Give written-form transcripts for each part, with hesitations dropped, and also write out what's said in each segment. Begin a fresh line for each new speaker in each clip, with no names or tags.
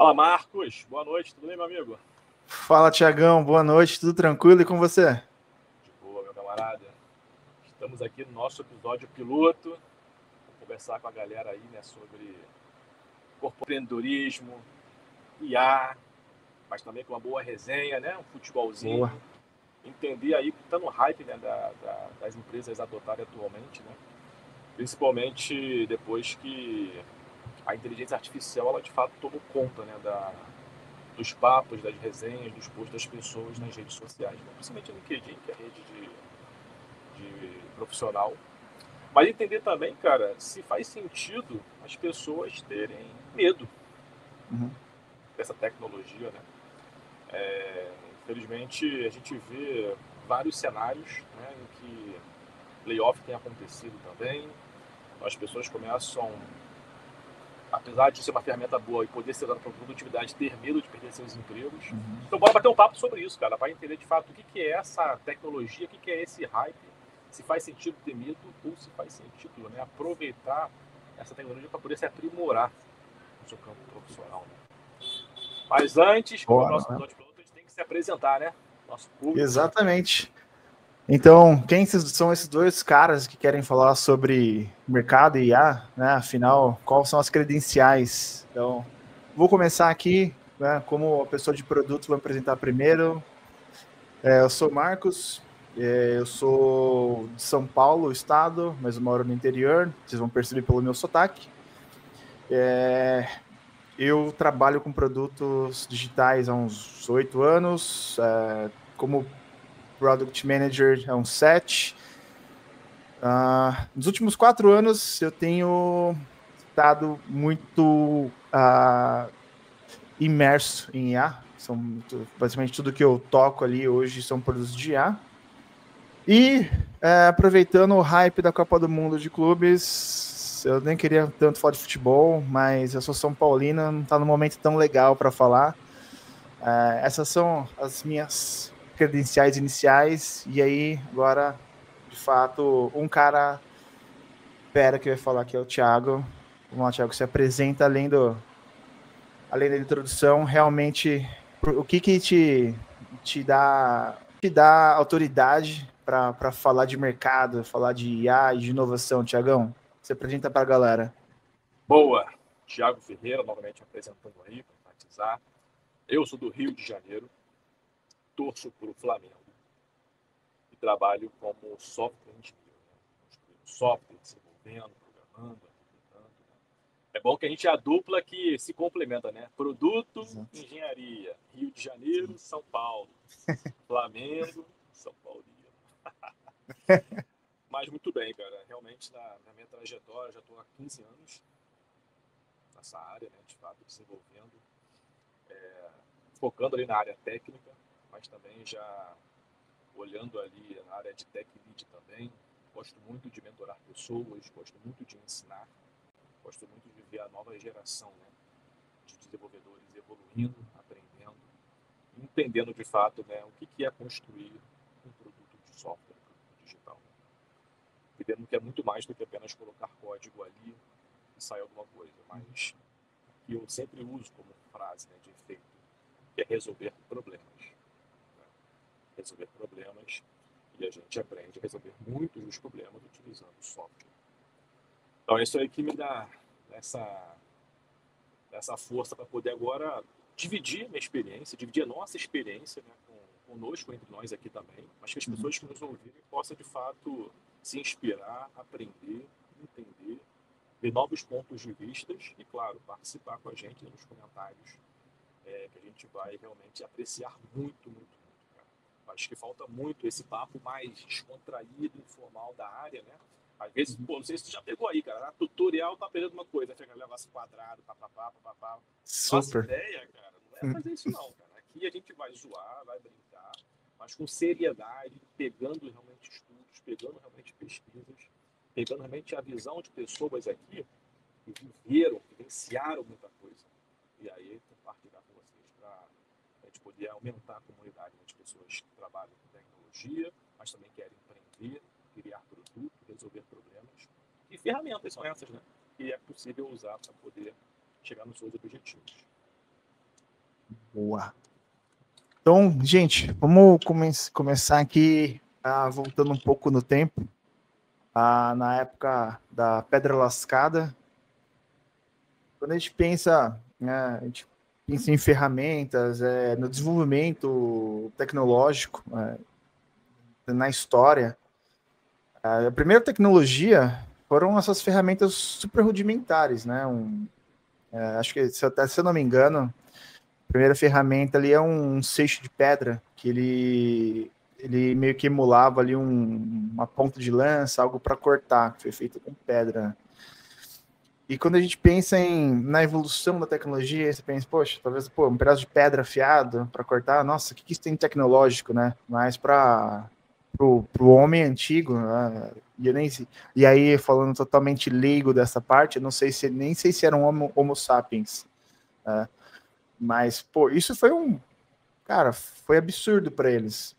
Fala, Marcos. Boa noite, tudo bem, meu amigo?
Fala, Tiagão, boa noite, tudo tranquilo e com você?
De boa, meu camarada. Estamos aqui no nosso episódio piloto. Vou conversar com a galera aí, né, sobre empreendedorismo, IA, mas também com uma boa resenha, né, um
Boa.
futebolzinho. Entender aí que está no hype, né, das empresas adotarem atualmente, né? Principalmente depois que a inteligência artificial, ela de fato tomou conta, né, dos papos, das resenhas, dos posts das pessoas nas redes sociais, né? Principalmente no LinkedIn, que é a rede de profissional. Mas entender também, cara, se faz sentido as pessoas terem medo
Uhum.
dessa tecnologia, né? Infelizmente, a gente vê vários cenários, né, em que layoff tem acontecido também. As pessoas começam, apesar de ser uma ferramenta boa e poder ser usada para produtividade, ter medo de perder seus empregos.
Uhum.
Então, bora bater um papo sobre isso, cara, para entender de fato o que é essa tecnologia, o que é esse hype, se faz sentido ter medo ou se faz sentido, né, aproveitar essa tecnologia para poder se aprimorar no seu campo profissional. Mas antes, como é o
Bora,
nosso
né?
episódio piloto, a gente tem que se apresentar, né? Nosso público.
Exatamente. Então, quem são esses dois caras que querem falar sobre mercado e IA, né? Afinal, quais são as credenciais? Então, vou começar aqui, né? Como a pessoa de produto, vou apresentar primeiro. Eu sou Marcos, eu sou de São Paulo, estado, mas eu moro no interior. Vocês vão perceber pelo meu sotaque. Eu trabalho com produtos digitais há uns 8 anos, como Product Manager há uns 7. Nos últimos 4 anos, eu tenho estado muito imerso em IA. Basicamente tudo que eu toco ali hoje são produtos de IA. E aproveitando o hype da Copa do Mundo de clubes, eu nem queria tanto falar de futebol, mas eu sou São Paulina, não está no momento tão legal para falar. Essas são as minhas credenciais iniciais. E aí, agora, de fato, um cara espera que vai falar que é o Thiago. Vamos lá, Thiago, se apresenta além da introdução, realmente, o que te dá autoridade para falar de mercado, falar de IA e de inovação, Thiagão? Se apresenta para a galera.
Boa! Thiago Ferreira, novamente apresentando aí, para enfatizar. Eu sou do Rio de Janeiro, torço para o Flamengo e trabalho como software engineer, né? Construindo software, desenvolvendo, programando, arquitetando. Né? É bom que a gente é a dupla que se complementa, né? Produto,
Exato.
engenharia. Rio de Janeiro, São Paulo. Flamengo, São Paulino. Mas muito bem, cara. Realmente, na minha trajetória, já estou há 15 anos nessa área, né? De fato, desenvolvendo, focando ali na área técnica, mas também já olhando ali na área de tech lead também. Gosto muito de mentorar pessoas, gosto muito de ensinar, gosto muito de ver a nova geração, né, de desenvolvedores evoluindo, aprendendo, entendendo de fato, né, o que é construir um produto de software, um produto digital. Entendendo que é muito mais do que apenas colocar código ali e sair alguma coisa, mas que eu sempre uso como frase, né, de efeito, que é resolver problemas. Né? Resolver problemas e a gente aprende a resolver muitos dos problemas utilizando o software. Então, isso aí que me dá essa força para poder agora dividir minha experiência, dividir a nossa experiência, né, conosco, entre nós aqui também, mas que as
Uhum.
pessoas que nos ouvirem possam, de fato, se inspirar, aprender, entender, ver novos pontos de vista e, claro, participar com a gente nos comentários, que a gente vai realmente apreciar muito, muito, muito. Cara. Acho que falta muito esse papo mais descontraído, informal da área, né? Às vezes, pô, não sei se tu já pegou aí, cara, na tutorial tá pegando uma coisa, fica negócio quadrado, papapá, papapá. Nossa
Super.
ideia, cara, não é fazer isso não, cara. Aqui a gente vai zoar, vai brincar, mas com seriedade, pegando realmente estudos, pegando realmente pesquisas, pegando realmente a visão de pessoas aqui que viveram, vivenciaram muita coisa. E aí compartilhar com vocês para a gente poder aumentar a comunidade de pessoas que trabalham com tecnologia, mas também querem empreender, criar produto, resolver problemas. E ferramentas são essas, né? Que é possível usar para poder chegar nos seus objetivos.
Boa. Então, gente, vamos começar aqui, voltando um pouco no tempo, na época da Pedra Lascada. Quando a gente pensa, né, a gente pensa em ferramentas, no desenvolvimento tecnológico, na história. A primeira tecnologia foram essas ferramentas super rudimentares, né? Acho que, se eu não me engano, a primeira ferramenta ali é um seixo de pedra, que ele meio que emulava ali uma ponta de lança, algo para cortar, que foi feito com pedra. E quando a gente pensa na evolução da tecnologia, você pensa, poxa, talvez um pedaço de pedra afiado para cortar, nossa, o que isso tem tecnológico, né? Mas para o homem antigo, né? E aí, falando totalmente leigo dessa parte, eu não sei nem sei se era um homo sapiens, né? Mas, pô, isso cara, foi absurdo para eles.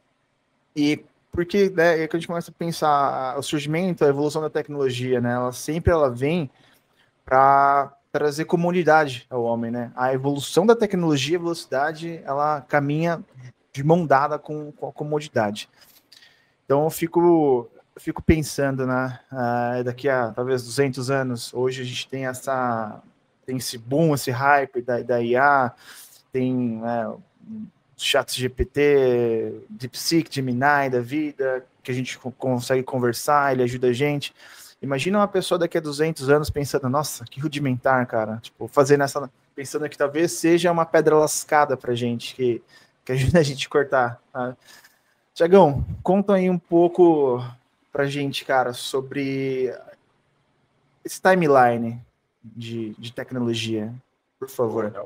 E porque, né, é que a gente começa a pensar o surgimento, a evolução da tecnologia, né? Ela vem para trazer comodidade ao homem, né? A evolução da tecnologia, a velocidade, ela caminha de mão dada com a comodidade. Então eu fico pensando, né? Daqui a talvez 200 anos, hoje a gente tem esse boom, esse hype da IA, tem chat GPT, DeepSeek, Gemini da vida, que a gente consegue conversar, ele ajuda a gente. Imagina uma pessoa daqui a 200 anos pensando, nossa, que rudimentar, cara. Tipo, pensando que talvez seja uma pedra lascada pra gente, que ajuda a gente a cortar. Tá? Tiagão, conta aí um pouco pra gente, cara, sobre esse timeline de tecnologia, por
Pô,
favor.
né,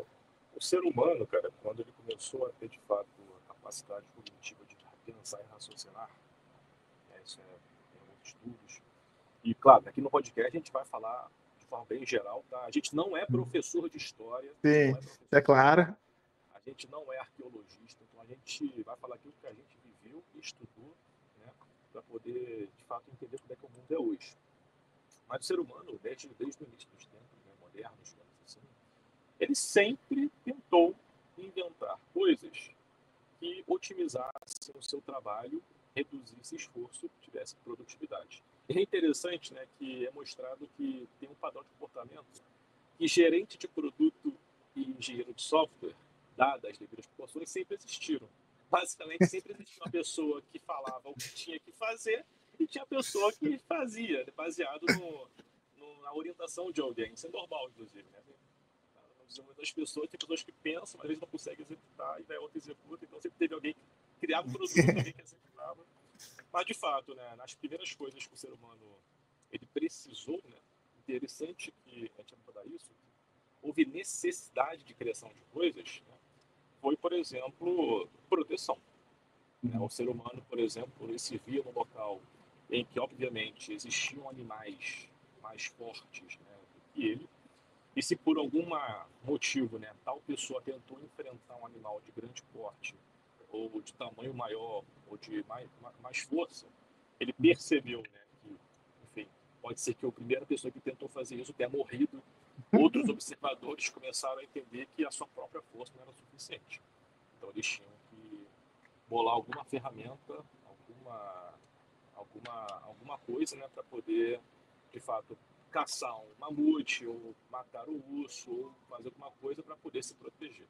o ser humano, cara, quando ele começou a ter de fato a capacidade cognitiva de pensar e raciocinar, né, isso tem muitos estudos. E claro, aqui no podcast a gente vai falar de forma bem geral, tá? A gente não é professor de história, não
Sim,
é professor
é
de história,
claro.
a gente não é arqueologista, então a gente vai falar aquilo que a gente viveu e estudou, né, para poder de fato entender como é que o mundo é hoje. Mas o ser humano, desde o início dos tempos, né, modernos, digamos assim, ele sempre tentou inventar coisas que otimizassem o seu trabalho, reduzisse esforço, tivesse produtividade. E é interessante, né, que é mostrado que tem um padrão de comportamento que gerente de produto e engenheiro de software, dadas as devidas proporções, sempre existiram. Basicamente, sempre existia uma pessoa que falava o que tinha que fazer e tinha a pessoa que fazia, baseado na orientação de alguém. Isso é normal, inclusive, né? Das pessoas, tem pessoas que pensam, mas às vezes não conseguem executar, e daí a outra executa, então sempre teve alguém que criava um produto, alguém que executava. Mas, de fato, né, nas primeiras coisas que o ser humano ele precisou, né, interessante que a gente abordar isso, houve necessidade de criação de coisas, né, foi, por exemplo, proteção. Né? O ser humano, por exemplo, ele se via num local em que, obviamente, existiam animais mais fortes, né, do que ele, e se por algum motivo, né, tal pessoa tentou enfrentar um animal de grande porte, ou de tamanho maior, ou de mais força, ele percebeu, né, que, enfim, pode ser que a primeira pessoa que tentou fazer isso tenha morrido. Outros observadores começaram a entender que a sua própria força não era suficiente. Então eles tinham que bolar alguma ferramenta, alguma coisa, né, para poder, de fato, caçar um mamute, ou matar um urso, ou fazer alguma coisa para poder se proteger.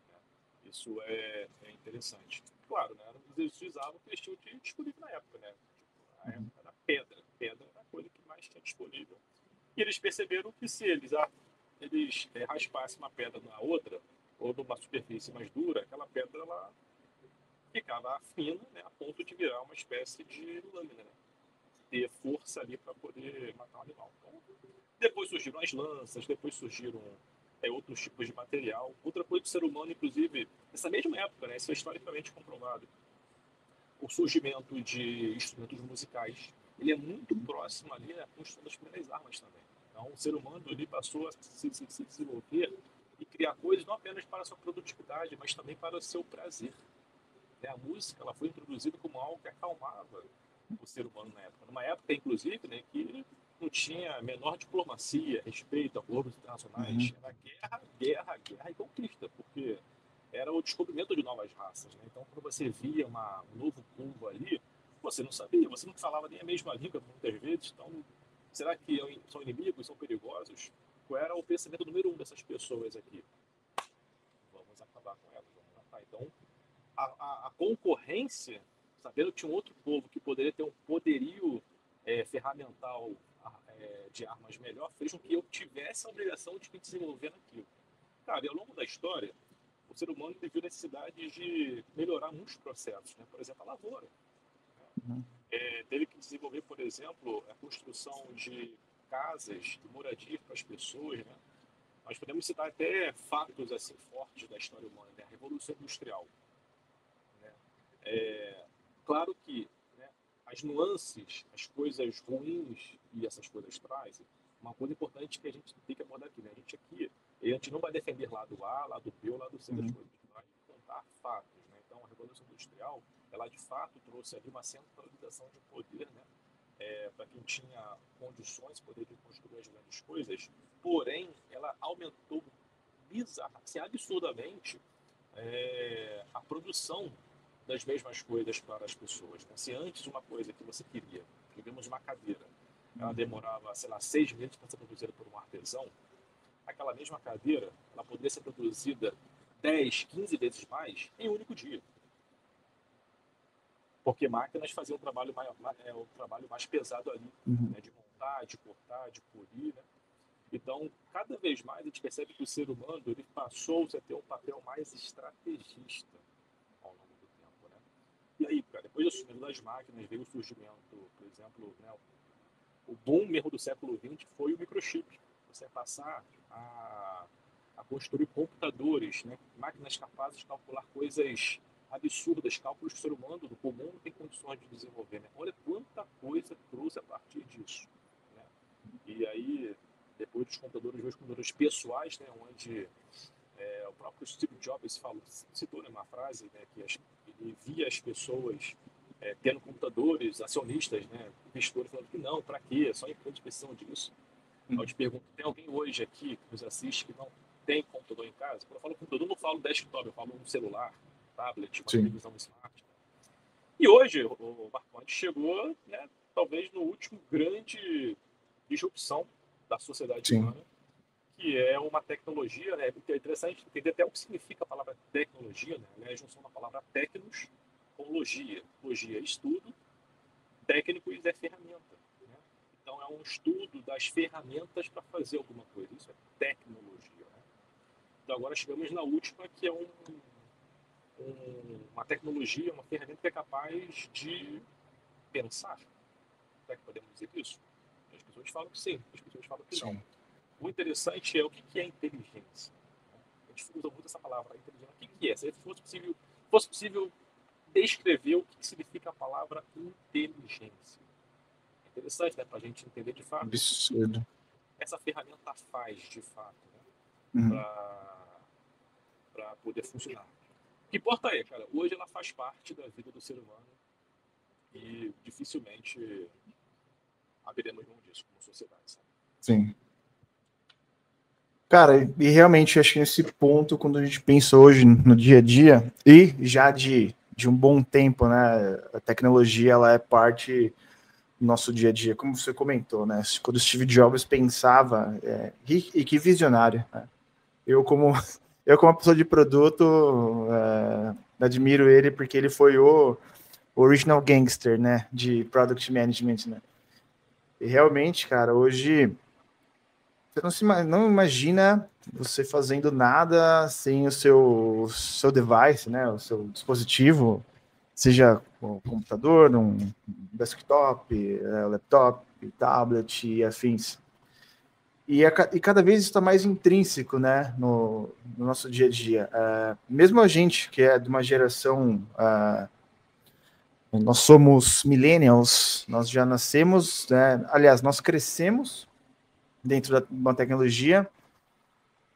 Né? Isso é interessante. Claro, né, eles utilizavam o que eles tinham disponível na época. Né? Tipo, na época da pedra. Pedra era a coisa que mais tinha disponível. E eles perceberam que se eles raspassem uma pedra na outra, ou numa superfície mais dura, aquela pedra ela ficava fina, né, a ponto de virar uma espécie de lâmina, né? Ter força ali para poder matar um animal. Então, depois surgiram as lanças, depois surgiram outros tipos de material. Outra coisa do ser humano, inclusive, nessa mesma época, né, isso é historicamente comprovado, o surgimento de instrumentos musicais, ele é muito próximo ali à construção das primeiras armas também. Então, o ser humano ele passou a se desenvolver e criar coisas não apenas para a sua produtividade, mas também para o seu prazer. Né? A música ela foi introduzida como algo que acalmava o ser humano na época. Numa época, inclusive, né, que não tinha a menor diplomacia, respeito a acordos internacionais. Era guerra, guerra, guerra e conquista, porque era o descobrimento de novas raças, né? Então, quando você via um novo povo ali, você não sabia, você não falava nem a mesma língua muitas vezes. Então, será que são inimigos, são perigosos? Qual era o pensamento número 1 dessas pessoas aqui? Vamos acabar com elas, vamos matar. Então, a concorrência, sabendo que tinha um outro povo que poderia ter um poderio ferramental de armas melhor, fez com que eu tivesse a obrigação de me desenvolver naquilo. Cara, e ao longo da história, o ser humano teve necessidade de melhorar muitos processos, né? Por exemplo, a lavoura. Teve que desenvolver, por exemplo, a construção de casas, de moradias para as pessoas, né? Nós podemos citar até fatos assim fortes da história humana, né? A Revolução Industrial. Né? Claro que, né, as nuances, as coisas ruins e essas coisas trazem, uma coisa importante que a gente tem que abordar aqui, né? A gente não vai defender lado A, lado B ou lado C das coisas, vai contar fatos, né? Então, a Revolução Industrial, ela de fato trouxe ali uma centralização de poder, né? Para quem tinha condições, poder de construir as grandes coisas, porém, ela aumentou assim, absurdamente a produção das mesmas coisas para as pessoas. Né? Se antes uma coisa que você queria, digamos uma cadeira, ela demorava, sei lá, 6 meses para ser produzida por um artesão, aquela mesma cadeira, ela poderia ser produzida 10, 15 vezes mais em um único dia. Porque máquinas faziam um trabalho mais pesado ali, né? De montar, de cortar, de polir, né? Então, cada vez mais a gente percebe que o ser humano ele passou a ter um papel mais estrategista ao longo do tempo, né? E aí, cara, depois do surgimento das máquinas, veio o surgimento, por exemplo, né, o boom mesmo do século XX foi o microchip. Você passar a construir computadores, né, máquinas capazes de calcular coisas absurdas, cálculos que o ser humano do comum não tem condições de desenvolver. Né? Olha quanta coisa trouxe a partir disso. Né? E aí, depois dos computadores, veio os computadores pessoais, né, onde o próprio Steve Jobs citou, né, uma frase, né, que ele via as pessoas tendo computadores, acionistas, né, investidores, falando que não, para quê? Só empresas precisam disso. Eu te pergunto, tem alguém hoje aqui que nos assiste que não tem computador em casa? Quando eu falo computador, eu não falo desktop, eu falo um celular, tablet, uma televisão smart. E hoje o Marcondes chegou, né, talvez no último grande disrupção da sociedade humana, que é uma tecnologia, né? É interessante entender até o que significa a palavra tecnologia, né? A junção da palavra tecnos com logia. Logia é estudo, técnicos é ferramenta. Né? Então é um estudo das ferramentas para fazer alguma coisa. Isso é tecnologia. Né? Então agora chegamos na última, que é uma tecnologia, uma ferramenta que é capaz de pensar. Será que podemos dizer isso? As pessoas falam que sim, as pessoas falam que não. O interessante é o que é inteligência. A gente usa muito essa palavra, inteligência. O que é? Se fosse possível descrever o que significa a palavra inteligência. É interessante, né? Para a gente entender de fato.
Absurdo.
Essa ferramenta faz de fato, né? Para poder funcionar. O que importa é, cara, hoje ela faz parte da vida do ser humano e dificilmente abriremos mão disso como sociedade, sabe?
Sim. Cara, e realmente acho que nesse ponto, quando a gente pensa hoje no dia a dia, e já de um bom tempo, né, a tecnologia ela é parte do nosso dia a dia, como você comentou, né, quando Steve Jobs pensava, e que visionário, né? Eu como uma pessoa de produto, admiro ele porque ele foi o original gangster, né, de product management, né, e realmente, cara, hoje você não imagina você fazendo nada sem o seu device, né? O seu dispositivo, seja um computador, um desktop, laptop, tablet e afins. E cada vez está mais intrínseco, né? No nosso dia a dia. Mesmo a gente que é de uma geração, nós somos millennials, nós já nascemos, né? Aliás, nós crescemos dentro de uma tecnologia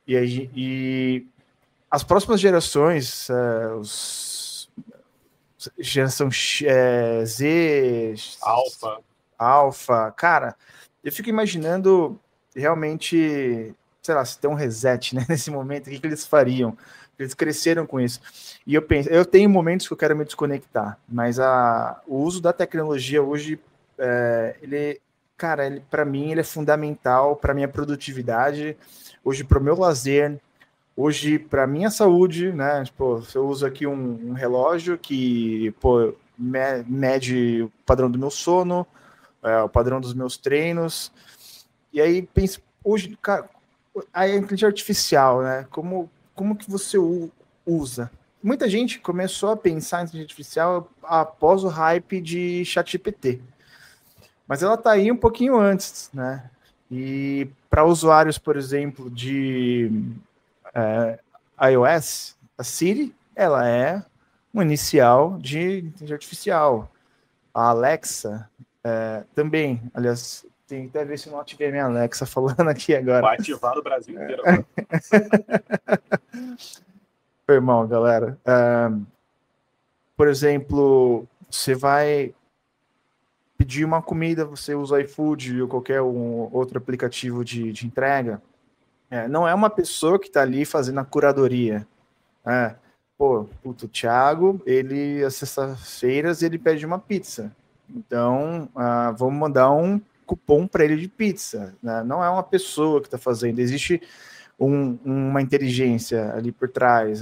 e as próximas gerações, geração Z, Alpha, cara, eu fico imaginando realmente, sei lá, se tem um reset, né, nesse momento, o que eles fariam? Eles cresceram com isso. E eu penso, eu tenho momentos que eu quero me desconectar, mas o uso da tecnologia hoje, cara, para mim ele é fundamental para minha produtividade, hoje para o meu lazer, hoje para minha saúde, né? Tipo, eu uso aqui um relógio que, pô, mede o padrão do meu sono, o padrão dos meus treinos. E aí penso, hoje, cara, a inteligência artificial, né? Como que você usa? Muita gente começou a pensar em inteligência artificial após o hype de ChatGPT. Mas ela está aí um pouquinho antes, né? E para usuários, por exemplo, de iOS, a Siri, ela é um inicial de inteligência artificial. A Alexa também, aliás, tem até ver se eu não ativei minha Alexa falando aqui agora.
Vai ativar o Brasil inteiro agora.
Foi mal, galera. Por exemplo, você vai pedir uma comida, você usa o iFood ou qualquer outro aplicativo de entrega. Não é uma pessoa que está ali fazendo a curadoria. O Thiago, ele, às sextas-feiras, ele pede uma pizza. Então, vamos mandar um cupom para ele de pizza. Né? Não é uma pessoa que está fazendo, existe uma inteligência ali por trás.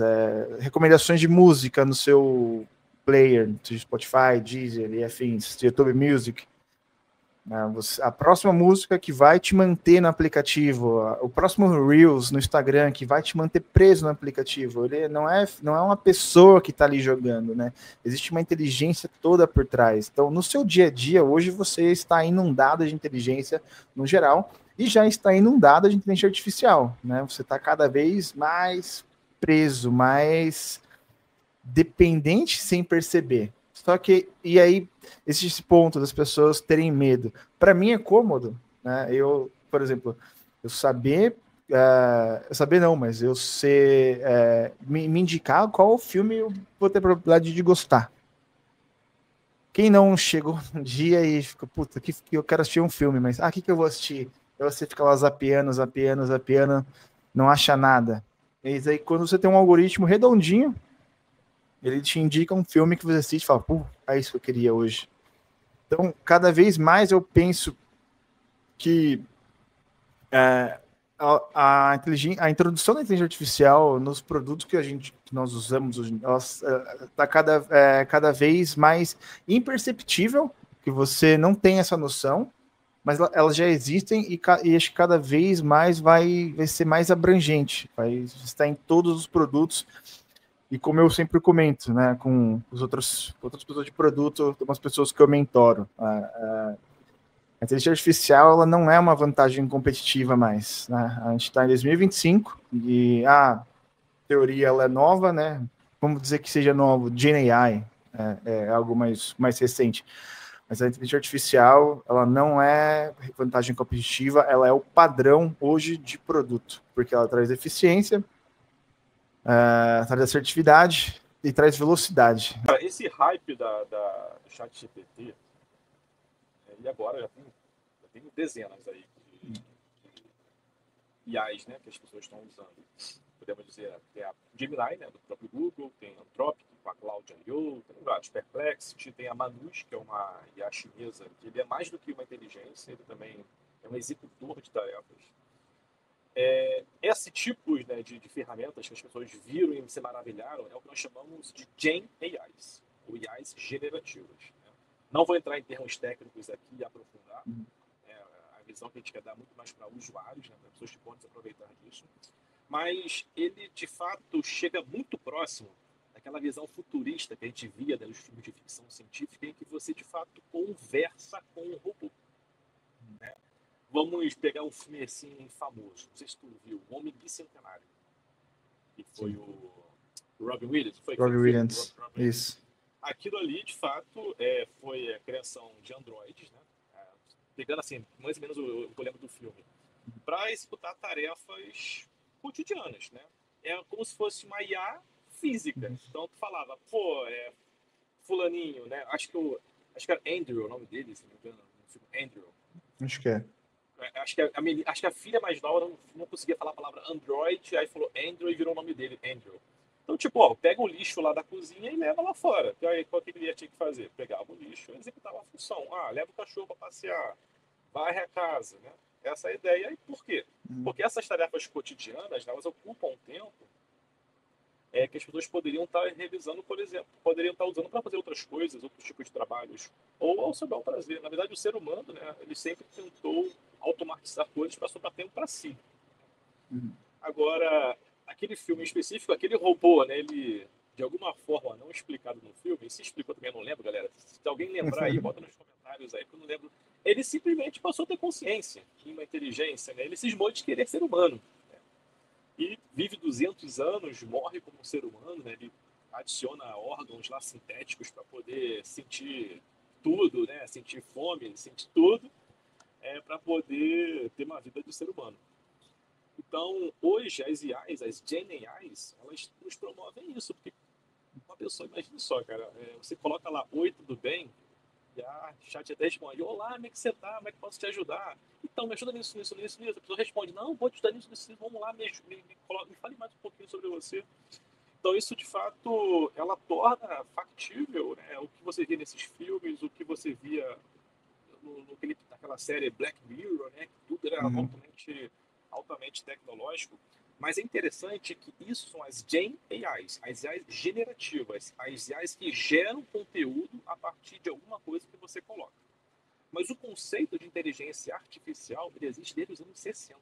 Recomendações de música no seu player, de Spotify, Deezer e afins, YouTube Music. A próxima música que vai te manter no aplicativo, o próximo Reels no Instagram que vai te manter preso no aplicativo, ele não é uma pessoa que está ali jogando, né? Existe uma inteligência toda por trás. Então, no seu dia a dia, hoje você está inundado de inteligência no geral e já está inundado de inteligência artificial, né? Você está cada vez mais preso, mais dependente sem perceber. Só que, e aí, existe esse ponto das pessoas terem medo. Para mim é cômodo, né? Eu, por exemplo, eu saber não, mas eu ser, me indicar qual filme eu vou ter probabilidade de gostar. Quem não chegou um dia e fica, puta, que eu quero assistir um filme, mas, o que eu vou assistir? E você fica lá zapeando, não acha nada. E aí, quando você tem um algoritmo redondinho, ele te indica um filme que você assiste e fala, é isso que eu queria hoje. Então, cada vez mais eu penso que a introdução da inteligência artificial nos produtos que nós usamos hoje, está cada vez mais imperceptível, que você não tem essa noção, mas elas já existem e acho que cada vez mais vai ser mais abrangente, vai estar em todos os produtos. E como eu sempre comento, né, com outras pessoas de produto, tem umas pessoas que eu mentoro. A inteligência artificial ela não é uma vantagem competitiva mais. Né? A gente está em 2025 e a teoria ela é nova, né? Vamos dizer que seja novo, Gen AI é algo mais recente. Mas a inteligência artificial ela não é vantagem competitiva, ela é o padrão hoje de produto, porque ela traz eficiência, traz assertividade e traz velocidade.
Cara, esse hype do ChatGPT, e agora já tem dezenas aí de IAs, né, que as pessoas estão usando. Podemos dizer, tem a Gemini, né, do próprio Google, tem a Anthropic, com a Cloud.io, tem vários, Perplexity, tem a Manus, que é uma IA chinesa, que ele é mais do que uma inteligência, ele também é um executor de tarefas. Esse tipo, né, de ferramentas que as pessoas viram e se maravilharam é o que nós chamamos de Gen AIs, ou IAs generativas. Né? Não vou entrar em termos técnicos aqui e aprofundar. A visão que a gente quer dar muito mais para usuários, né, para pessoas que podem se aproveitar disso. Mas ele, de fato, chega muito próximo daquela visão futurista que a gente via dos filmes de ficção científica, em que você, de fato, conversa com um robô. Né? Vamos pegar um filme assim famoso, não sei se tu viu, O Homem Bicentenário, que foi o Robin Williams.
Robin Williams, isso.
Aquilo ali, de fato, foi a criação de androides, né? Pegando assim, mais ou menos o que eu lembro do filme, para executar tarefas cotidianas, né? É como se fosse uma IA física. Então tu falava, fulaninho, né? Acho que era Andrew o nome dele, se não me engano, no filme Andrew.
Acho que é.
Acho que a filha mais nova não conseguia falar a palavra Android, aí falou Andrew e virou o nome dele, Andrew. Então, tipo, ó, pega o lixo lá da cozinha e leva lá fora. Então, aí, qual que ele tinha que fazer? Pegava o lixo e executava a função. Ah, leva o cachorro para passear, varre a casa, né? Essa é a ideia. E por quê? Porque essas tarefas cotidianas, né, elas ocupam um tempo que as pessoas poderiam estar revisando, por exemplo, poderiam estar usando para fazer outras coisas, outros tipos de trabalhos, ou ao seu bel prazer. Na verdade, o ser humano, né, ele sempre tentou automatizar coisas para sobrar tempo para si. Agora, aquele filme em específico, aquele robô, né, ele, de alguma forma, não explicado no filme, se explicou também, eu não lembro, galera, se alguém lembrar aí, bota nos comentários aí, porque eu não lembro, ele simplesmente passou a ter consciência, tinha uma inteligência, né, ele cismou de querer ser humano. E vive 200 anos, morre como um ser humano, né? Ele adiciona órgãos lá sintéticos para poder sentir tudo, né? Sentir fome, sentir tudo, para poder ter uma vida de ser humano. Então, hoje, as IAs, as Gen AIs, elas nos promovem isso, porque uma pessoa, imagina só, cara, você coloca lá, oi, tudo bem? E a chat até responde, olá, como é que você tá? Como é que posso te ajudar? Então, me ajuda nisso. A pessoa responde, não, vou te ajudar nisso, vamos lá, me fale mais um pouquinho sobre você. Então, isso, de fato, ela torna factível, né, o que você via nesses filmes, o que você via naquela série Black Mirror, né, que tudo era altamente tecnológico. Mas é interessante que isso são as Gen AIs, as AIs generativas, as AIs que geram conteúdo a partir de alguma coisa que você coloca. Mas o conceito de inteligência artificial ele existe desde os anos 60.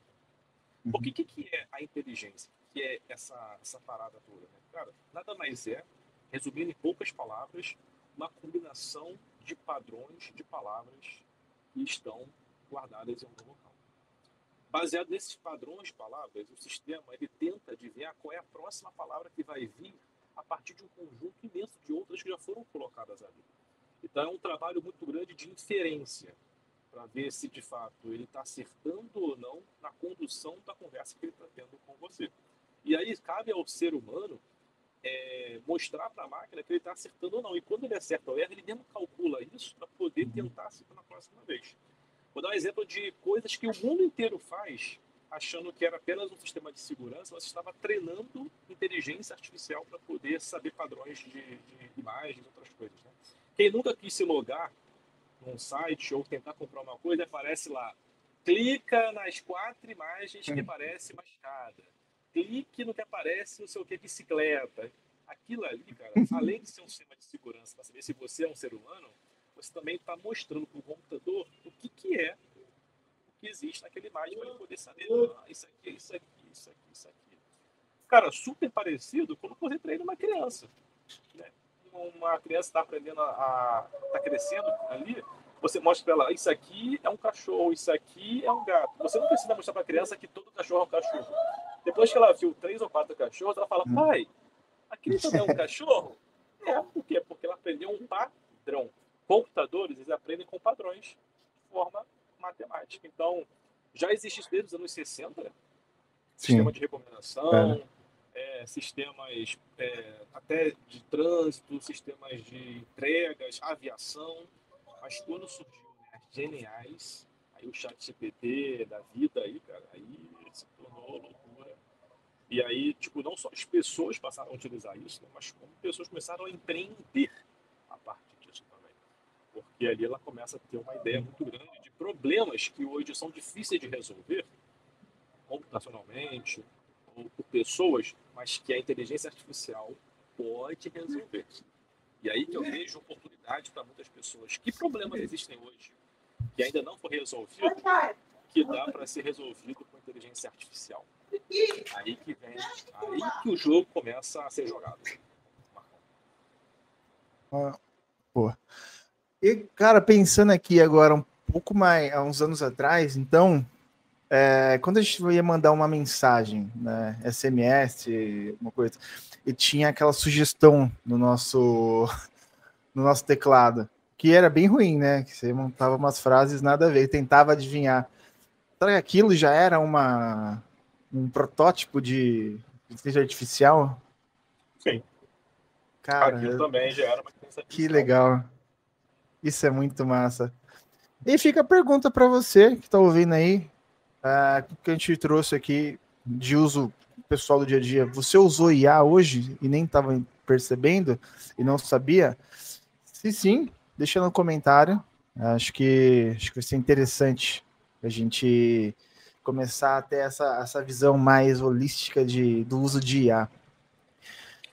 Porque o que é a inteligência? Que é essa parada toda? Né? Cara, nada mais é, resumindo em poucas palavras, uma combinação de padrões de palavras que estão guardadas em algum local. Baseado nesses padrões de palavras, o sistema ele tenta adivinhar qual é a próxima palavra que vai vir a partir de um conjunto imenso de outras que já foram colocadas ali. Então é um trabalho muito grande de inferência para ver se de fato ele está acertando ou não na condução da conversa que ele está tendo com você. E aí cabe ao ser humano mostrar para a máquina que ele está acertando ou não. E quando ele acerta ou erra, ele mesmo calcula isso para poder tentar acertar na próxima vez. Vou dar um exemplo de coisas que o mundo inteiro faz, achando que era apenas um sistema de segurança, mas estava treinando inteligência artificial para poder saber padrões de imagens e outras coisas. Né? Quem nunca quis se logar num site ou tentar comprar uma coisa, aparece lá, clica nas 4 imagens que aparece uma escada. Clique no que aparece não sei o que, bicicleta. Aquilo ali, cara, além de ser um sistema de segurança para saber se você é um ser humano, você também está mostrando para o computador o que é o que existe naquela imagem para ele poder saber, isso aqui, isso aqui, isso aqui, isso aqui. Cara, super parecido com você treina uma criança. Né? Uma criança está aprendendo está crescendo ali, você mostra para ela, isso aqui é um cachorro, isso aqui é um gato. Você não precisa mostrar para a criança que todo cachorro é um cachorro. Depois que ela viu 3 ou 4 cachorros, ela fala, pai, aquele também é um cachorro? Por quê? Porque ela aprendeu um padrão. Computadores, eles aprendem com padrões de forma matemática. Então, já existe isso desde os anos 60, né? Sistema de recomendação, sistemas até de trânsito, sistemas de entregas, aviação. Mas quando surgiu, né, as Gen AIs, aí o ChatGPT da vida aí, cara, aí se tornou loucura. E aí, tipo, não só as pessoas passaram a utilizar isso, né, mas como pessoas começaram a empreender a partir disso também. Porque ali ela começa a ter uma ideia muito grande de problemas que hoje são difíceis de resolver computacionalmente ou por pessoas, mas que a inteligência artificial pode resolver. E aí que eu vejo oportunidade para muitas pessoas. Que problemas existem hoje que ainda não foi resolvido, que dá para ser resolvido com inteligência artificial? Aí que vem, aí que o jogo começa a ser jogado.
Pô. E, cara, pensando aqui agora, um pouco mais, há uns anos atrás, então, quando a gente ia mandar uma mensagem, né, SMS, uma coisa, e tinha aquela sugestão no nosso teclado, que era bem ruim, né, que você montava umas frases nada a ver, tentava adivinhar. Será que aquilo já era um protótipo de inteligência artificial?
Sim.
Cara,
aquilo também já era uma inteligência artificial.
Que legal. Isso é muito massa. E fica a pergunta para você que está ouvindo aí, que a gente trouxe aqui de uso pessoal do dia a dia, você usou IA hoje e nem estava percebendo e não sabia? Se sim, deixa no comentário. Acho que vai ser interessante a gente começar a ter essa visão mais holística do uso de IA.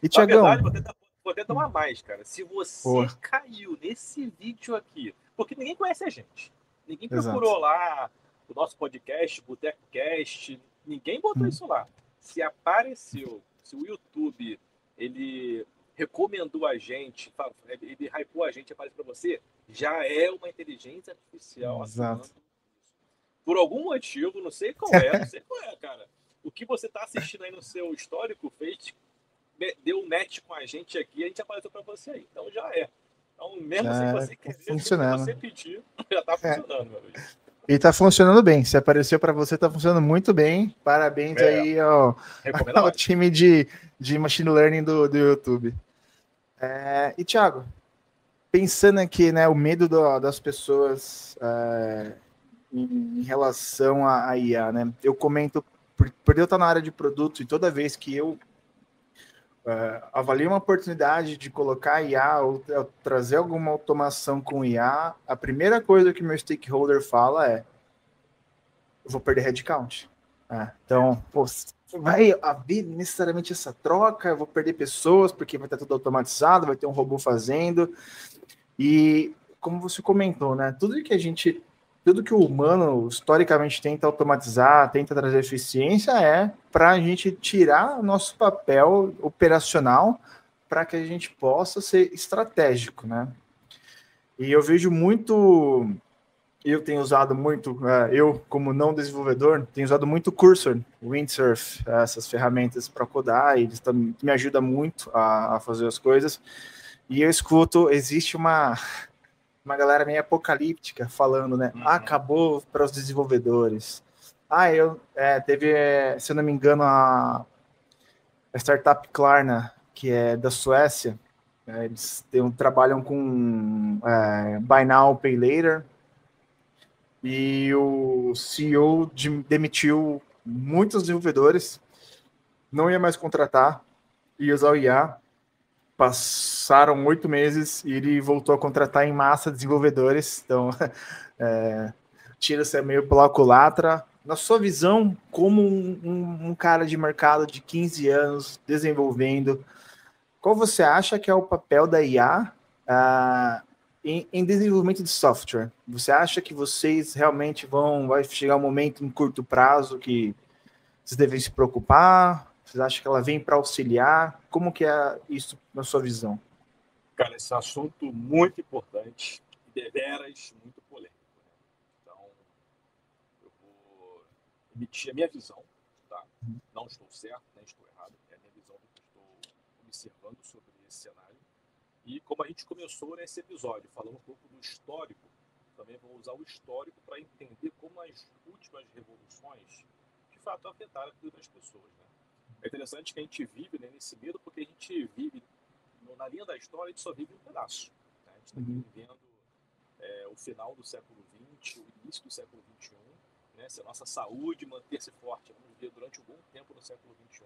E,
Na
Tiagão,
verdade, vou até dar uma mais, cara. Se
pô,
você caiu nesse vídeo aqui, porque ninguém conhece a gente, ninguém
exato.
procurou lá o nosso podcast, Boteco Cast, ninguém botou isso lá. Se apareceu, se o YouTube ele recomendou a gente, ele hypou a gente, apareceu para você, já é uma inteligência artificial atuando.
Exato.
Por algum motivo, não sei qual é, cara. O que você está assistindo aí no seu histórico fez deu um match com a gente aqui, a gente apareceu para você aí. Então já é. Então, mesmo sem
Já
você
tá
querer, sem
funcionando.
você pedir, já está
É.
funcionando, meu amigo.
E tá funcionando bem. Se apareceu para você, tá funcionando muito bem. Parabéns aí
Recomenda
ao
mais.
time de machine learning do YouTube. E, Thiago, pensando aqui, né, o medo das pessoas em relação à IA, né? Eu comento, por eu estar na área de produto e toda vez que eu avalio uma oportunidade de colocar IA ou trazer alguma automação com IA, a primeira coisa que meu stakeholder fala é: eu vou perder headcount. Então, pô, vai haver necessariamente essa troca, eu vou perder pessoas porque vai estar tudo automatizado, vai ter um robô fazendo. E como você comentou, né? Tudo que o humano historicamente tenta automatizar, tenta trazer eficiência, é para a gente tirar nosso papel operacional para que a gente possa ser estratégico, né? E eu vejo muito, eu tenho usado muito, eu como não desenvolvedor, tenho usado muito Cursor, Windsurf, essas ferramentas para codar, e eles me ajudam muito a fazer as coisas. E eu escuto, existe uma galera meio apocalíptica falando, né? Acabou para os desenvolvedores. Teve, se eu não me engano, a startup Klarna, que é da Suécia. Eles trabalham com Buy Now, Pay Later. E o CEO demitiu muitos desenvolvedores, não ia mais contratar, ia usar o IA. Passaram 8 meses e ele voltou a contratar em massa desenvolvedores. Então, tira-se meio pela culatra. Na sua visão, como um cara de mercado de 15 anos desenvolvendo, qual você acha que é o papel da IA em desenvolvimento de software? Você acha que vocês realmente vai chegar um momento em curto prazo que vocês devem se preocupar? Vocês acham que ela vem para auxiliar? Como que é isso na sua visão?
Cara, esse assunto muito importante e deveras muito polêmico. Né? Então, eu vou emitir a minha visão, tá? Não estou certo, nem estou errado. É a minha visão do que estou observando sobre esse cenário. E como a gente começou nesse episódio, falando um pouco do histórico, também vou usar o histórico para entender como as últimas revoluções, de fato, afetaram a vida das pessoas. Né? É interessante que a gente vive, né, nesse medo, porque a gente vive, na linha da história, a gente só vive um pedaço. Né? A gente está vivendo o final do século XX, o início do século XXI, né? Se a nossa saúde manter-se forte, vamos viver durante um bom tempo no século XXI,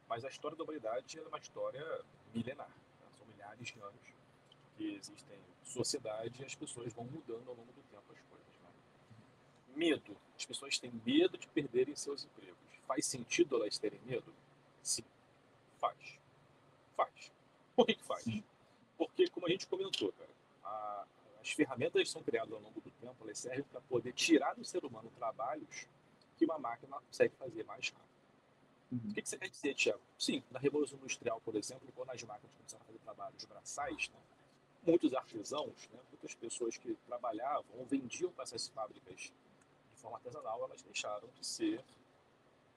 mas a história da humanidade é uma história milenar. Né? São milhares de anos que existem sociedade e as pessoas vão mudando ao longo do tempo as coisas. Né? Medo. As pessoas têm medo de perderem seus empregos. Faz sentido elas terem medo? Sim, faz. Faz. Por que faz? Porque, como a gente comentou, cara, as ferramentas são criadas ao longo do tempo, elas servem para poder tirar do ser humano trabalhos que uma máquina consegue fazer mais rápido. O que você quer dizer, Thiago? Sim, na Revolução Industrial, por exemplo, quando as máquinas começaram a fazer trabalhos braçais, né, muitos artesãos, né, muitas pessoas que trabalhavam ou vendiam para essas fábricas de forma artesanal, elas deixaram de ser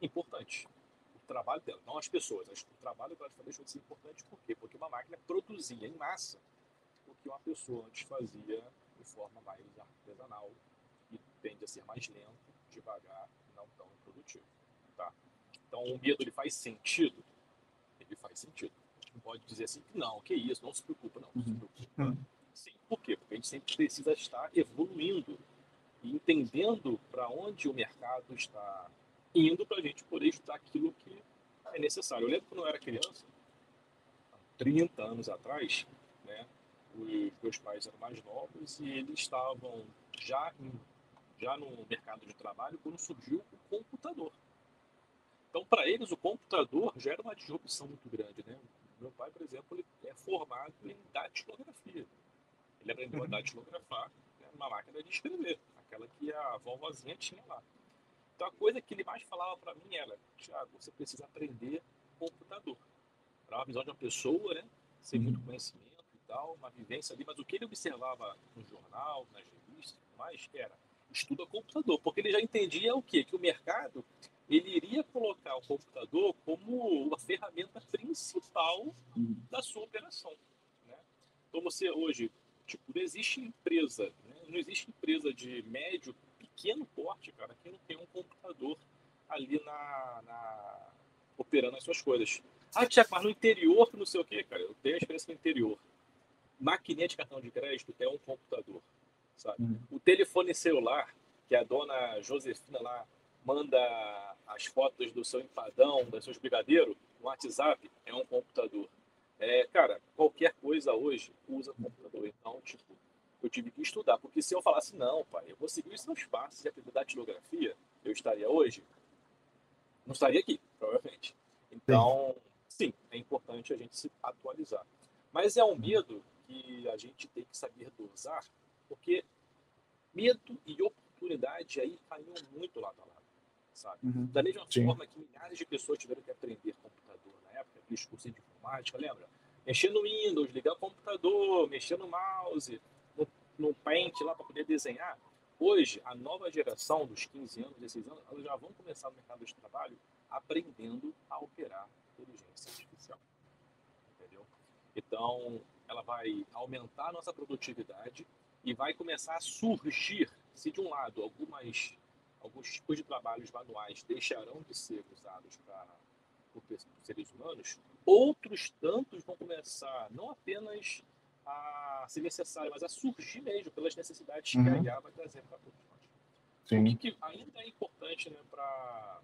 importantes. O trabalho delas, não as pessoas, o trabalho delas deixou de ser importante. Por quê? Porque uma máquina produzia em massa o que uma pessoa antes fazia de forma mais artesanal e tende a ser mais lento, devagar e não tão produtivo. Tá? Então, o medo ele faz sentido? Ele faz sentido. A gente não pode dizer assim, não, que isso, não se preocupa, não. Se preocupa. Sim, por quê? Porque a gente sempre precisa estar evoluindo e entendendo para onde o mercado está indo para a gente poder estudar aquilo que é necessário. Eu lembro quando eu era criança, 30 anos atrás, né, os meus pais eram mais novos e eles estavam já, já no mercado de trabalho quando surgiu o computador. Então, para eles, o computador já era uma disrupção muito grande, né? Meu pai, por exemplo, ele é formado em datilografia. Ele aprendeu a datilografar, né, numa máquina de escrever, aquela que a vovozinha tinha lá. Então, a coisa que ele mais falava para mim era: Thiago, você precisa aprender computador. Para uma visão de uma pessoa, né? Sem muito conhecimento e tal, uma vivência ali. Mas o que ele observava no jornal, nas revistas e tudo mais, era: estuda computador. Porque ele já entendia o quê? Que o mercado ele iria colocar o computador como a ferramenta principal da sua operação, né? Então você hoje, tipo, não existe empresa, né? Não existe empresa de médio, pequeno porte, cara, que não tem um computador ali operando as suas coisas. Ah, Tiago, mas no interior, não sei o quê, cara, eu tenho a experiência no interior. Maquininha de cartão de crédito é um computador, sabe? O telefone celular, que a dona Josefina lá manda as fotos do seu empadão, dos seus brigadeiros, no WhatsApp, é um computador. Cara, qualquer coisa hoje usa computador. Então, tipo, eu tive que estudar. Porque se eu falasse, não, pai, eu vou seguir os seus passos e aprender datilografia, eu estaria hoje? Não estaria aqui, provavelmente.
Sim.
Então, sim, é importante a gente se atualizar. Mas é um medo que a gente tem que saber dosar, porque medo e oportunidade aí caminham muito lado a lado, sabe? Da mesma
Sim.
forma que milhares de pessoas tiveram que aprender computador na época, aqueles cursos de informática, lembra? Mexer no Windows, ligar o computador, mexer no mouse, no Paint lá para poder desenhar. Hoje, a nova geração dos 15 anos, 16 anos, elas já vão começar no mercado de trabalho aprendendo a operar inteligência artificial, entendeu? Então, ela vai aumentar a nossa produtividade e vai começar a surgir, se de um lado alguns tipos de trabalhos manuais deixarão de ser usados por seres humanos, outros tantos vão começar não apenas a ser necessário, mas a surgir mesmo pelas necessidades que a IA vai trazer para todos nós. Então, o que ainda é importante, né, para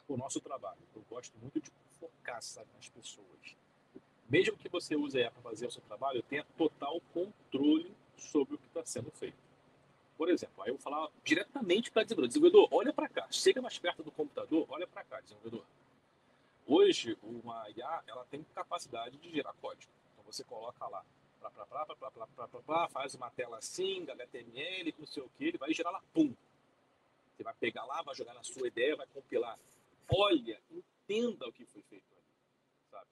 o nosso trabalho? Eu gosto muito de focar, sabe, nas pessoas. Mesmo que você use a IA para fazer o seu trabalho, tenha total controle sobre o que está sendo feito. Por exemplo, aí eu vou falar diretamente para o desenvolvedor, olha para cá, chega mais perto do computador, olha para cá, desenvolvedor. Hoje, uma IA ela tem capacidade de gerar código. Então você coloca lá, faz uma tela assim, HTML, não sei o que, ele vai gerar lá, pum. Você vai pegar lá, vai jogar na sua ideia, vai compilar. Olha, entenda o que foi feito ali, sabe?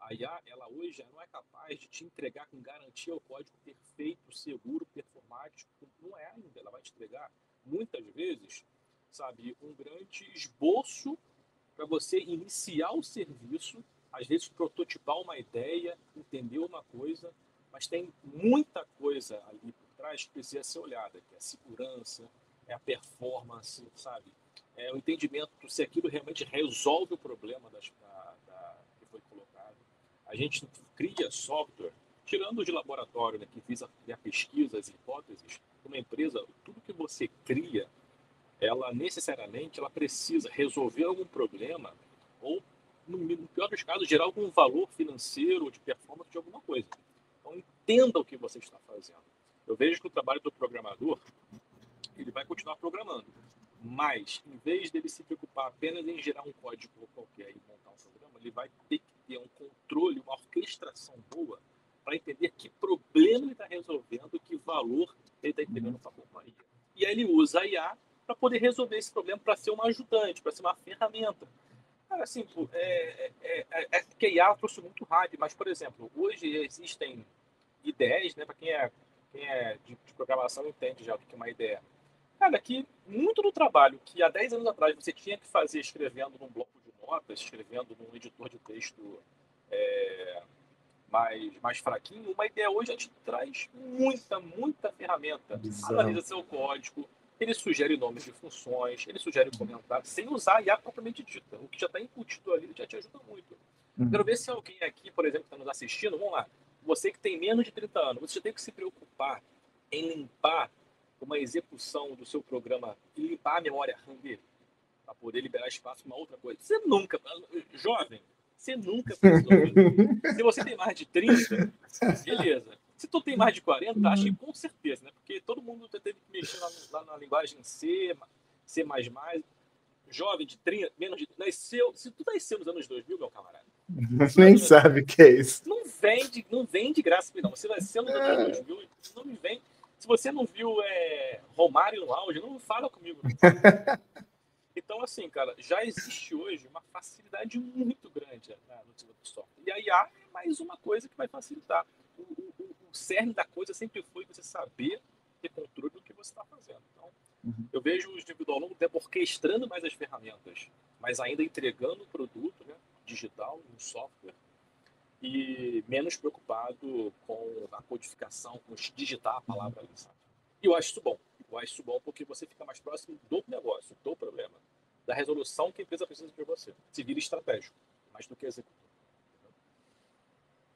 A IA, ela hoje não é capaz de te entregar com garantia o código perfeito, seguro, performático. Não é ainda. Ela vai te entregar, muitas vezes, sabe, um grande esboço para você iniciar o serviço, às vezes prototipar uma ideia, entender uma coisa, mas tem muita coisa ali por trás que precisa ser olhada, que é a segurança, é a performance, sabe? É o entendimento se aquilo realmente resolve o problema que foi colocado. A gente cria software, tirando de laboratório, né, que visa criar pesquisas e hipóteses, uma empresa, tudo que você cria, ela necessariamente ela precisa resolver algum problema ou, no pior dos casos, gerar algum valor financeiro ou de performance de alguma coisa. Então, entenda o que você está fazendo. Eu vejo que o trabalho do programador, ele vai continuar programando, mas, em vez dele se preocupar apenas em gerar um código qualquer e montar um programa, ele vai ter que ter um controle, uma orquestração boa para entender que problema ele está resolvendo, que valor ele está entregando para a companhia. E aí ele usa a IA para poder resolver esse problema, para ser uma ajudante, para ser uma ferramenta. Cara, assim, que a IA trouxe muito hype, mas, por exemplo, hoje existem ideias, né, para quem é de programação entende já o que é uma ideia. Cara, que muito do trabalho que há 10 anos atrás você tinha que fazer escrevendo num bloco de notas, escrevendo num editor de texto mais fraquinho, uma ideia hoje te traz muita ferramenta.
Bizarro.
Analisa seu código, ele sugere nomes de funções, ele sugere comentários, sem usar a IA propriamente dita. O que já está embutido ali já te ajuda muito. Quero ver se alguém aqui, por exemplo, que está nos assistindo, vamos lá, você que tem menos de 30 anos, você já tem que se preocupar em limpar uma execução do seu programa e limpar a memória RAM dele. para poder liberar espaço para uma outra coisa. Você nunca, jovem, você nunca pensou nisso. Se você tem mais de 30, beleza. Se tu tem mais de 40, acho que com certeza, né? Porque todo mundo teve que mexer lá na linguagem C++. Jovem de 30, menos de... Nasceu, se tu nasceu nos anos 2000, meu camarada...
Nem sabe o que é isso.
Não vem de graça, não. Você nasceu nos anos 2000, não me vem... Se você não viu Romário no auge, não fala comigo. Não fala. Então, assim, cara, já existe hoje uma facilidade muito grande no desenvolvimento de software. E a IA é mais uma coisa que vai facilitar. O cerne da coisa sempre foi você saber ter controle do que você está fazendo. Então, eu vejo os indivíduos ao longo do tempo orquestrando mais as ferramentas, mas ainda entregando o produto, né, digital, um software, e menos preocupado com a codificação, com digitar a palavra ali, sabe? E eu acho isso bom. Eu acho isso bom porque você fica mais próximo do negócio, do problema, da resolução que a empresa precisa de você. Se vira estratégico, mais do que executor.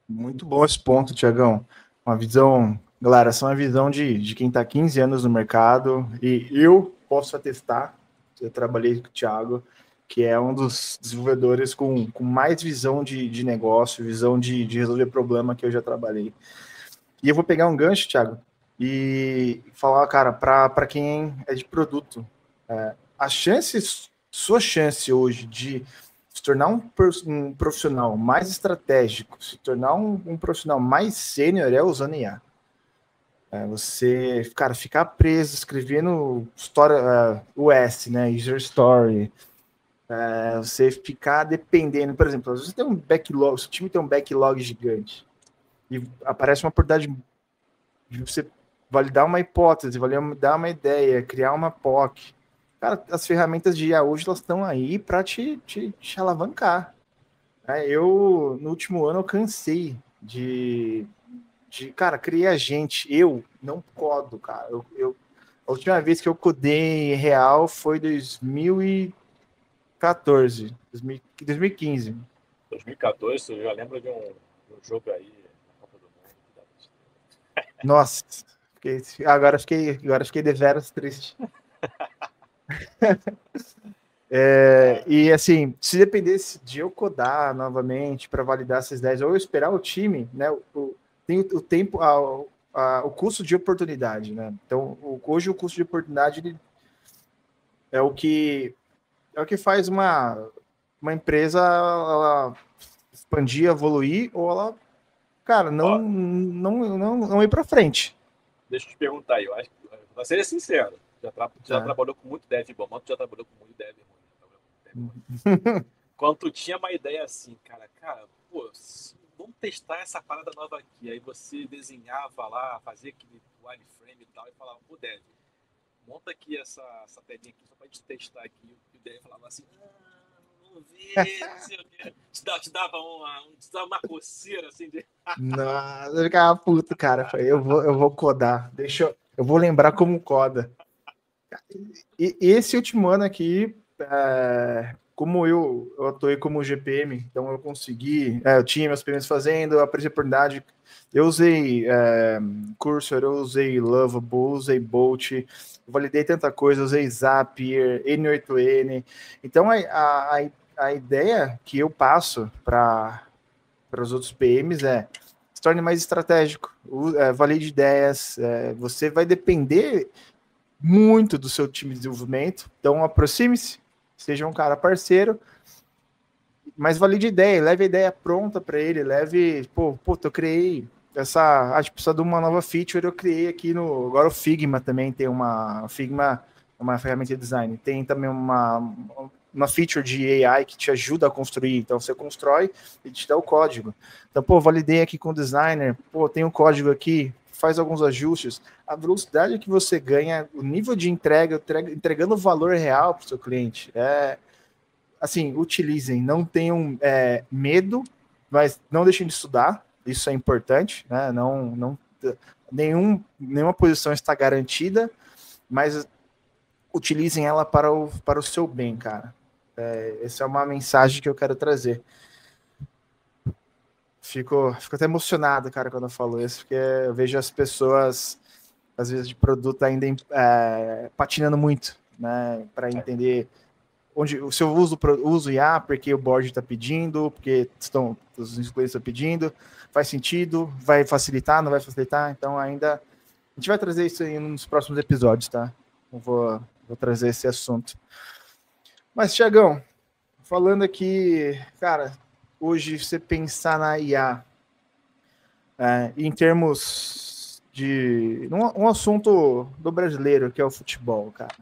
Muito bom esse ponto, Tiagão. Uma visão, galera, essa é uma visão de quem está 15 anos no mercado, e eu posso atestar, eu trabalhei com o Thiago, que é um dos desenvolvedores com mais visão de negócio, visão de resolver problema que eu já trabalhei. E eu vou pegar um gancho, Thiago, e falar, cara, para quem é de produto, sua chance hoje de se tornar um profissional mais estratégico, se tornar um profissional mais sênior é usando IA. Você, cara, ficar preso escrevendo história, US, né, user story, você ficar dependendo, por exemplo, às vezes tem um backlog, seu time tem um backlog gigante e aparece uma oportunidade de você validar uma hipótese, validar uma ideia, criar uma POC. Cara, as ferramentas de IA hoje elas estão aí para te alavancar. Eu, no último ano, eu cansei cara, criei agente. Eu não codo, cara. A última vez que eu codei real foi 2014, 2015.
2014, eu já lembro de um jogo aí na Copa do Mundo.
Nossa, agora fiquei deveras triste. E assim, se dependesse de eu codar novamente para validar essas ideias, ou eu esperar o time, né? Tem o tempo, o custo de oportunidade, né? Então, hoje o custo de oportunidade é o que faz uma empresa ela expandir, evoluir, ou ela, cara, não ir para frente.
Deixa eu te perguntar aí, eu acho que vai ser sincero. Já trabalhou com muito dev bom, tu já trabalhou com muito dev ruim. Quando tu tinha uma ideia assim, cara, pô, vamos testar essa parada nova aqui. Aí você desenhava lá, fazia aquele wireframe e tal, e falava, pô, dev, monta aqui essa telinha aqui só pra gente testar aqui. E o dev falava assim, vamos ver, não sei o quê. Te dava uma coceira assim de.
Nossa, eu ficava puto, cara. Eu vou codar. Eu vou lembrar como coda. E esse último ano aqui, como eu atuei como GPM, então eu consegui, eu tinha meus PMs fazendo, eu apareci a oportunidade, eu usei Cursor, eu usei Lovable, usei Bolt, validei tanta coisa, usei Zapier, N8N, então a ideia que eu passo para os outros PMs se torne mais estratégico, valide ideias, você vai depender muito do seu time de desenvolvimento, então aproxime-se, seja um cara parceiro, mas valide ideia, leve a ideia pronta para ele, eu criei essa, precisa de uma nova feature, eu criei aqui agora o Figma também tem Figma é uma ferramenta de design, tem também uma feature de AI que te ajuda a construir, então você constrói e te dá o código, então, validei aqui com o designer, tem um código aqui, faz alguns ajustes, a velocidade que você ganha, o nível de entrega, entregando o valor real para o seu cliente, assim, utilizem, não tenham medo, mas não deixem de estudar, isso é importante, né? Nenhuma posição está garantida, mas utilizem ela para o seu bem, cara. Essa é uma mensagem que eu quero trazer. Fico até emocionado, cara, quando eu falo isso, porque eu vejo as pessoas, às vezes, de produto ainda patinando muito, né, para entender onde se eu uso IA porque o board está pedindo, porque os clientes estão pedindo, faz sentido, vai facilitar, não vai facilitar, então ainda a gente vai trazer isso aí nos próximos episódios, tá? Eu vou trazer esse assunto. Mas, Thiagão, falando aqui, cara, hoje você pensar na IA, em termos de um assunto do brasileiro, que é o futebol, cara.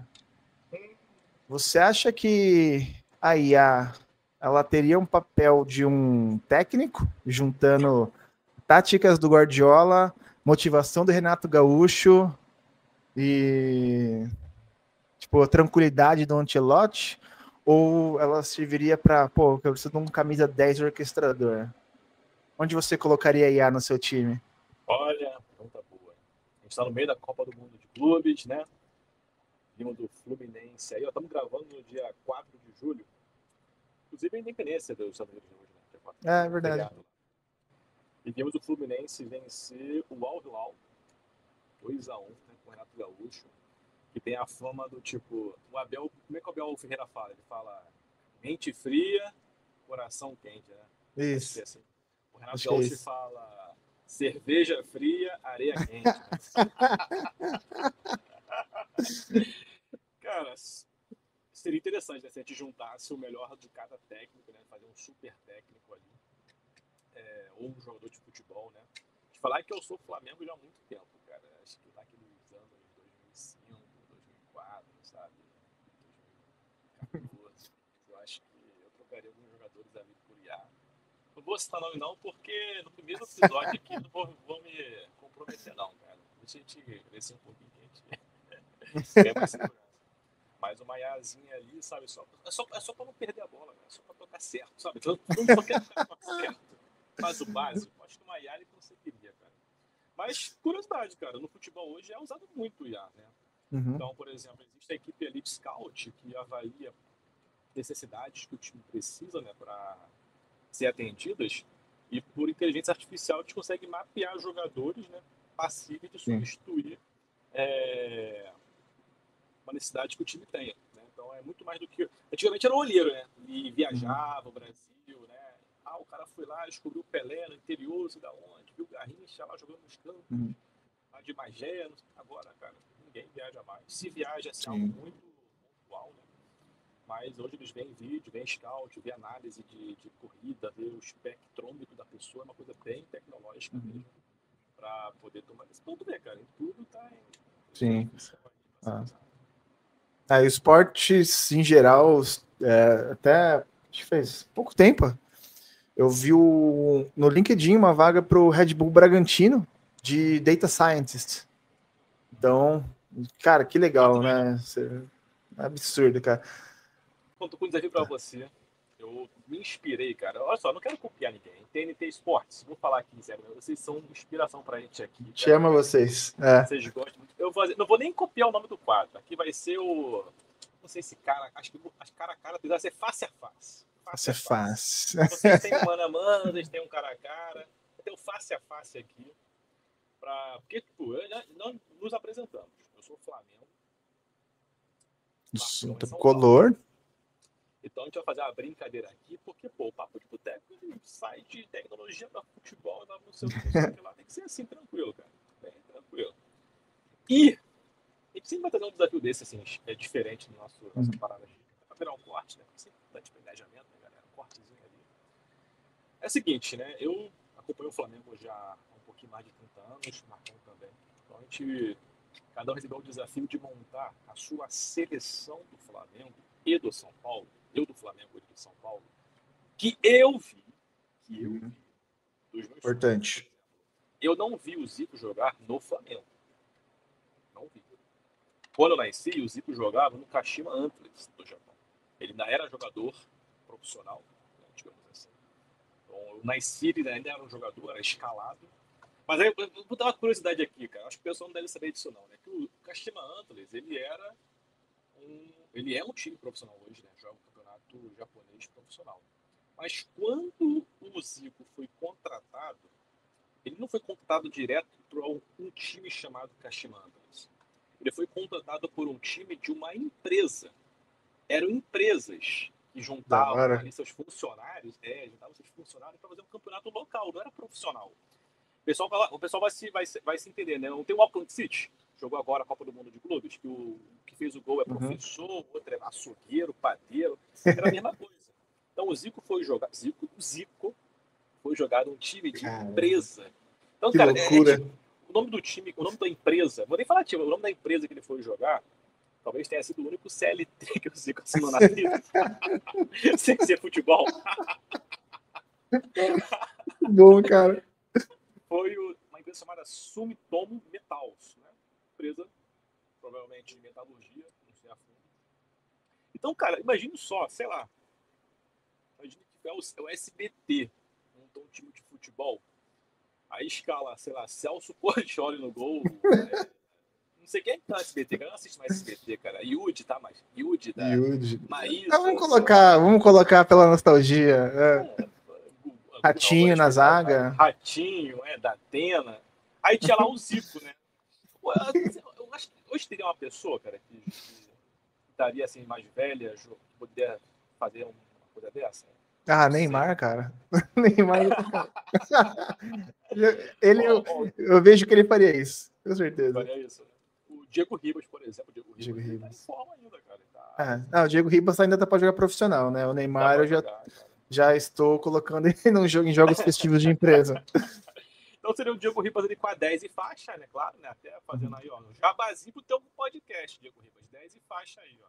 Você acha que a IA ela teria um papel de um técnico, juntando táticas do Guardiola, motivação do Renato Gaúcho e tipo, tranquilidade do Ancelotti? Ou ela serviria para, pô, eu preciso de um camisa 10 orquestrador? Onde você colocaria a IA no seu time?
Olha, pergunta boa. A gente está no meio da Copa do Mundo de Clubes, né? Vimos do Fluminense aí, ó. Estamos gravando no dia 4 de julho. Inclusive a independência dos Estados Unidos hoje, né?
É verdade.
E vimos o Fluminense vencer o Al Hilal 2-1, né, com o Renato Gaúcho, que tem a fama do tipo, o Abel, como é que o Abel Ferreira fala? Ele fala mente fria, coração quente, né? Acho que é
Isso.
assim. O Renato
Acho que é
Gaúcho
isso.
fala cerveja fria, areia quente. Né? Cara, seria interessante, né, se a gente juntasse o melhor de cada técnico, né, fazer um super técnico ali, ou um jogador de futebol, né? De falar que eu sou Flamengo já há muito tempo, cara. Acho que naqueles anos de 2005, 2004, sabe? 2014. Eu acho que eu trocaria alguns jogadores ali por IA. Não vou citar nome não, porque no primeiro episódio aqui não vou me comprometer não, cara. Deixa a gente crescer um pouquinho, que a gente quer mais segurança. Mas uma IAzinha ali, sabe? É só pra não perder a bola, cara. É só pra tocar certo, sabe? Todo mundo só quer tocar certo. Faz o básico. Acho que uma IA ele conseguiria, cara. Mas, curiosidade, cara, no futebol hoje é usado muito o IA, né?
Uhum.
Então, por exemplo, existe a equipe Elite Scout que avalia necessidades que o time precisa, né, para ser atendidas, e por inteligência artificial a gente consegue mapear jogadores, né, passíveis de substituir uma necessidade que o time tenha. Né? Então é muito mais do que... Antigamente era o olheiro, né? E viajava o Brasil, né? Ah, o cara foi lá, descobriu o Pelé no interior, sei da onde, viu o Garrincha lá jogando nos campos, lá de Magé. Agora, cara, ninguém viaja mais. Se viaja, é algo muito pontual, né? Mas hoje eles veem vídeo, veem scout, veem análise de corrida, ver o espectrômetro da pessoa, é uma coisa bem tecnológica mesmo, para poder tomar esse ponto, né, cara? Em tudo tá em
Sim. Esportes em geral, até acho que faz pouco tempo, eu vi no LinkedIn uma vaga para o Red Bull Bragantino de Data Scientist. Então, cara, que legal, né? É absurdo, cara.
Conto com um desafio para você. Eu me inspirei, cara. Olha só, não quero copiar ninguém. TNT Esportes, vou falar aqui, sério. Vocês são inspiração pra gente aqui. Cara.
Chama vocês.
Vocês gostam muito. Não vou nem copiar o nome do quadro. Aqui vai ser o... Não sei se cara... Acho que cara a cara vai ser face a face.
Face a face.
Vocês têm um mano a mano, vocês têm um cara a cara. Eu tenho face a face aqui. Porque, tipo, nós nos apresentamos. Eu sou o Flamengo.
Color.
Então a gente vai fazer uma brincadeira aqui, porque, pô, o Papo de Boteco sai de tecnologia para futebol, não sei o que lá. Tem que ser assim, tranquilo, cara. Bem tranquilo. E a gente sempre vai trazer um desafio desse, assim, diferente do nossa parada aqui. Pra virar um corte, né? Sempre dá de engajamento, né, galera? Um cortezinho ali. É o seguinte, né? Eu acompanho o Flamengo já há um pouquinho mais de 30 anos, Marcão também. Então a gente, cada um recebeu o desafio de montar a sua seleção do Flamengo e do São Paulo. Eu do Flamengo e do São Paulo, que eu vi dos meus
Importante.
filhos, eu não vi o Zico jogar no Flamengo. Não vi. Quando eu nasci, o Zico jogava no Kashima Antlers do Japão. Ele ainda era jogador profissional, né, digamos assim. Então, eu nasci, ele ainda era um jogador, era escalado. Mas aí, eu vou dar uma curiosidade aqui, cara. Acho que o pessoal não deve saber disso não, né? Que o Kashima Antlers, ele é um time profissional hoje, né? Joga o campeonato japonês profissional. Mas quando o Zico foi contratado, ele não foi contratado direto por um time chamado Kashima Antlers. Ele foi contratado por um time de uma empresa eram empresas que
Da
juntavam
hora.
ali seus funcionários, para fazer um campeonato local, não era profissional. O pessoal vai se entender, né? Não tem o Auckland City, jogou agora a Copa do Mundo de Clubes, que o que fez o gol é
Uhum.
professor, o outro é açougueiro, padeiro, era a mesma coisa. Então o Zico foi jogar, Zico foi jogar num time de
Cara,
empresa. Então,
que
cara,
loucura.
o nome do time, o nome da empresa, vou nem falar time, o nome da empresa que ele foi jogar, talvez tenha sido o único CLT que o Zico assinou na vida, sem ser futebol,
Bom, cara.
foi uma empresa chamada Sumitomo Metals, né? Empresa provavelmente de metalurgia, não sei a fundo. Então, cara, imagine só, sei lá, imagine que é o SBT, montou um time de futebol, aí escala, sei lá, Celso Portiolli no gol, não sei quem é que tá no SBT, cara, eu não assisto mais SBT, cara, Yudi, tá mais, Yudi da
Yudi. Ah,
Maísa, sei lá,
vamos colocar pela nostalgia.
é, Google,
Ratinho
agora
na
esqueci,
zaga.
Ratinho, da Atena, aí tinha lá o Zico, né? Pô, eu acho que hoje teria uma pessoa, cara, que estaria assim mais velha, que poderia fazer uma coisa dessa.
Ah,
Não sei.
Neymar, cara. Neymar. Ele,
Ó,
eu,
ó,
eu vejo que ele faria isso, com certeza.
faria isso. Né? O Diego Ribas, por exemplo, o Diego
Diego
Ribas, ele tá em
Ribas.
forma ainda, cara. Ele tá,
Ah, não, o Diego Ribas ainda dá para jogar profissional, né? O
dá
Neymar
pra
eu já,
jogar, cara.
já estou colocando ele num jogo, em jogos festivos de empresa.
Então seria o Diego Ribas ali com a 10 e faixa, né? Claro, né? Até fazendo aí, ó, um jabazinho pro teu podcast, Diego Ribas. 10 e faixa aí, ó.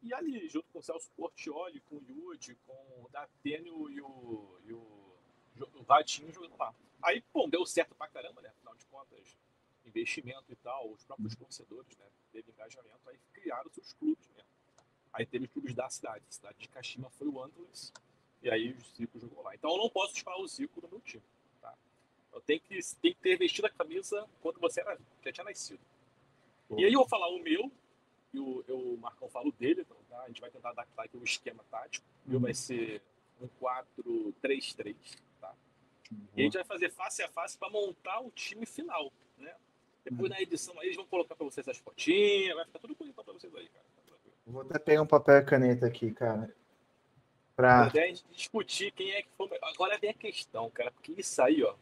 E ali, junto com o Celso Portiolli, com o Yudi, com o Datênio e o Ratinho jogando lá. Aí, pô, deu certo pra caramba, né? Afinal de contas, investimento e tal, os próprios torcedores, né? Teve engajamento, aí criaram seus clubes, né? Aí teve os clubes da cidade. A cidade de Kashima foi o Antlers, e aí o Zico jogou lá. Então eu não posso escalar o Zico no meu time, tá? Eu tenho que ter vestido a camisa quando você já tinha nascido. E aí eu vou falar o meu, e o Marcão fala o dele, então, tá? A gente vai tentar adaptar aqui o esquema tático. O meu vai ser um 4-3-3, tá? E a gente vai fazer face a face para montar o time final, né? Depois na edição aí eles vão colocar para vocês as fotinhas, vai ficar tudo bonito para vocês aí, cara.
Vou até pegar um papel e caneta aqui, cara.
A
Pra...
ideia é a gente discutir quem é que foi. Agora vem a questão, cara, porque isso aí, ó.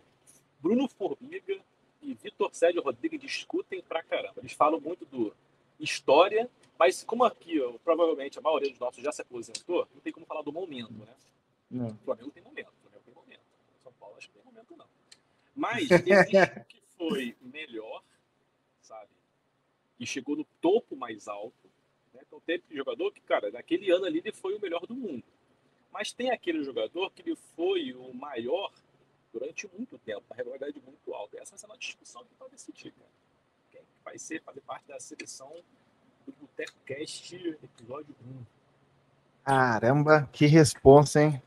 Bruno Formiga e Vitor Sérgio Rodrigues discutem pra caramba. Eles falam muito do história, mas como aqui, ó, provavelmente a maioria dos nossos já se aposentou, não tem como falar do momento, né?
Não.
O Flamengo tem momento, o Flamengo tem momento. São Paulo acho que tem momento não. Mas existe o que foi melhor, sabe? E chegou no topo mais alto. Né? Então teve jogador que, cara, naquele ano ali ele foi o melhor do mundo. Mas tem aquele jogador que ele foi o maior durante muito tempo, uma regularidade muito alta. Essa vai ser uma discussão que vai decidir, cara. Quem vai fazer parte da seleção do Boteco Cast episódio 1.
Caramba, que responsa, hein?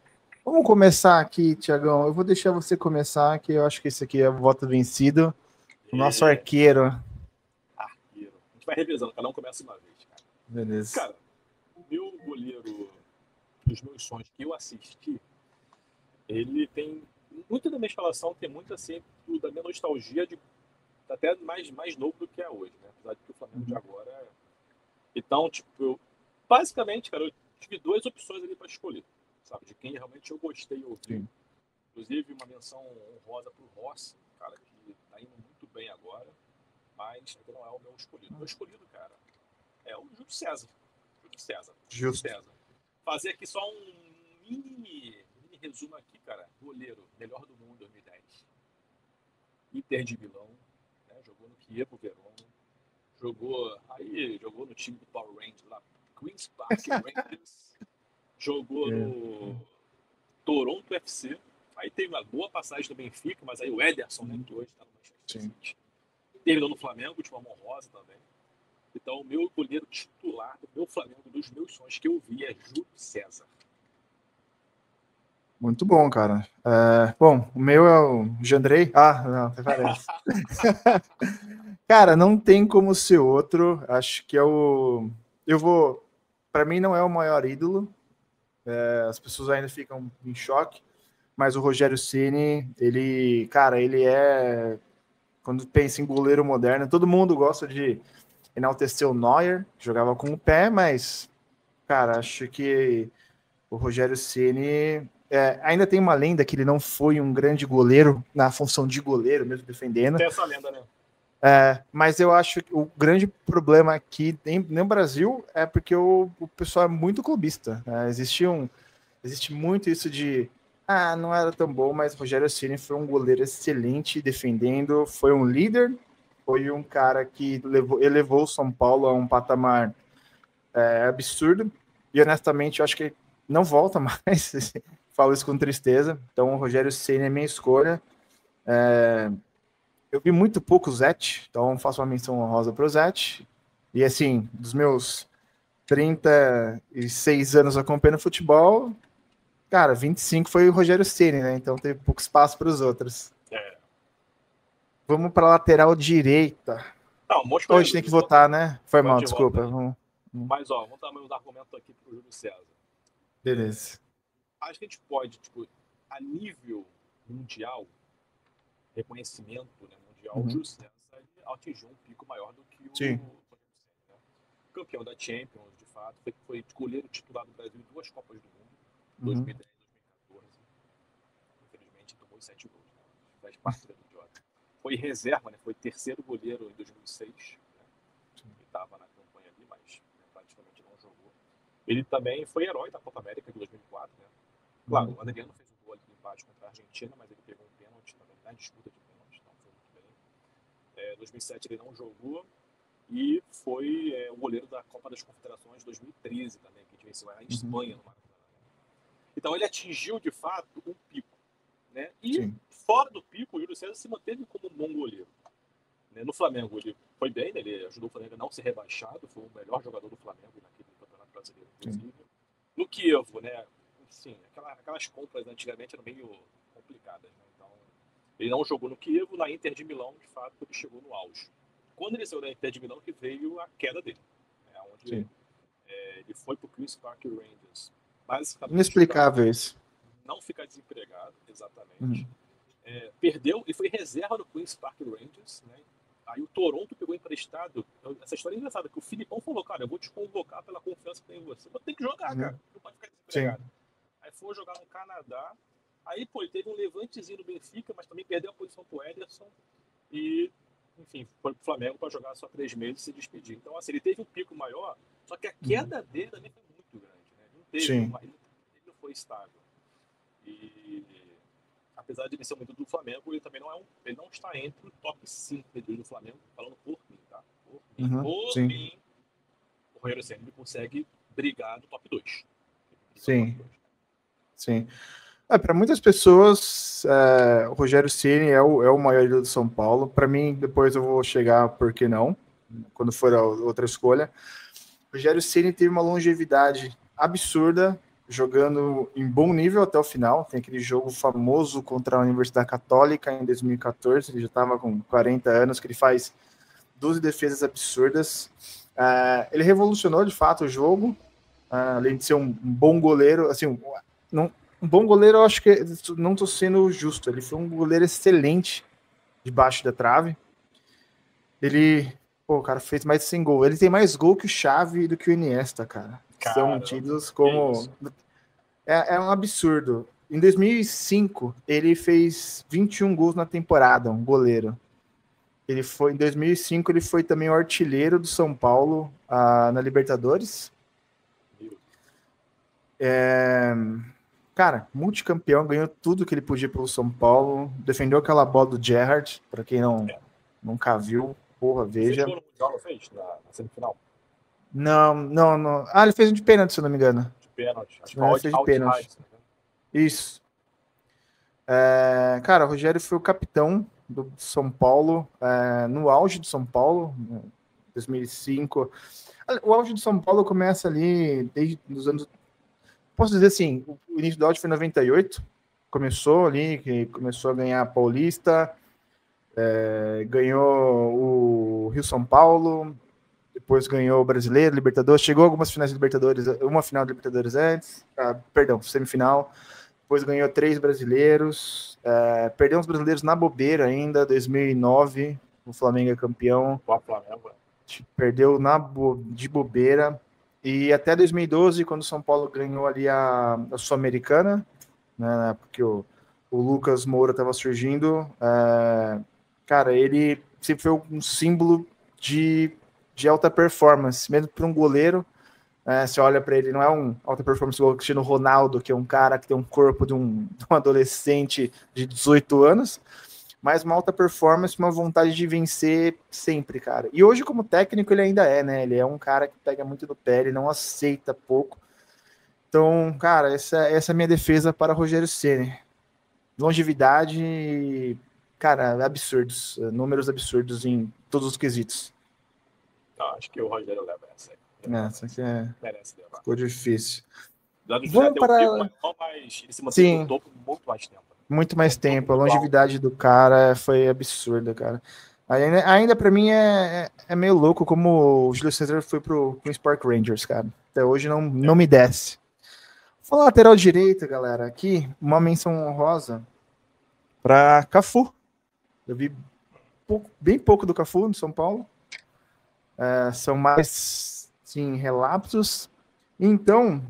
Vamos começar aqui, Tiagão. Eu vou deixar você começar, que eu acho que esse aqui é o voto vencido. O nosso arqueiro.
Arqueiro. A gente vai revezando, cada um começa uma vez, cara.
Beleza.
Cara, o meu goleiro dos meus sonhos que eu assisti, ele tem muito da minha escalação, tem muito assim da minha nostalgia de até mais novo do que é hoje, né? Apesar de que o Flamengo de agora é... Então, tipo, basicamente, cara, eu tive duas opções ali para escolher, sabe? De quem realmente eu gostei e ouvi.
Sim.
Inclusive, uma menção honrosa pro Rossi, cara, que tá indo muito bem agora, mas ainda não é o meu escolhido. O meu escolhido, cara, é o Júlio César. Júlio César. Júlio
Justo.
César. Fazer aqui só um mini resumo aqui, cara. Goleiro, melhor do mundo 2010. Inter de Milão, né? Jogou no Chievo Verona. Jogou no time do Power Rangers lá, Queen's Park Rangers. Jogou no Toronto FC. Aí teve uma boa passagem do Benfica, mas aí o Ederson, né, que hoje está no Manchester City. Terminou no Flamengo, de uma honrosa também. Então, o meu goleiro titular do meu Flamengo, dos meus sonhos que eu vi, é Júlio César.
Muito bom, cara. Bom, o meu é o Jandrei. Ah, não, até parece. Cara, não tem como ser outro. Acho que é o. Eu vou. Para mim, não é o maior ídolo. As pessoas ainda ficam em choque. Mas o Rogério Ceni, ele, cara, ele é. Quando pensa em goleiro moderno, todo mundo gosta de enaltecer o Neuer, que jogava com o pé, mas, Cara, acho que o Rogério Ceni ainda tem uma lenda que ele não foi um grande goleiro na função de goleiro, mesmo defendendo.
Tem essa lenda, né?
Mas eu acho que o grande problema aqui no Brasil é porque o pessoal é muito clubista. Né? Existe muito isso de não era tão bom, mas o Rogério Ceni foi um goleiro excelente defendendo, foi um líder, foi um cara que elevou o São Paulo a um patamar absurdo, e honestamente eu acho que não volta mais, falo isso com tristeza, então o Rogério Ceni é minha escolha. Eu vi muito pouco o Zete, então faço uma menção honrosa para o Zete, e assim, dos meus 36 anos acompanhando futebol, cara, 25 foi o Rogério Ceni, né? Então teve pouco espaço para os outros. Vamos para a lateral direita. Hoje tem que votar, né? Foi mal, desculpa.
Mas, vamos dar meus argumentos aqui para o Júlio César.
Beleza.
Acho que a gente pode, a nível mundial, reconhecimento, né, mundial, o Júlio César atingiu um pico maior do que o Rogério Ceni, né? Campeão da Champions, de fato, foi goleiro titular do Brasil em 2 Copas do Mundo, 2010 e 2014. Infelizmente, tomou 7 gols. Né? Faz parte da idiota. Foi reserva, né? Foi terceiro goleiro em 2006. Né? Ele estava na campanha ali, mas praticamente não jogou. Ele também foi herói da Copa América de 2004. Né? Claro, o Adriano fez um gol ali embaixo contra a Argentina, mas ele pegou um pênalti também na disputa de pênalti, então foi muito bem. 2007 ele não jogou. E foi o goleiro da Copa das Confederações de 2013 também, que a gente venceu lá em Espanha, no Maracanã. Então ele atingiu, de fato, um pico. Né? E fora do pico, o Júlio César se manteve como um bom goleiro. Né? No Flamengo ele foi bem, né? Ele ajudou o Flamengo a não ser rebaixado, foi o melhor jogador do Flamengo naquele campeonato brasileiro, inclusive. No Kiev, né? Sim, aquelas compras antigamente eram meio complicadas. Né? Então, ele não jogou no Kiev, na Inter de Milão, de fato, ele chegou no auge. Quando ele saiu da Inter de Milão, que veio a queda dele. Né? Onde ele foi para o Queen's Park Rangers. Basicamente,
inexplicável isso.
Não ficar desempregado, exatamente. Perdeu e foi reserva no Queen's Park Rangers. Né? Aí o Toronto pegou emprestado. Essa história é engraçada, que o Filipão falou, cara, eu vou te convocar pela confiança que tem em você. Você tem que jogar, cara. Não pode ficar desempregado. Aí foi jogar no Canadá. Aí, ele teve um levantezinho no Benfica, mas também perdeu a posição pro Ederson. E, enfim, foi pro Flamengo para jogar só 3 meses e se despedir. Então, assim, ele teve um pico maior, só que a queda dele também foi muito grande. Né? Ele não foi estável. E apesar de ele ser muito do Flamengo, ele também ele não está entre o top 5 do Flamengo, falando por mim, tá? Por mim, o Rogério Ceni consegue brigar no top 2.
Sim. Para muitas pessoas, o Rogério Ceni é o maior ídolo do São Paulo. Para mim, depois eu vou chegar, por que não, quando for a outra escolha. O Rogério Ceni teve uma longevidade absurda, jogando em bom nível até o final. Tem aquele jogo famoso contra a Universidade Católica em 2014, ele já estava com 40 anos, que ele faz 12 defesas absurdas. Ele revolucionou, de fato, o jogo, além de ser um bom goleiro. Assim, um bom goleiro, eu acho que não estou sendo justo, ele foi um goleiro excelente debaixo da trave. O cara fez mais de 100 gols. Ele tem mais gol que o Xavi do que o Iniesta, cara. São tidos como... É um absurdo. Em 2005, ele fez 21 gols na temporada, um goleiro. Em 2005, ele foi também o artilheiro do São Paulo na Libertadores. Cara, multicampeão, ganhou tudo que ele podia pelo São Paulo. Defendeu aquela bola do Gerrard, para quem nunca viu. Porra, veja.
Você no Mundial, não fez? Na semifinal?
Não. Ele fez um de pênalti, se eu não me engano.
De pênalti. Acho que
fez de pênalti. Isso. Cara, o Rogério foi o capitão do São Paulo, no auge do São Paulo, 2005. O auge do São Paulo começa ali desde os anos... Posso dizer assim, o início do auge foi em 98. Começou ali, que começou a ganhar a Paulista, ganhou o Rio-São Paulo, depois ganhou o Brasileiro, Libertadores, chegou algumas finais de Libertadores, uma final de Libertadores antes, semifinal, depois ganhou 3 brasileiros, perdeu uns brasileiros na bobeira ainda, 2009, o Flamengo é campeão, perdeu de bobeira, E até 2012, quando o São Paulo ganhou ali a Sul-Americana, né, porque o Lucas Moura estava surgindo, cara, ele sempre foi um símbolo de alta performance, mesmo para um goleiro. Você olha para ele, não é um alta performance igual o Cristiano Ronaldo, que é um cara que tem um corpo de um adolescente de 18 anos, mas uma alta performance, uma vontade de vencer sempre, cara. E hoje, como técnico, ele ainda é, né? Ele é um cara que pega muito do pé, ele não aceita pouco. Então, cara, essa é a minha defesa para Rogério Ceni. Longevidade, cara, absurdos, números absurdos em todos os quesitos.
Acho que o Rogério leva essa aí.
Essa aqui
merece levar.
Ficou difícil.
Vamos para... maior, mas ele se manteve no topo muito mais tempo.
Muito mais tempo. A longevidade do cara foi absurda, cara. Ainda para mim é meio louco como o Júlio César foi pro Queen's Park Rangers, cara. Até hoje não me desce. Vou falar lateral direito, galera. Aqui, uma menção honrosa para Cafu. Eu vi bem pouco do Cafu no São Paulo. São mais, sim, relapsos. Então,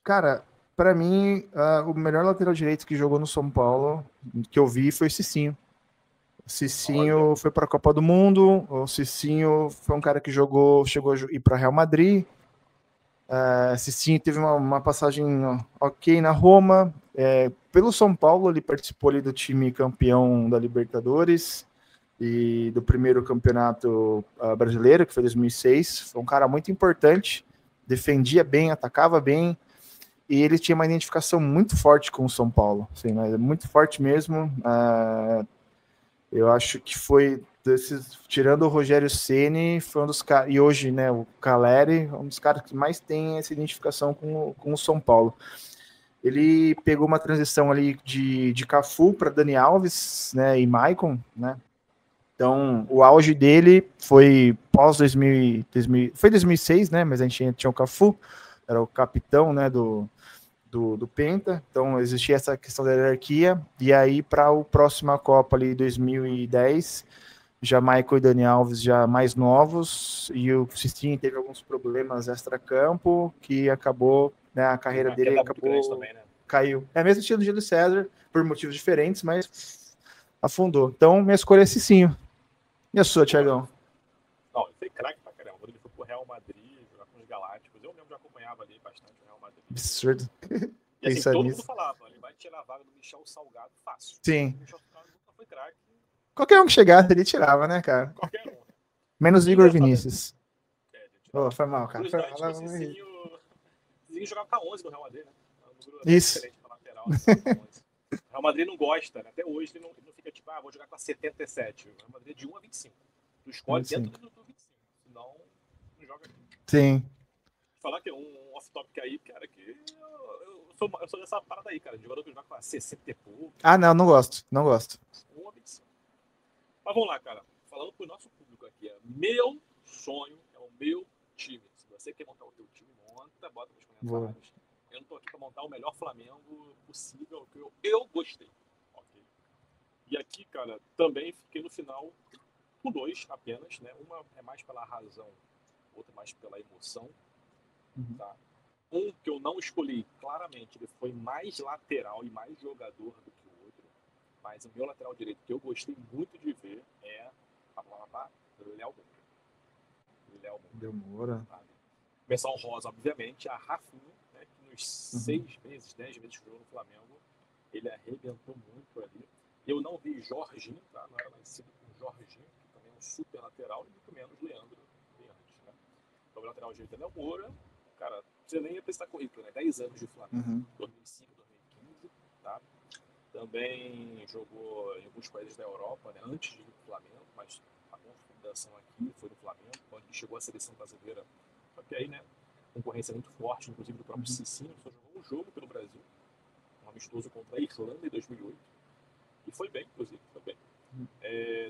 cara, para mim, o melhor lateral direito que jogou no São Paulo, que eu vi, foi o Cicinho. O Cicinho foi para a Copa do Mundo. O Cicinho foi um cara que chegou a ir para Real Madrid. Cicinho teve uma passagem ok na Roma. Pelo São Paulo, ele participou ali do time campeão da Libertadores e do primeiro campeonato brasileiro, que foi 2006. Foi um cara muito importante, defendia bem, atacava bem, e ele tinha uma identificação muito forte com o São Paulo, assim, né? Muito forte mesmo. Eu acho que foi tirando o Rogério Ceni, foi um dos caras, e hoje, né, o Caleri, um dos caras que mais tem essa identificação com o São Paulo. Ele pegou uma transição ali de Cafu para Dani Alves, né, e Maicon, né? Então, o auge dele foi pós 2000, foi 2006, né? Mas a gente tinha o Cafu, era o capitão, né, do Penta. Então, existia essa questão da hierarquia. E aí, para a próxima Copa ali, 2010, já Michael e Dani Alves já mais novos. E o Cicinho teve alguns problemas extra-campo, que acabou, né, a carreira dele acabou, também, né? Caiu. É mesmo estilo de Júlio César, por motivos diferentes, mas afundou. Então, minha escolha é Cicinho. E a sua, Thiagão?
Não, ele foi craque pra caramba. Quando ele foi pro Real Madrid, jogar com os Galácticos, eu mesmo já acompanhava ali bastante o Real Madrid.
Absurdo.
E assim, todo mundo falava, ele vai tirar a vaga do Michel Salgado fácil.
Sim.
O Michel Salgado nunca foi craque.
Qualquer um que chegasse, ele tirava, né, cara?
Qualquer um.
Menos Igor Vinícius. Foi mal, cara.
O Cicinho jogava com a 11 no Real Madrid, né?
Isso.
Pra lateral, o Real Madrid não gosta, né? Até hoje ele não fica tipo, vou jogar com a 77. O Real Madrid é de 1 a 25. Tu escolhe 25. Dentro do 25. Senão, não joga aqui.
Sim.
Falar que é um off-topic aí, cara, que eu sou dessa parada aí, cara. De jogador que joga com a 60 e pouco.
Não gosto. Não gosto.
1 a 25. Mas vamos lá, cara. Falando pro nosso público aqui, meu sonho é o meu time. Se você quer montar o teu time, monta, bota nos comentários. Eu não tô aqui pra montar o melhor Flamengo possível, que eu gostei. Okay? E aqui, cara, também fiquei no final com 2 apenas, né? Uma é mais pela razão, outra mais pela emoção. Tá? Um que eu não escolhi, claramente, ele foi mais lateral e mais jogador do que o outro. Mas o meu lateral direito, que eu gostei muito de ver, é Léo
Moura.
Menção rosa, obviamente, a Rafinha, né, que nos 6 meses, 10 meses que jogou no Flamengo, ele arrebentou muito ali. Eu não vi Jorginho, tá? Não era nascido com Jorginho, que também é um super lateral, e muito menos Leandro antes, né? Então, o lateral direito é Léo Moura. Cara, você nem ia precisar currículo, né? 10 anos de Flamengo, 2005, 2015, tá? Também jogou em alguns países da Europa, né? Antes de ir pro Flamengo, mas a fundação aqui foi no Flamengo, quando ele chegou à seleção brasileira. Só que aí, né? Concorrência muito forte, inclusive do próprio Cicinho, só jogou um jogo pelo Brasil, um amistoso contra a Irlanda em 2008, e foi bem, inclusive, foi bem.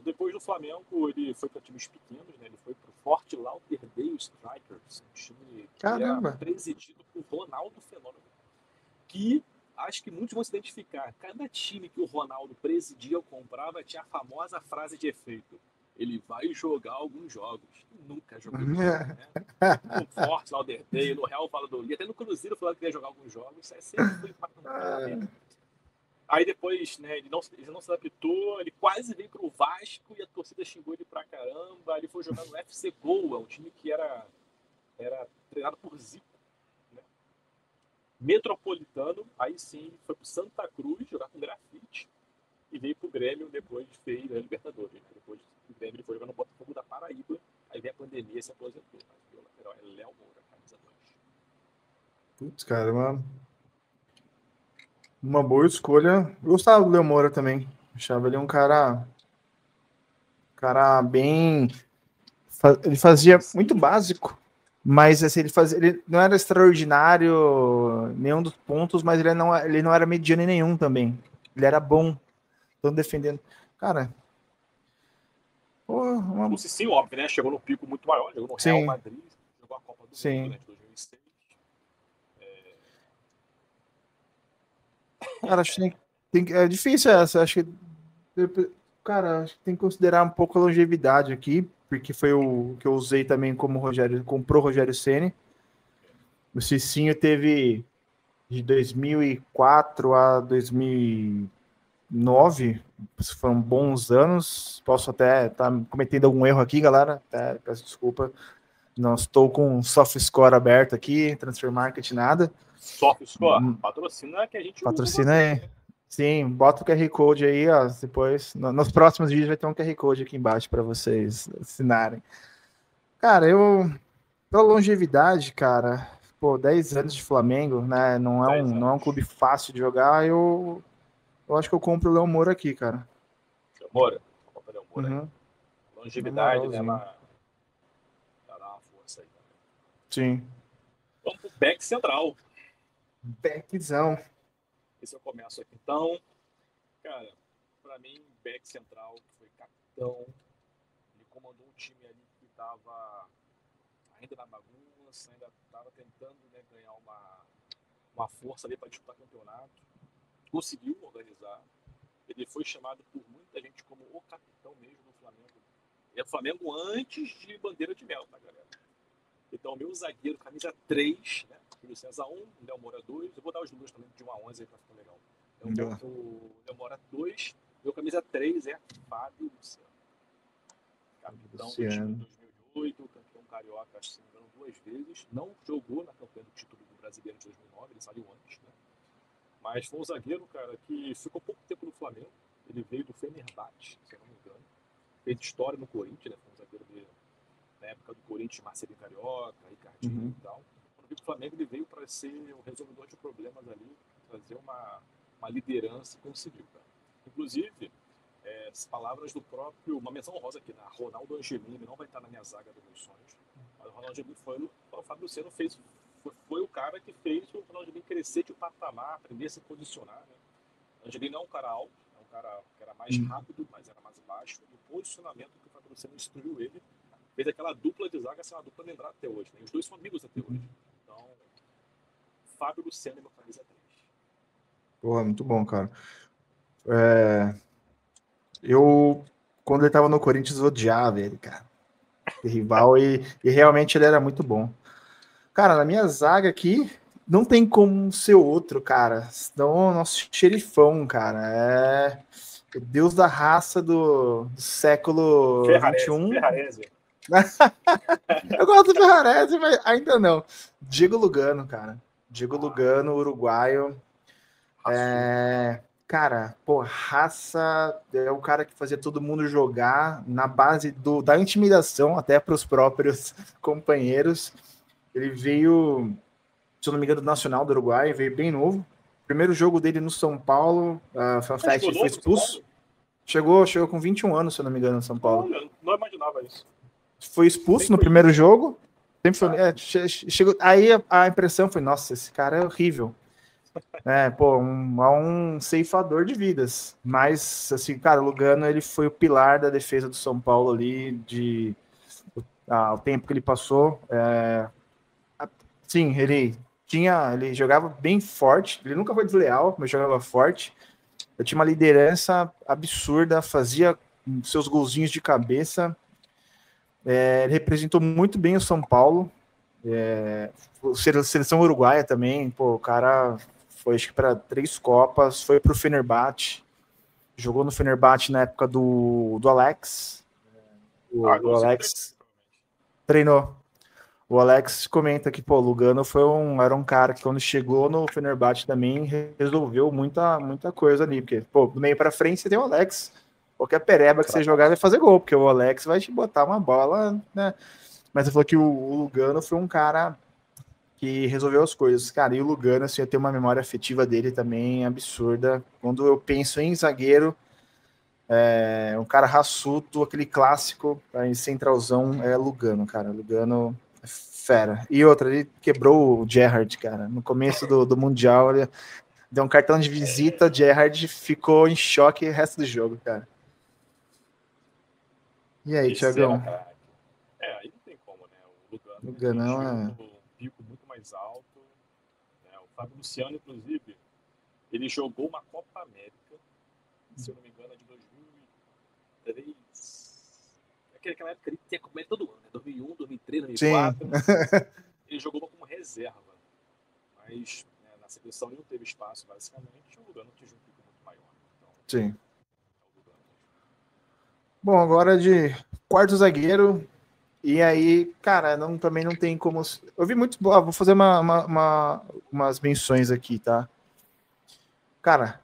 Depois do Flamengo, ele foi para times pequenos, né? Ele foi para o Fort Lauderdale Strikers, um time que era presidido por Ronaldo Fenômeno, que acho que muitos vão se identificar. Cada time que o Ronaldo presidia ou comprava tinha a famosa frase de efeito: ele vai jogar alguns jogos. E nunca joguei videogame, né? No Forte, lá o Derday, no Real Valladolid, até no Cruzeiro falando que ia jogar alguns jogos, isso sempre foi bacana. Aí depois, né, ele não se adaptou, ele quase veio pro Vasco e a torcida xingou ele pra caramba. Ele foi jogar no FC Goa, um time que era treinado por Zico, né? Metropolitano, aí sim, foi pro Santa Cruz jogar com Grafite e veio pro Grêmio, depois fez a Libertadores. Depois do Grêmio ele foi jogar no Botafogo da Paraíba, aí veio a pandemia e se aposentou. Mas o lateral é Léo Moura, camisa 2.
Putz, cara, uma boa escolha. Eu gostava do Léo Moura também. Achava ele um cara bem. Ele fazia muito básico, mas assim, ele não era extraordinário em nenhum dos pontos, mas ele não era mediano em nenhum também. Ele era bom. Estão defendendo. Cara.
O Cicinho, óbvio, né? Chegou no pico muito maior, jogou no Real Madrid, jogou a Copa do Mundo, né, de 2006.
Cara, acho que é difícil essa. Acho que, cara, acho que tem que considerar um pouco a longevidade aqui, porque foi o que eu usei também como Rogério, comprou o Rogério Ceni. O Cicinho teve de 2004 a 2009, foram bons anos. Posso até estar cometendo algum erro aqui, galera. Até peço desculpa. Não estou com soft score aberto aqui, transfer market, nada.
Soft score? Patrocina que a gente
patrocina usa. Patrocina aí. Sim, bota o QR Code aí, ó. Depois, nos próximos vídeos vai ter um QR Code aqui embaixo para vocês assinarem. Cara, pela longevidade, cara, 10 anos de Flamengo, né? Não é um clube fácil de jogar. Eu acho que eu compro o Léo Moura aqui, cara.
Léo Moura? Léo Moura. Uhum. Longevidade, né? Dá uma força aí também.
Sim.
Vamos pro back central.
Backzão.
Esse eu começo aqui. Então, cara, pra mim, back central, que foi capitão, ele comandou um time ali que tava ainda na bagunça, ainda tava tentando, né, ganhar uma força ali para disputar campeonato. Conseguiu organizar. Ele foi chamado por muita gente como o capitão mesmo do Flamengo. E é o Flamengo antes de bandeira de mel, tá, galera? Então, meu zagueiro, camisa 3, né? Júlio César 1, Léo Moura 2. Eu vou dar os números também de 1 a 11 aí pra ficar legal. O Léo Moura 2, meu camisa 3 é Fábio Luciano. Capitão do time de 2008, campeão carioca, acho que se não me engano, 2 vezes. Não jogou na campanha do título do brasileiro de 2009, ele saiu antes, né? Mas foi um zagueiro, cara, que ficou pouco tempo no Flamengo. Ele veio do Fenerbahçe, se eu não me engano. Fez história no Corinthians, né? Foi um zagueiro dele na época do Corinthians, Marcelinho Carioca, Ricardinho e tal. Quando veio pro Flamengo, ele veio para ser o resolvedor de problemas ali, trazer uma liderança e conseguiu, cara. Inclusive, as palavras do próprio, uma menção honrosa aqui, na Ronaldo Angelini, não vai estar na minha zaga dos meus sonhos, mas o Ronaldo Angelini o Fábio Luciano foi o cara que fez o Ronaldo Angelini crescer de patamar, aprender a se posicionar, né? O Angelini não é um cara alto, é um cara que era mais rápido, mas era mais baixo, e o posicionamento que o Fábio Luciano instruiu ele, fez aquela dupla de zaga ser uma dupla lembrada até hoje, né? Os dois são amigos até hoje. Então, Fábio Luciano é meu camisa 3.
Porra, muito bom, cara. Eu, quando ele tava no Corinthians, odiava ele, cara. Rival, e realmente ele era muito bom. Cara, na minha zaga aqui, não tem como ser outro, cara. Senão, nosso xerifão, cara. É o deus da raça do século XXI.
Ferrarese.
Eu gosto do Ferrarese, mas ainda não. Diego Lugano, cara. Diego Lugano, uruguaio. Cara, raça é o cara que fazia todo mundo jogar na base da intimidação até para os próprios companheiros. Ele veio, se eu não me engano, do Nacional do Uruguai, veio bem novo. Primeiro jogo dele no São Paulo, ele foi expulso. Chegou com 21 anos, se eu não me engano, no São Paulo.
Não imaginava isso.
Foi expulso no primeiro jogo. Sempre foi, chegou, aí a impressão foi, nossa, esse cara é horrível. Um ceifador de vidas. Mas, assim, cara, o Lugano, ele foi o pilar da defesa do São Paulo ali, o tempo que ele passou. Sim, ele jogava bem forte, ele nunca foi desleal, mas jogava forte. Eu tinha uma liderança absurda, fazia seus golzinhos de cabeça. Ele representou muito bem o São Paulo. Seleção uruguaia também. Pô, o cara foi, acho que, para 3 Copas. Foi para o Fenerbahçe. Jogou no Fenerbahçe na época do Alex. O Alex treinou. O Alex comenta que, pô, o Lugano era um cara que quando chegou no Fenerbahçe também resolveu muita coisa ali, porque, pô, do meio pra frente você tem o Alex, qualquer pereba que você jogar vai fazer gol, porque o Alex vai te botar uma bola, né? Mas ele falou que o Lugano foi um cara que resolveu as coisas, cara, e o Lugano, assim, eu tenho uma memória afetiva dele também absurda. Quando eu penso em zagueiro, um cara raçudo, aquele clássico, em centralzão, é Lugano, cara. Lugano é fera. E outra, ele quebrou o Gerrard, cara. No começo do Mundial, ele deu um cartão de visita, Gerrard ficou em choque o resto do jogo, cara. E aí, Thiagão?
Aí não tem como, né? O
Luganão
um pico muito mais alto. Né? O Fábio Luciano, inclusive, ele jogou uma Copa América, se eu não me engano, é de 2003. Naquela época ele tinha Copa América todo ano, né? 2001, 2003, 2004. Sim. Ele jogou como reserva. Mas na seleção ele não teve espaço, basicamente. O Lugano tinha um pico muito maior. Então,
sim. Bom, agora de quarto zagueiro. E aí, cara, também não tem como. Eu vi muito. Vou fazer umas menções aqui, tá? Cara,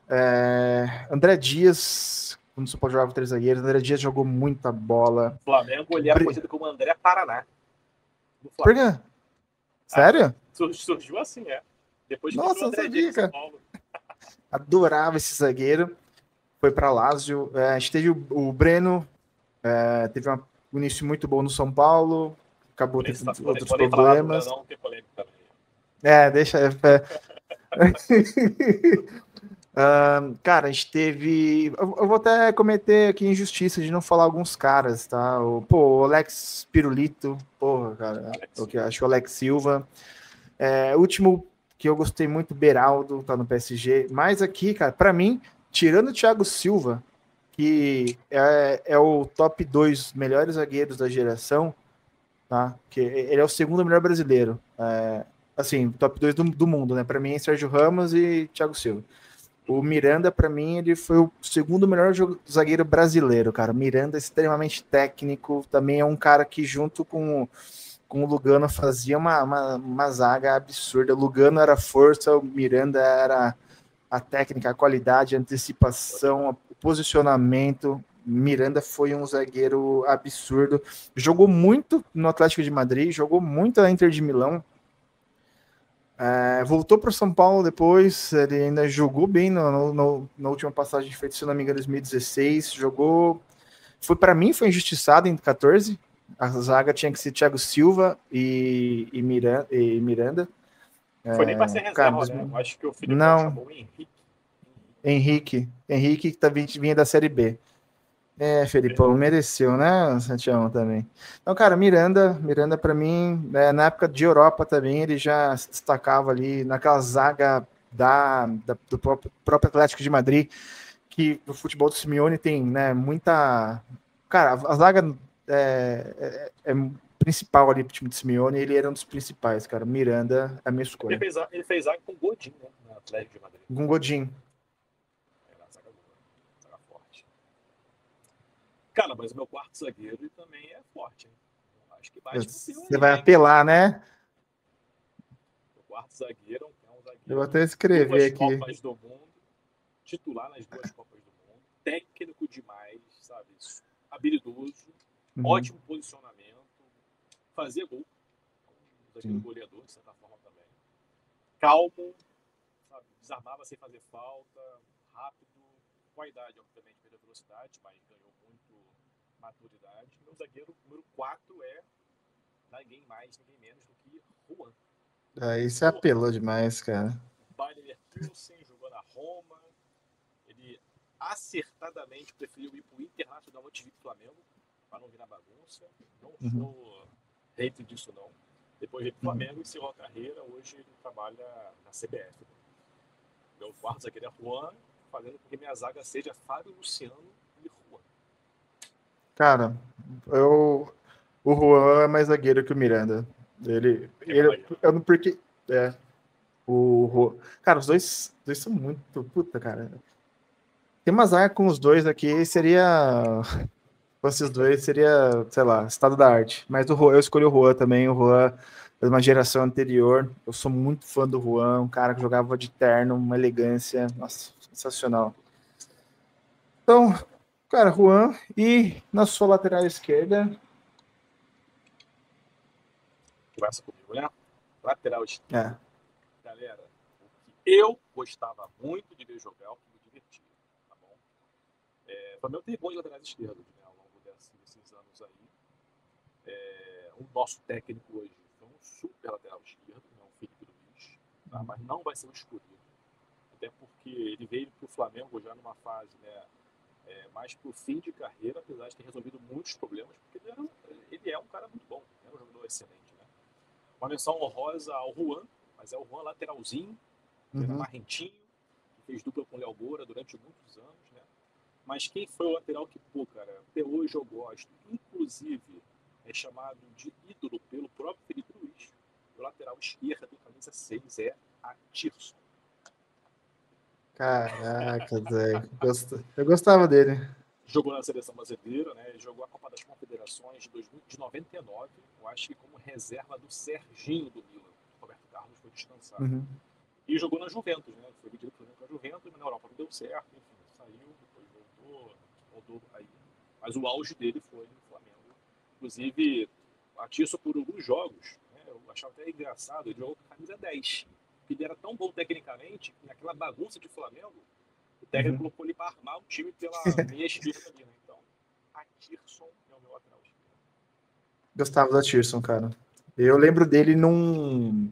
André Dias, quando você pode jogar com 3 zagueiros, André Dias jogou muita bola.
O Flamengo, ele era conhecido como André Paraná.
Por quê? Sério?
Surgiu assim, Depois
nossa,
André
não sabia,
Dias
cara. São Paulo. Adorava esse zagueiro. Foi para Lazio. A gente teve o Breno, teve um início muito bom no São Paulo. Acabou tendo outros problemas.
Não, tem polêmica também.
Deixa. Cara, a gente teve. Eu vou até cometer aqui injustiça de não falar alguns caras, tá? O Alex Pirulito, porra, cara. Acho que o Alex Silva. Último que eu gostei muito, Beraldo, tá no PSG. Mas aqui, cara, pra mim, tirando o Thiago Silva, que é o top 2 melhores zagueiros da geração, tá? Que ele é o segundo melhor brasileiro. Assim, top 2 do mundo, né? Pra mim, Sérgio Ramos e Thiago Silva. O Miranda, para mim, ele foi o segundo melhor zagueiro brasileiro, cara. O Miranda é extremamente técnico, também é um cara que, junto com o Lugano, fazia uma zaga absurda. O Lugano era força, o Miranda era a técnica, a qualidade, a antecipação, o posicionamento. Miranda foi um zagueiro absurdo. Jogou muito no Atlético de Madrid, jogou muito na Inter de Milão. Voltou para o São Paulo depois, ele ainda jogou bem na última passagem feita, se não me engano, em 2016, jogou, para mim foi injustiçado em 14, a zaga tinha que ser Thiago Silva e Miranda.
Foi nem para ser reserva, né? Eu acho que o Felipe chamou o
Henrique que vinha da Série B. Felipão, mereceu, né, Santiago também. Então, cara, Miranda para mim, na época de Europa também, ele já se destacava ali naquela zaga do próprio Atlético de Madrid, que no futebol do Simeone tem, né, muita... Cara, a zaga é principal ali pro time do Simeone, ele era um dos principais, cara. Miranda é a minha escolha.
Ele fez zaga com o Godin, né, no Atlético de Madrid.
Com o Godin.
Cara, mas o meu quarto zagueiro também é forte, hein? Acho que bate.
Você vai apelar, né?
O quarto zagueiro é um zagueiro.
Eu vou até escrever aqui.
Copas do mundo, titular nas 2 Copas do mundo, técnico demais, sabe? Habilidoso, ótimo posicionamento, fazia gol, um zagueiro goleador, de certa forma também. Calmo, sabe? Desarmava sem fazer falta, rápido, com a idade, obviamente, perdeu velocidade, mas ganhou muito maturidade. Meu zagueiro número 4 é ninguém mais, ninguém menos do que Juan.
Isso apelou demais, cara.
Bayer Leverkusen, jogou na Roma. Ele acertadamente preferiu ir pro Internacional antes de ir pro Flamengo, para não virar bagunça. Não sou hater disso, não. Depois veio pro Flamengo e encerrou a carreira. Hoje ele trabalha na CBF. Meu quarto zagueiro é Juan, fazendo com que minha zaga seja Fábio Luciano e Juan.
Cara, O Juan é mais zagueiro que o Miranda. Eu não porque cara, os dois são muito puta, cara. Tem uma zaga com os dois aqui, seria fosse os dois, seria, sei lá, estado da arte. Mas eu escolhi o Juan também, o Juan é uma geração anterior. Eu sou muito fã do Juan, um cara que jogava de terno, uma elegância, nossa, sensacional. Então, cara, Juan, e na sua lateral esquerda?
Conversa comigo, né? Lateral esquerda.
É.
Galera, o que eu gostava muito de ver jogar, o que me divertia, tá bom? Para mim, eu tenho bons laterais esquerdos, né, ao longo desses anos aí. O nosso técnico hoje foi um super lateral esquerdo, né, o Felipe Luiz, tá? Mas não vai ser o escolhido. Até porque ele veio para o Flamengo já numa fase, né, mais para o fim de carreira, apesar de ter resolvido muitos problemas, porque ele é um cara muito bom, é um jogador excelente, né? Uma menção honrosa ao Juan, mas é o Juan lateralzinho, era marrentinho, que fez dupla com o Léo Moura durante muitos anos, né? Mas quem foi o lateral que, pô, cara, até hoje eu gosto, inclusive é chamado de ídolo pelo próprio Felipe Luiz, o lateral esquerdo, camisa 6, é a Tirson.
Caraca, Zé. Eu gostava dele.
Jogou na seleção brasileira, né? Jogou a Copa das Confederações de 99, eu acho que como reserva do Serginho do Milan. Roberto Carlos foi descansado. E jogou na Juventus, né? Foi vendido para a Juventus, mas na Europa não deu certo, enfim, saiu, depois voltou aí. Mas o auge dele foi no Flamengo. Inclusive, atiço por alguns jogos, né? Eu achava até engraçado, ele jogou com a camisa 10, porque ele era tão bom tecnicamente, que naquela bagunça de Flamengo, o técnico colocou ele para armar o time pela meia esquerda ali, né? Então, a Tirson é o meu lateral esquerdo.
Gostava da Tirson, cara. Eu lembro dele num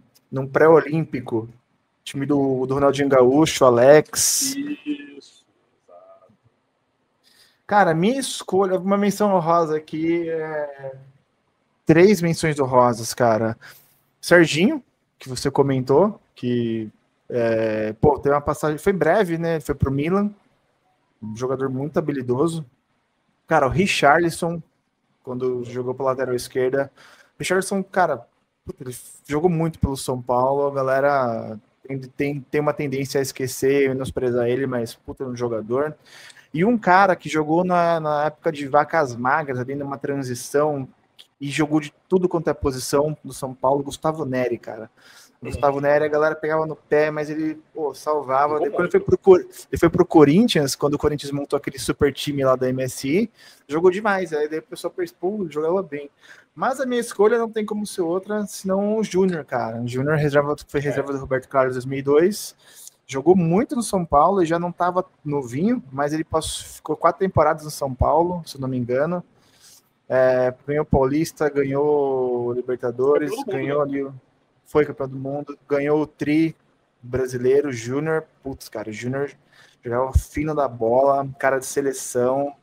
pré-olímpico, time do Ronaldinho Gaúcho, Alex.
Isso, exato.
Cara, minha escolha, uma menção honrosa aqui, 3 menções honrosas, cara. Serginho, que você comentou, que teve uma passagem, foi breve, né? Foi pro Milan, um jogador muito habilidoso. Cara, o Richarlison, quando jogou pela lateral esquerda. O Richarlison, cara, ele jogou muito pelo São Paulo, a galera tem uma tendência a esquecer, menosprezar ele, mas puta, um jogador. E um cara que jogou na época de vacas magras, ali numa transição, e jogou de tudo quanto é posição do São Paulo, Gustavo Neri, cara. Gustavo Neri, a galera pegava no pé, mas ele salvava. Depois ele foi pro Corinthians, quando o Corinthians montou aquele super time lá da MSI, jogou demais. Aí daí o pessoal pensou, jogava bem. Mas a minha escolha não tem como ser outra, senão o Júnior, cara. O Júnior foi reserva do Roberto Carlos em 2002. Jogou muito no São Paulo e já não estava novinho, mas ele ficou 4 temporadas no São Paulo, se não me engano. Ganhou Paulista, ganhou Libertadores, ganhou ali, foi campeão do mundo, ganhou o Tri brasileiro, Júnior. Putz, cara, o Júnior jogava fino da bola, cara de seleção,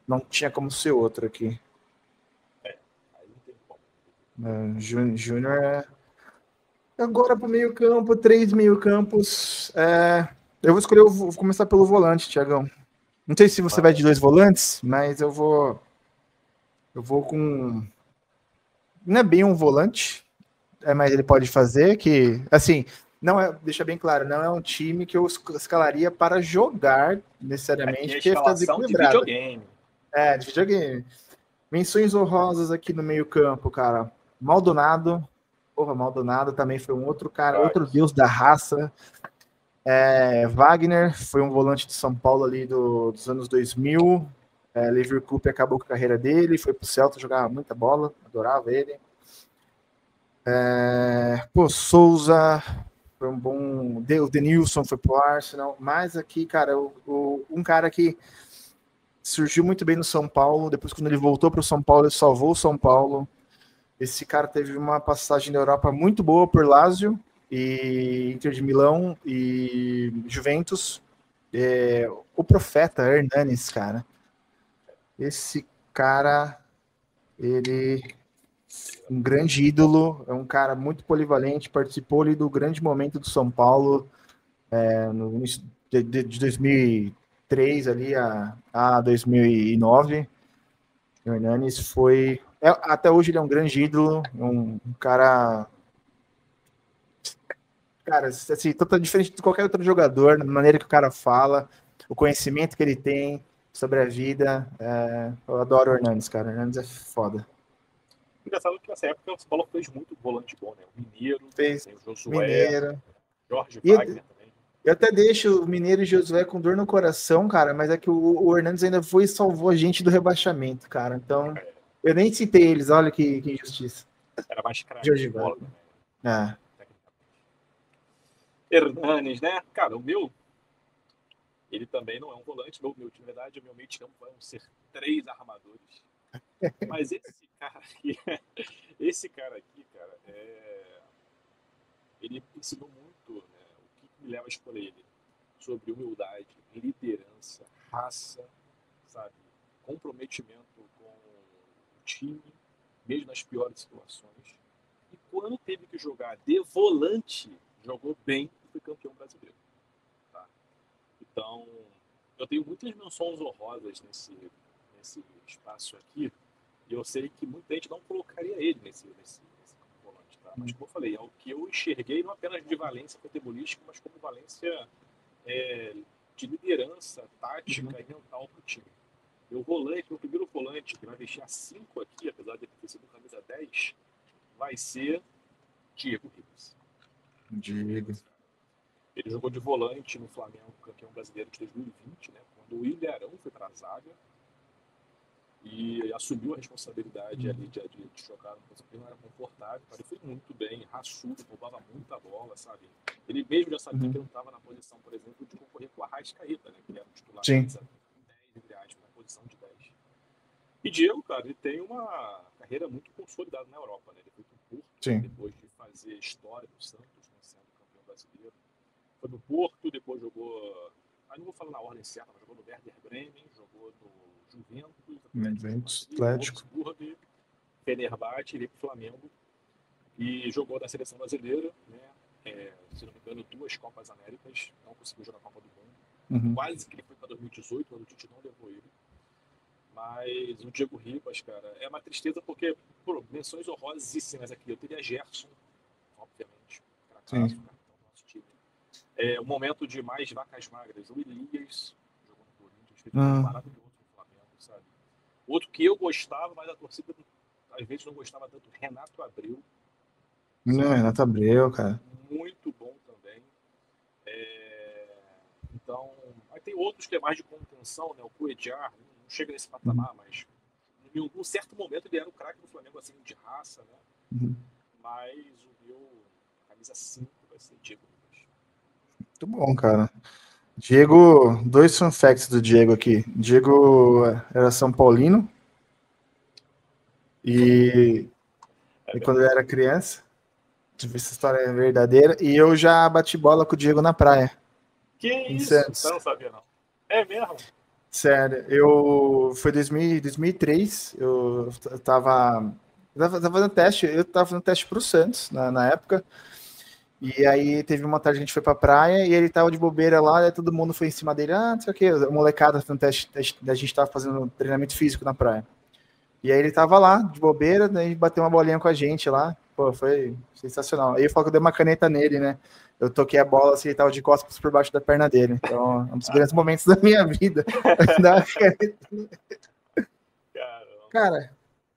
não tinha como ser outro aqui.
Aí não tem como.
Júnior Agora para o meio campo, 3 meio campos. Eu vou começar pelo volante, Thiagão. Não sei se você vai de 2 volantes, mas eu vou com... Não é bem um volante, mas ele pode fazer que... Assim, não é, deixa bem claro, não é um time que eu escalaria para jogar necessariamente, porque fica desequilibrado.
De videogame.
De videogame. Menções honrosas aqui no meio campo, cara. Maldonado. Porra, Maldonado também foi um outro cara, outro deus da raça. Wagner foi um volante de São Paulo ali dos anos 2000. Liverpool acabou com a carreira dele, foi pro Celta, jogava muita bola, adorava ele. Souza foi um bom... O Denilson foi pro Arsenal. Mas aqui, cara, um cara que surgiu muito bem no São Paulo, depois quando ele voltou pro São Paulo, ele salvou o São Paulo. Esse cara teve uma passagem na Europa muito boa por Lazio, e Inter de Milão e Juventus. O Profeta Hernanes, cara. Esse cara, ele um grande ídolo, é um cara muito polivalente, participou ali do grande momento do São Paulo, no início de 2003 ali a 2009. O Hernanes foi Até hoje ele é um grande ídolo, um cara... Cara, assim, totalmente diferente de qualquer outro jogador, na maneira que o cara fala, o conhecimento que ele tem sobre a vida. Eu adoro o Hernandes, cara. O Hernandes é foda.
Engraçado que nessa época o São Paulo fez muito volante bom, né? O Mineiro,
Fez
tem o Josué,
Mineiro.
Jorge
E
Wagner também.
eu até deixo o Mineiro e o Josué com dor no coração, cara, mas é que o Hernandes ainda foi e salvou a gente do rebaixamento, cara. Então,
É,
eu nem citei eles, olha que injustiça.
era mais craque
Jorge
de bola
Wagner.
também,
Ah,
tecnicamente. Hernanes, né? Cara, o meu, ele também não é um volante, de verdade, o meu meio de campo vão ser 3 armadores. Mas esse cara aqui, cara, ele ensinou muito, né, o que me leva a escolher ele, sobre humildade, liderança, raça, sabe, comprometimento com o time, mesmo nas piores situações. E quando teve que jogar de volante, jogou bem e foi campeão brasileiro. Tá? Então, eu tenho muitas menções honrosas nesse espaço aqui, e eu sei que muita gente não colocaria ele nesse volante. Tá? Mas, como eu falei, é o que eu enxerguei não apenas de valência futebolística, mas como valência de liderança, tática e mental para o time. Meu primeiro volante, que vai vestir a 5 aqui, apesar de ter sido camisa 10, vai ser Diego Ribas.
Diego.
Ele jogou de volante no Flamengo, campeão brasileiro de 2020, né, quando o Ilharão foi para a zaga e assumiu a responsabilidade ali de jogar no posição que não era confortável. Ele foi muito bem, raçudo, roubava muita bola, sabe? Ele mesmo já sabia que não estava na posição, por exemplo, de concorrer com a Arrascaeta, né, que era o titular camisa 10, entre aspas, na posição de 10. E Diego, cara, ele tem uma carreira muito consolidada na Europa, né? Ele foi pro Porto, né, depois de fazer história do Santos, né, sendo campeão brasileiro. Foi no Porto, depois jogou... Aí não vou falar na ordem certa, mas jogou no Werder Bremen, jogou no Juventus,
Atlético.
Wolfsburg, Fenerbahçe, veio pro Flamengo e jogou na seleção brasileira, né? Se não me engano, 2 Copas Américas, não conseguiu jogar a Copa do Mundo. Quase que ele foi para 2018, quando o Tite não levou ele. Mas o Diego Ribas, cara, é uma tristeza porque, pô, menções honrosíssimas aqui. Eu teria Gerson, obviamente, cracaço, capitão do nosso time. O momento de mais vacas magras, o Elias, jogou no Corinthians, fez um maravilhoso no Flamengo, sabe? Outro que eu gostava, mas a torcida às vezes não gostava tanto, Renato Abreu.
Renato Abreu, cara.
Muito bom também. Então, aí tem outros que é mais de contenção, né? O Cuejar, não chega nesse patamar, mas em algum certo momento ele era o craque do Flamengo, assim, de raça, né? Mas o meu camisa 5 vai ser Diego Ribas.
Muito bom, cara. Diego, 2 fun facts do Diego aqui. Diego era São Paulino e quando ele era criança, essa história é verdadeira, e eu já bati bola com o Diego na praia.
Que
em
isso?
Santos.
Eu não sabia, não. É mesmo?
Sério, foi 2003, eu tava fazendo teste, eu tava fazendo teste pro Santos na época, e aí teve uma tarde que a gente foi pra praia, e ele tava de bobeira lá, e todo mundo foi em cima dele, não sei o que, a molecada fazendo teste, a gente tava fazendo treinamento físico na praia. E aí ele tava lá, de bobeira, daí bateu uma bolinha com a gente lá, pô, foi sensacional. Aí eu falo que eu dei uma caneta nele, né? Eu toquei a bola assim, ele tava de costas por baixo da perna dele. Então, é um dos grandes momentos da minha vida. Cara,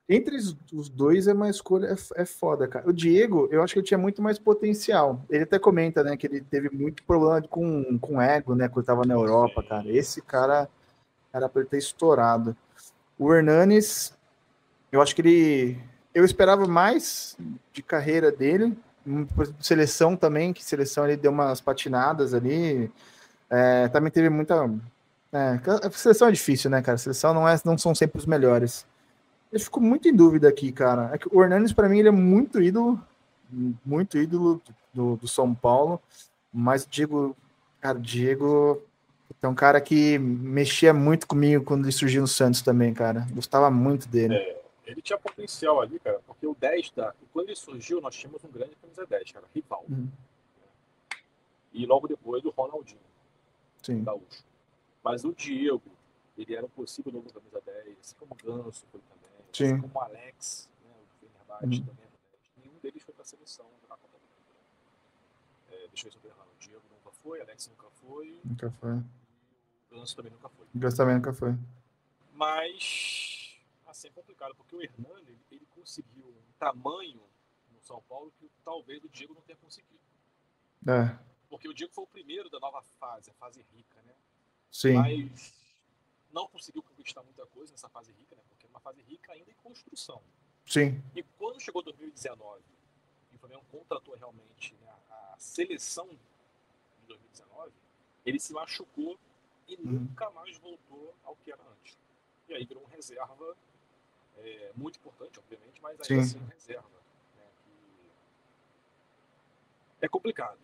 entre os dois é uma escolha, é foda, cara. O Diego, eu acho que ele tinha muito mais potencial. Ele até comenta, né, que ele teve muito problema com ego, né, quando tava na Europa, cara. Esse cara era pra ele ter estourado. O Hernanes, eu acho que eu esperava mais de carreira dele, seleção também, que seleção ele deu umas patinadas ali, também teve muita... a seleção é difícil, né, cara? A seleção não são sempre os melhores. Eu fico muito em dúvida aqui, cara. É que o Hernanes, para mim, ele é muito ídolo do São Paulo, mas o Diego é um cara que mexia muito comigo quando ele surgiu no Santos também, cara. Gostava muito dele.
Ele tinha potencial ali, cara, porque o 10 quando ele surgiu, nós tínhamos um grande camisa 10, cara, Rivaldo. E logo depois o Ronaldinho, Gaúcho. Mas o Diego, ele era um possível novo camisa 10, assim como o Ganso foi também.
Sim.
como o Alex, né, o Fenerbahçe também é do 10. Nenhum deles foi para a seleção da Copa do Mundo. Deixa eu ver se eu tô errando. O Diego nunca foi, Alex nunca foi,
Nunca foi.
e o Ganso também nunca foi.
O Ganso também nunca foi.
Mas, assim, é complicado, porque o Hernani, ele conseguiu um tamanho no São Paulo que talvez o Diego não tenha conseguido.
É.
Porque o Diego foi o primeiro da nova fase, a fase rica, né?
Sim.
Mas não conseguiu conquistar muita coisa nessa fase rica, né? Porque é uma fase rica ainda em construção.
Sim.
E quando chegou 2019 e o Flamengo contratou realmente, né, a seleção de 2019, ele se machucou e nunca mais voltou ao que era antes. E aí virou um reserva muito importante, obviamente, mas ainda assim um reserva. Né, que é complicado.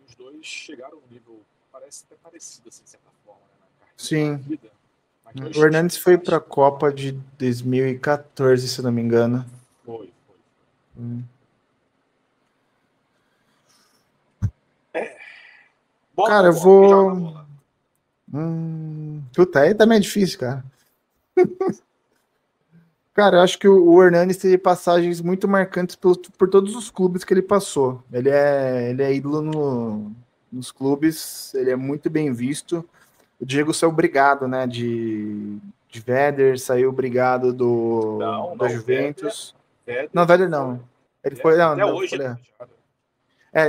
Os dois chegaram a um nível, parece até parecido, assim, de certa forma, né, na carreira.
Sim.
Vida, mas
o Hernandes foi para a Copa de 2014, se não me engano.
Foi. Bola,
cara, eu
quem
vou.
joga na bola?
Puta, aí também é difícil, cara. Cara, eu acho que o Hernandes teve passagens muito marcantes por todos os clubes que ele passou. Ele é ídolo nos clubes, ele é muito bem visto. O Diego saiu obrigado, né? De Werder, saiu obrigado da Juventus. Não, Werder não. Ele foi.
Até
Não,
hoje
falei.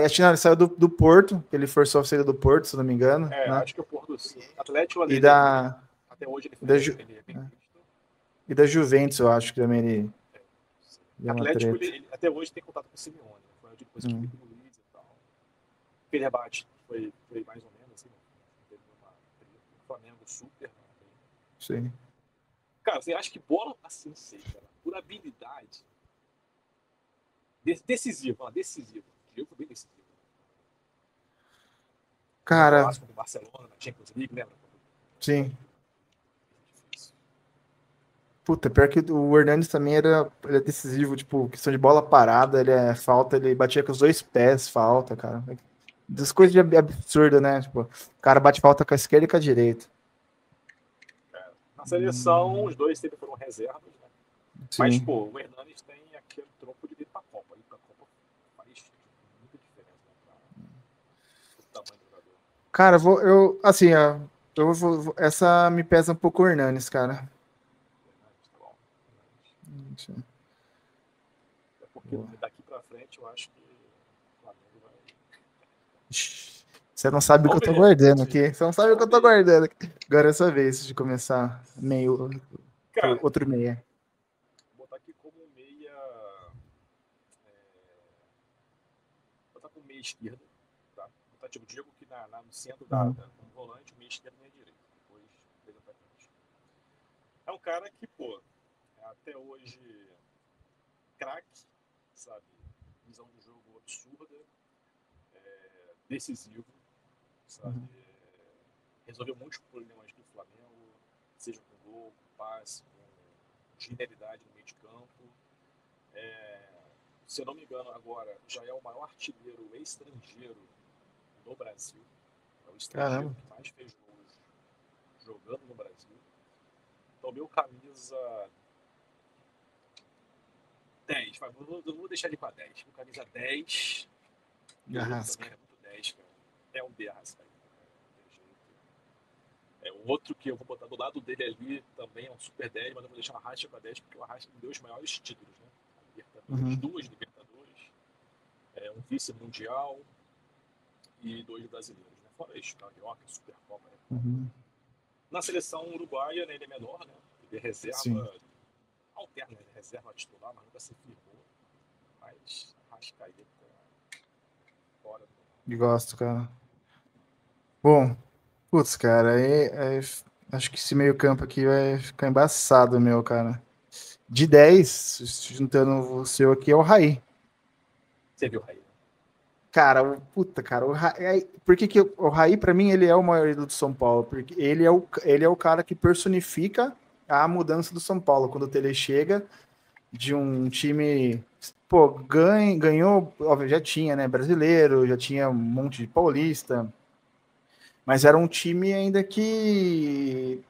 Acho
Ele saiu do Porto, ele forçou a saída do Porto, se não me engano. Né?
Acho que o Porto sim. Atlético
E da.
até hoje ele é bem visto.
E da Juventus, eu acho que também ele.
Atlético, ele até hoje tem contato com o Simeone. Né? Foi depois que o Felipe Luiz e tal. Fenerbahçe foi mais ou menos assim. Teve um Flamengo super. Né?
Sim.
Cara, você acha que bola assim, sei, cara, por habilidade decisivo. Diego foi bem decisivo.
Cara.
Um clássico do Barcelona na Champions League, lembra?
Sim. Puta, pior que o Hernandes também ele é decisivo, tipo, questão de bola parada, ele batia com os dois pés, falta, cara. Das coisas de absurda, né? Tipo, o cara bate falta com a esquerda e com a direita.
Na seleção, os dois sempre foram reservas, né?
Sim.
Mas, pô, o Hernandes tem aquele tronco de ir pra Copa. Ir pra Copa faz muita diferença, né? Pro tamanho do jogador.
Cara, essa me pesa um pouco o Hernandes, cara.
É porque daqui pra frente eu acho que o Flamengo vai.
Você não sabe o que eu tô guardando aqui. Você não sabe o que eu tô guardando aqui. Agora é essa vez de começar meio.
Cara,
outro meia.
Vou botar aqui como meia. Botar como meia esquerda. Tá? Vou botar tipo o Diego aqui no centro como volante, o meia esquerda e meia direita. Depois, três atacantes. É um cara que, pô, até hoje craque, sabe? Visão de jogo absurda, decisivo, sabe? Resolveu muitos problemas do Flamengo, seja com gol, com passe, com genialidade no meio de campo. Se eu não me engano, agora já é o maior artilheiro estrangeiro no Brasil. É o estrangeiro que mais fez gols jogando no Brasil. Então, meu camisa 10, eu vou deixar ele com a 10. Meu camisa 10.
Arrasca.
É muito 10, cara. É um de Arrasca. O outro que eu vou botar do lado dele ali também é um super 10, mas eu vou deixar o Arrasca com a 10 porque o Arrasca me deu os maiores títulos, né? Libertadores, 2 Libertadores, um vice-mundial e 2 brasileiros, né? Fora isso, Carioca, Supercopa, né? Na seleção uruguaia, né, ele é menor, né? Ele é reserva, alterna, ele é reserva titular, mas nunca se firmou. Mas Arrascaeta fora do...
Gosto, cara. Bom, putz, cara, acho que esse meio campo aqui vai ficar embaçado, meu, cara. De 10, juntando o seu aqui, é o Raí.
Você viu o Raí?
Cara, o Raí, por que o Raí, pra mim, ele é o maior ídolo do São Paulo? Porque ele é o cara que personifica a mudança do São Paulo. Quando o Tele chega de um time, pô, ganhou, já tinha, né, brasileiro, já tinha um monte de paulista, mas era um time ainda que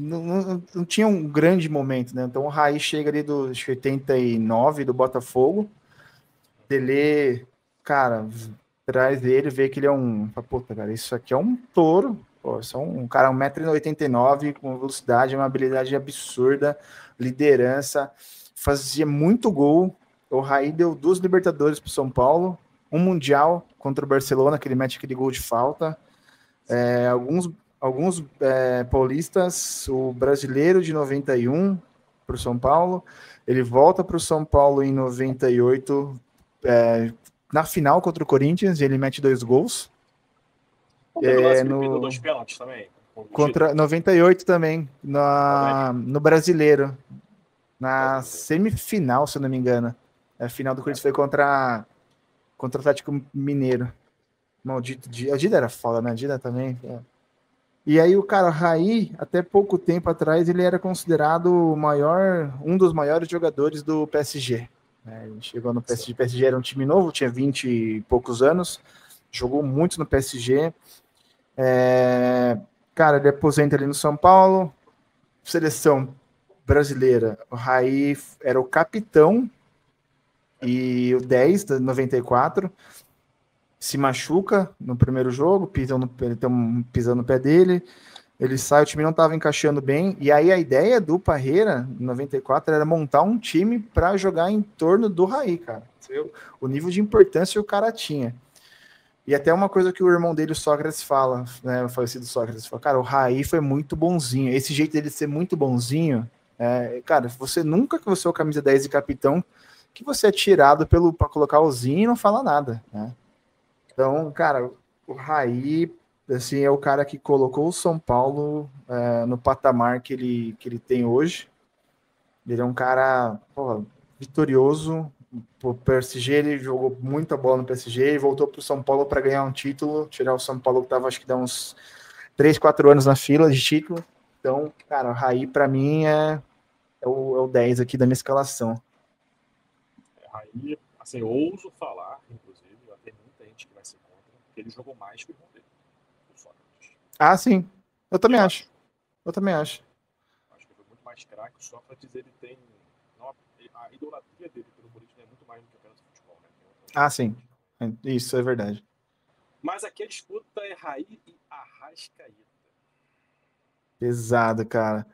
não tinha um grande momento, né? Então o Raí chega ali do 89 do Botafogo, Tele, cara, traz ele, vê que ele é um, puta, cara, isso aqui é um touro, pô, isso é um cara 1,89 m com velocidade, uma habilidade absurda, liderança, fazia muito gol. O Raí deu 2 Libertadores pro São Paulo, um Mundial contra o Barcelona, que ele mete aquele gol de falta. Alguns paulistas, o brasileiro de 91 para o São Paulo, ele volta para o São Paulo em 98, na final contra o Corinthians, ele mete 2 gols.
Perdeu 2 pênaltis também.
Contra 98 também, no brasileiro, na semifinal, se eu não me engano. A final do Corinthians foi contra o Atlético Mineiro. Maldito Dida. A Dida era foda, né? A Dida também. E aí o cara, Raí, até pouco tempo atrás, ele era considerado um dos maiores jogadores do PSG. Ele chegou no PSG. O PSG era um time novo, tinha 20 e poucos anos, jogou muito no PSG. Cara, ele aposenta ali no São Paulo. Seleção brasileira, o Raí era o capitão e o 10 da 94. Se machuca no primeiro jogo, pisando no pé dele, ele sai, o time não estava encaixando bem, e aí a ideia do Parreira, em 94, era montar um time para jogar em torno do Raí, cara. O nível de importância que o cara tinha. E até uma coisa que o irmão dele, o Sócrates, fala, né, o falecido Sócrates, fala, cara, o Raí foi muito bonzinho, esse jeito dele ser muito bonzinho, cara, você nunca que você é o camisa 10 de capitão, que você é tirado para colocar o Zinho e não fala nada, né? Então, cara, o Raí, assim, é o cara que colocou o São Paulo no patamar que ele tem hoje. Ele é um cara, vitorioso. O PSG, ele jogou muita bola no PSG e voltou para o São Paulo para ganhar um título, tirar o São Paulo que estava, acho que dá uns 3, 4 anos na fila de título. Então, cara, o Raí, para mim, é o 10 aqui da minha escalação.
Raí, assim, eu ouso falar, inclusive, tem muita gente que vai ser contra, que ele jogou mais que o irmão dele, o Sócrates.
Ah, sim. Eu também acho. Eu também acho.
Acho que foi muito mais craque. O Sócrates, ele tem... a idolatria dele pelo Corinthians é muito mais do que apenas o futebol, né?
Ah, sim. Isso é verdade.
Mas aqui a disputa é Raí e Arrascaeta.
Pesado, cara.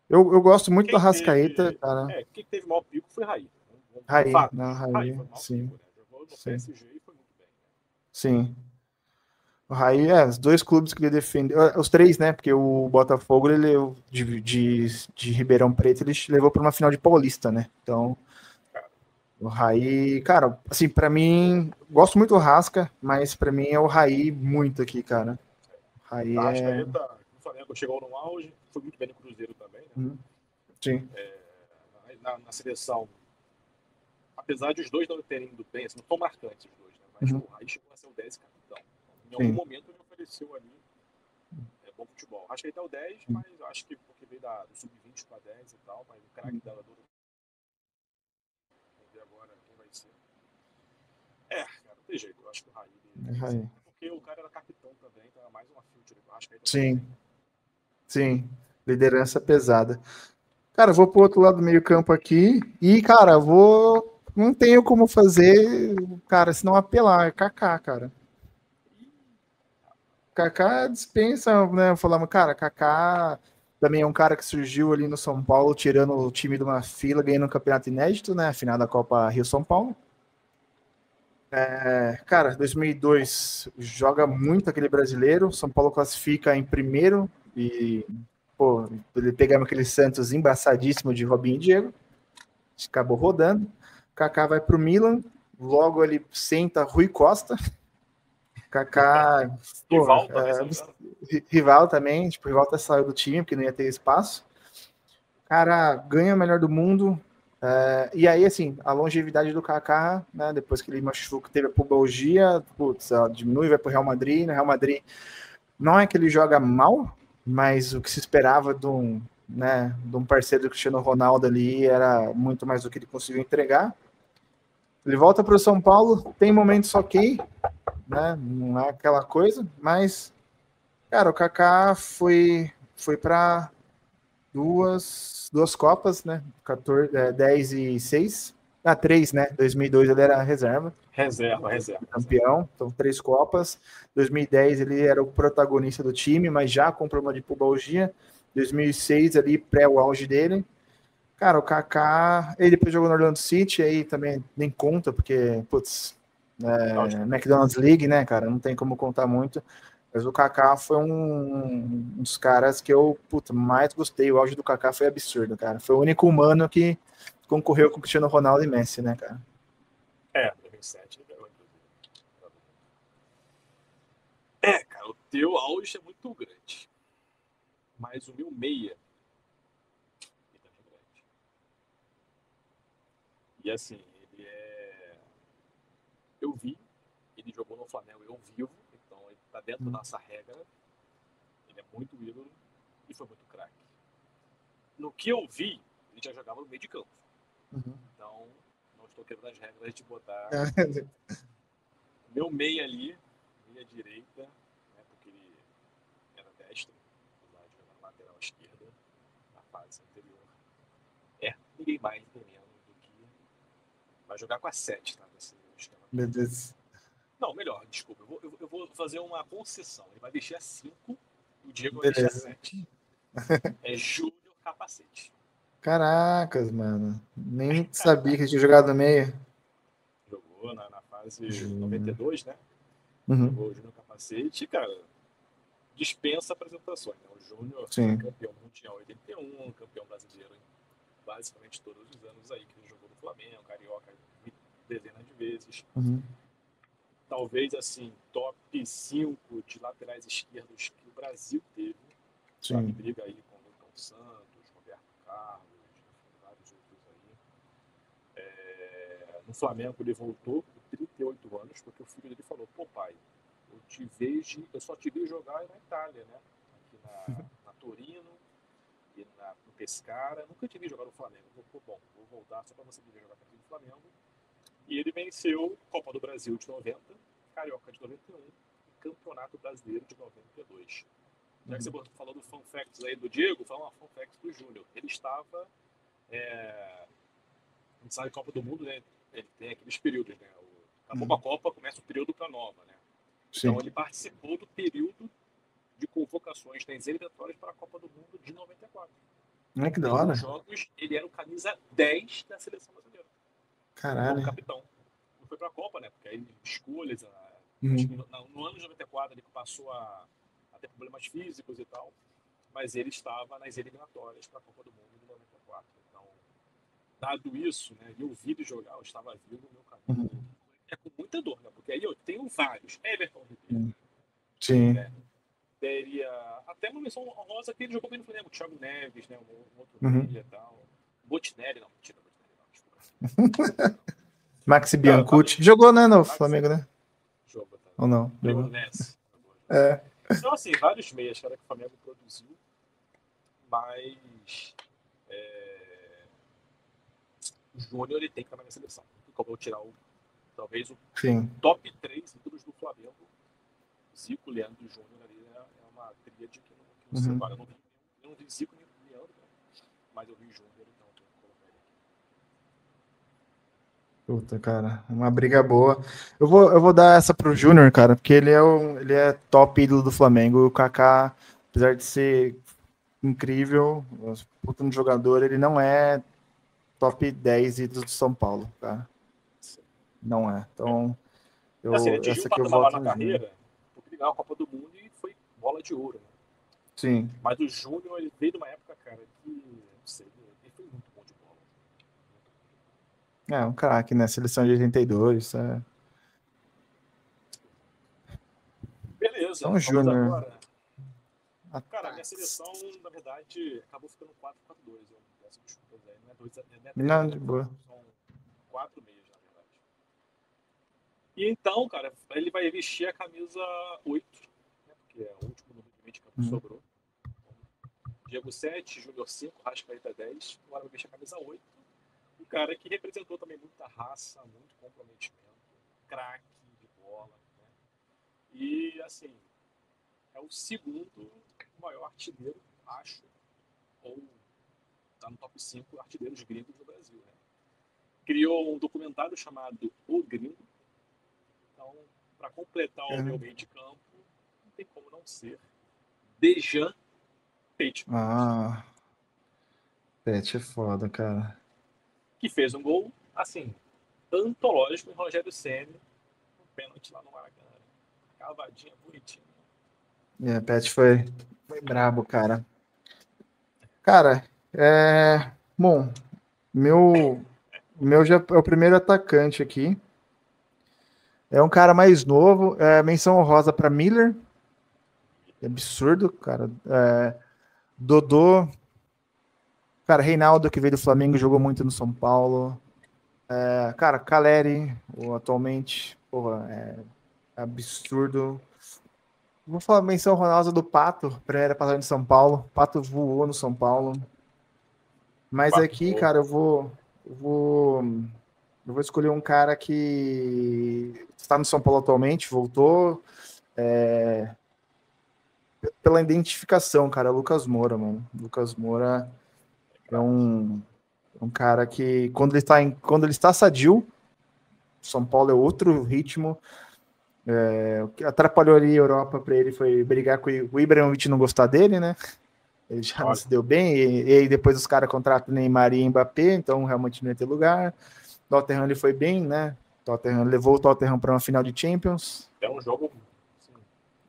Eu gosto muito do Arrascaeta, cara.
Quem teve o maior pico foi Raí.
Raí,
Raí
foi
o maior
sim.
pico, né? Jogou no PSG e foi muito bem. Né?
Sim. O Raí, os 2 clubes que ele defendeu, os 3, né? Porque o Botafogo, ele levou de Ribeirão Preto, ele levou para uma final de Paulista, né? Então, o Raí, cara, assim, para mim, gosto muito do Rasca, mas para mim é o Raí muito aqui, cara. O Raí
Arrascaeta, o Flamengo chegou no auge, foi muito bem no Cruzeiro também, né?
Sim.
Na seleção, apesar de os dois não terem ido bem, assim, não tão marcantes os dois, né? Mas o Raí chegou a ser o 10 capitão. Em algum momento ele ofereceu ali bom futebol. Acho que ele tá o 10, mas acho que porque veio do sub-20 para 10 e tal, mas o craque dela do... Vamos ver agora quem vai ser. Cara, não tem jeito. Eu acho que o Raí... Porque o cara era capitão também, então é mais uma filtro. Acho que
Sim. Liderança pesada. Cara, eu vou pro outro lado do meio campo aqui e, cara, não tenho como fazer, cara, se não apelar. É Kaká, cara. Kaká dispensa, né? Falamos, cara, Kaká também é um cara que surgiu ali no São Paulo, tirando o time de uma fila, ganhando um campeonato inédito, né? Final da Copa Rio-São Paulo. Cara, 2002 joga muito aquele brasileiro. São Paulo classifica em primeiro e, ele pegamos aquele Santos embaçadíssimo de Robinho e Diego. Acabou rodando. Kaká vai para o Milan. Logo ele senta Rui Costa. Kaká, rival também, tipo, rival até saiu do time, porque não ia ter espaço. Cara, ganha o melhor do mundo. E aí, assim, a longevidade do Kaká, né, depois que ele machucou, teve a pubalgia, diminui, vai pro Real Madrid. No Real Madrid, não é que ele joga mal, mas o que se esperava de um parceiro do Cristiano Ronaldo ali era muito mais do que ele conseguiu entregar. Ele volta para o São Paulo, tem momentos ok, né? Não é aquela coisa, mas Cara, o Kaká foi para duas Copas, né? 10 e 6. Ah, 3, né? 2002 ele era reserva.
Reserva.
Campeão, então 3 Copas. 2010 ele era o protagonista do time, mas já com problema de pubalgia. 2006 ali, pré o auge dele. Cara, o Kaká, ele depois jogou no Orlando City, aí também nem conta, porque, putz, McDonald's League, né, cara, não tem como contar muito. Mas o Kaká foi um dos caras que eu, mais gostei. O auge do Kaká foi absurdo, cara. Foi o único humano que concorreu com o Cristiano Ronaldo e Messi, né, cara?
2007 ele ganhou, inclusive. Cara, o teu auge é muito grande. Mas o meu meia é também grande. E assim, ele é. Eu vi, ele jogou no Flamengo, eu vivo, então ele tá dentro da nossa regra. Ele é muito ídolo e foi muito craque. No que eu vi, ele já jogava no meio de campo. Então, não estou quebrando as regras de botar meu meia ali, meia direita, né, porque ele era destro, apesar de jogar na lateral esquerda, na fase anterior. Ninguém mais, ninguém menos do que vai jogar com a 7, tá? Nesse esquema.
Meu Deus.
Não, melhor, desculpa. Eu vou fazer uma concessão. Ele vai vestir a 5 e o Diego vai
Beleza.
vestir a 7. É Júnior Capacete.
Caracas, mano. Nem sabia que ele tinha jogado no meio.
Jogou na fase 92, né?
Uhum.
Jogou o Júnior Capacete, cara. Dispensa apresentações. Né? O Júnior
Sim.
foi campeão mundial em 81, campeão brasileiro em basicamente todos os anos aí que ele jogou no Flamengo, Carioca, dezenas de vezes.
Uhum.
Talvez, assim, top 5 de laterais esquerdos que o Brasil teve. Sabe, briga aí com o Lucão Santos, Roberto Carlos, vários outros aí. No Flamengo ele voltou com 38 anos, porque o filho dele falou, pô pai, eu só te vi jogar na Itália, né? Aqui na Torino e no Pescara, nunca te vi jogar no Flamengo. Pô, bom, vou voltar só para você ver jogar aqui no Flamengo. E ele venceu Copa do Brasil de 90, Carioca de 91 e Campeonato Brasileiro de 92. Já que você falou do fun facts aí do Diego, fala uma fun fact do Júnior. Ele estava a gente sabe Copa do Mundo, né? Ele tem aqueles períodos, né? Acabou a Copa, começa o período para nova, né?
Sim.
Então ele participou do período de convocações nas eliminatórias para a Copa do Mundo de 94.
Que da hora.
Nos jogos, ele era o camisa 10 da seleção brasileira.
Caralho.
Como capitão. Não foi para a Copa, né? Porque aí escolhas. Acho que no ano de 94 ele passou a ter problemas físicos e tal. Mas ele estava nas eliminatórias para a Copa do Mundo de 94. Então, dado isso, né? Eu vi ele jogar, eu estava vivo no meu caminho. É com muita dor, né? Porque aí eu tenho vários. Everton Ribeiro.
Sim.
Né? Teria até uma menção honrosa que ele jogou bem no Flamengo. Thiago Neves, né? Um outro meia e tal. Botinelli, não. Mentira, Botinelli não.
Maxi Biancucci. Jogou, né, no Flamengo, né?
Jogou também.
Ou não?
Jogou. Ness. Então, assim, vários meias, cara, que o Flamengo produziu. Mas o Júnior, ele tem que estar na minha seleção. Como eu vou tirar talvez o top 3 ídolos do Flamengo. Zico, Leandro e Júnior ali é uma tríade que não se separa. Eu não vi Zico nem Leandro, mas eu vi Júnior, então eu tenho que colocar ele aqui.
Puta, cara, uma briga boa. Eu vou dar essa pro Júnior, cara, porque ele é top ídolo do Flamengo. O Kaká, apesar de ser incrível, puta no jogador, ele não é top 10 ídolos de São Paulo, tá? Não é. Então,
Assim, ele atingiu
essa
um
aqui eu
patamar
voto
na
no
carreira,
Júnior.
porque ele ganhou a Copa do Mundo e foi bola de ouro, né?
Sim.
Mas o Júnior, ele veio de uma época, cara, que, não sei, ele foi muito bom de bola.
Um craque, né? Seleção de 82,
Beleza,
então,
vamos
Júnior.
agora. Cara, a minha seleção, na verdade, acabou ficando 4-4-2. Eu peço desculpas aí, não é 3,
Não, de boa.
São 4 meias, na verdade. E então, cara, ele vai vestir a camisa 8, né, porque é o último número de meio de campo que sobrou. Então, Diego 7, Júnior 5, Rascaeta 10. Agora vai vestir a camisa 8. Um cara que representou também muita raça, muito comprometimento, craque de bola. Né? E, assim, é o segundo maior artilheiro, acho, ou está no top 5 artilheiros gringos do Brasil, né? Criou um documentário chamado O Gringo. Então, para completar o meu meio de campo, não tem como não ser Dejan Peitman.
Ah, Pet é foda, cara.
Que fez um gol, assim, antológico em Rogério Ceni, um pênalti lá no Maracanã. Cavadinha bonitinha.
Pet foi brabo, cara. Cara, bom, meu já é o primeiro atacante aqui. É um cara mais novo. Menção honrosa para Miller. É absurdo, cara. Dodô. Cara, Reinaldo, que veio do Flamengo, jogou muito no São Paulo. Cara, Caleri, atualmente. Porra, absurdo. Vou falar menção honrosa do Pato, primeira passagem de São Paulo. Pato voou no São Paulo. Mas aqui, cara, eu vou escolher um cara que está no São Paulo atualmente, voltou pela identificação, cara, Lucas Moura, mano. Lucas Moura é um cara que quando ele está sadio, São Paulo é outro ritmo. O que atrapalhou ali a Europa para ele foi brigar com o Ibrahimovic não gostar dele, né? Ele já não se deu bem, e aí depois os caras contratam Neymar e Mbappé, então realmente não ia ter lugar. Tottenham ele foi bem, né? Tottenham levou o Tottenham para uma final de Champions.
É um jogo, assim,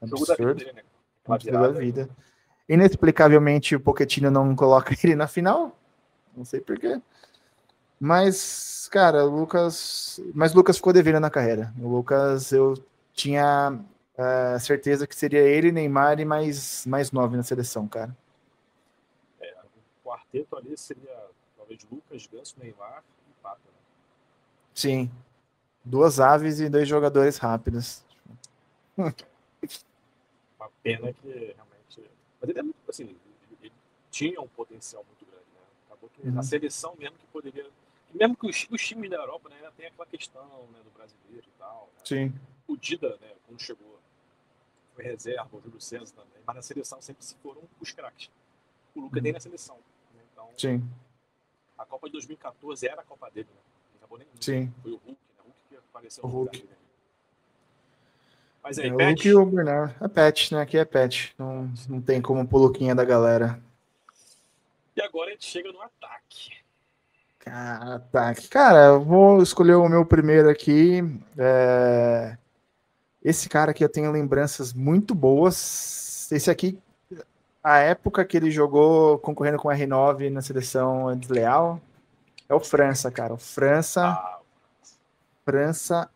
Absurdo,
jogo da vida dele, né? Uma
da vida. Inexplicavelmente o Pochettino não coloca ele na final, não sei porquê. Mas, cara, Mas Lucas ficou devendo na carreira. O Lucas, eu tinha certeza que seria ele, Neymar e mais 9 na seleção, cara.
O quarteto ali seria talvez Lucas, Ganso, Neymar e Pato, né?
Sim. 2 aves e 2 jogadores rápidos.
Uma pena que realmente. Mas ele é muito, assim, ele tinha um potencial muito grande, né? Acabou que na seleção mesmo que poderia. Mesmo que os times da Europa, né, ainda tem aquela questão, né, do brasileiro e tal. Né?
Sim.
O Dida, né, quando chegou, foi reserva, o Júlio César também. Mas na seleção sempre se foram os craques. O Lucas nem na seleção. Né? Então,
Sim.
a Copa de 2014 era a Copa dele, né? Não acabou nem.
Sim.
Foi o Hulk, né? O Hulk que apareceu
O
no
Hulk.
lugar dele. Mas aí,
O
Pet?
Hulk e o Bernard. É Pet, né? Aqui é Pet. Não tem como pôr Luquinha da galera.
E agora a gente chega no ataque.
Ataque. Cara, eu vou escolher o meu primeiro aqui. Esse cara aqui eu tenho lembranças muito boas. Esse aqui, a época que ele jogou concorrendo com o R9 na seleção é desleal, é o França, cara. O França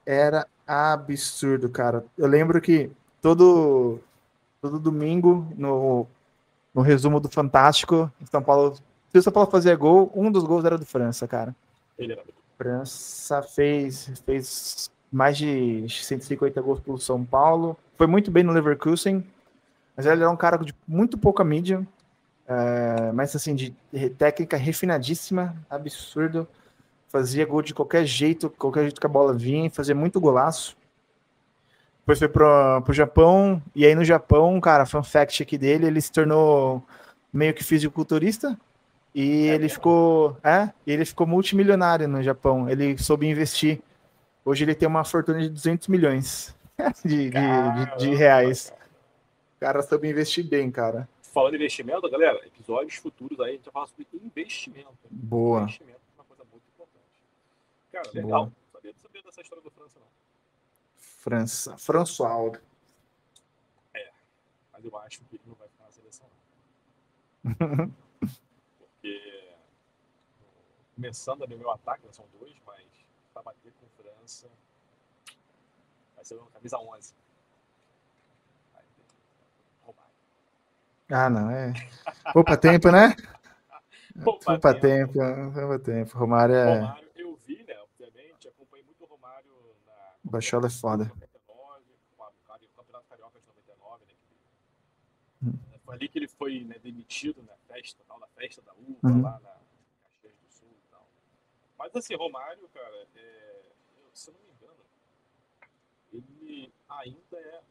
era absurdo, cara. Eu lembro que todo domingo, no resumo do Fantástico, São Paulo, se o São Paulo fazia gol, um dos gols era do França, cara.
Ele era
França fez mais de 150 gols pelo São Paulo. Foi muito bem no Leverkusen, mas ele era um cara de muito pouca mídia, mas assim, de técnica refinadíssima, absurdo. Fazia gol de qualquer jeito que a bola vinha, fazia muito golaço. Depois foi pro Japão, e aí no Japão, cara, fun fact aqui dele, ele se tornou meio que fisiculturista, e ele ficou multimilionário no Japão. Ele soube investir. Hoje ele tem uma fortuna de 200 milhões de reais. O cara soube investir bem, cara.
Falando em investimento, galera, episódios futuros aí a gente vai falar sobre investimento.
Boa.
Investimento é uma coisa muito importante. Cara, legal.
Boa.
Não sabia dessa história do França, não.
François.
Mas eu acho que ele não vai ficar na seleção, não. Porque, começando ali o meu ataque, né, são 2, mas pra bater com França, vai ser uma camisa 11. Aí tem Romário.
Ah, não, Poupa tempo, né?
Poupa tempo.
Poupa tempo. Romário
Romário, eu vi, né, obviamente, acompanhei muito o Romário na
Baixola é foda.
99, o Campeonato Carioca de 99, né, foi ali que ele foi, né, demitido na festa da uva, lá na Caxias do Sul e tal. Mas assim, Romário, cara, se eu não me engano, ele ainda é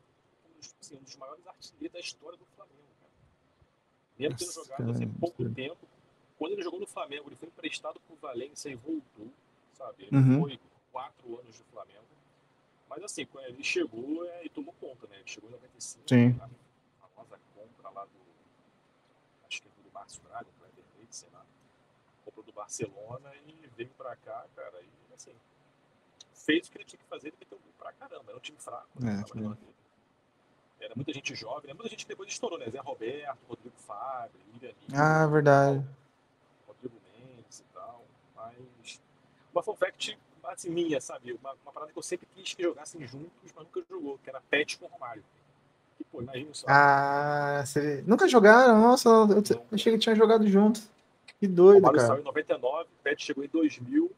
um dos assim, um dos maiores artilheiros da história do Flamengo, cara. Mesmo tendo jogado assim, pouco tempo. Quando ele jogou no Flamengo, ele foi emprestado pro Valência e voltou, sabe? Ele
Uhum.
foi 4 anos de Flamengo. Mas assim, quando ele chegou e tomou conta, né? Ele chegou em 95,
Sim.
a famosa compra lá do, acho que do Márcio Braga, do Éder Leite, sei lá. Comprou do Barcelona e veio pra cá, cara, e assim, fez o que ele tinha que fazer, ele meteu pra caramba. Era um time fraco, né? Era muita gente jovem, né? Muita gente que depois estourou, né? Zé Roberto, Rodrigo Fábio, William
Ah, verdade.
Rodrigo Mendes e tal. Mas uma fun fact assim, minha, sabe? Uma parada que eu sempre quis que jogassem juntos, mas nunca jogou, que era Pet com Romário. E, pô, imagina só.
Ah, nunca jogaram? Nossa, eu achei que tinha jogado junto. Que doido,
Romário
cara.
saiu em 99, Pet chegou em 2000.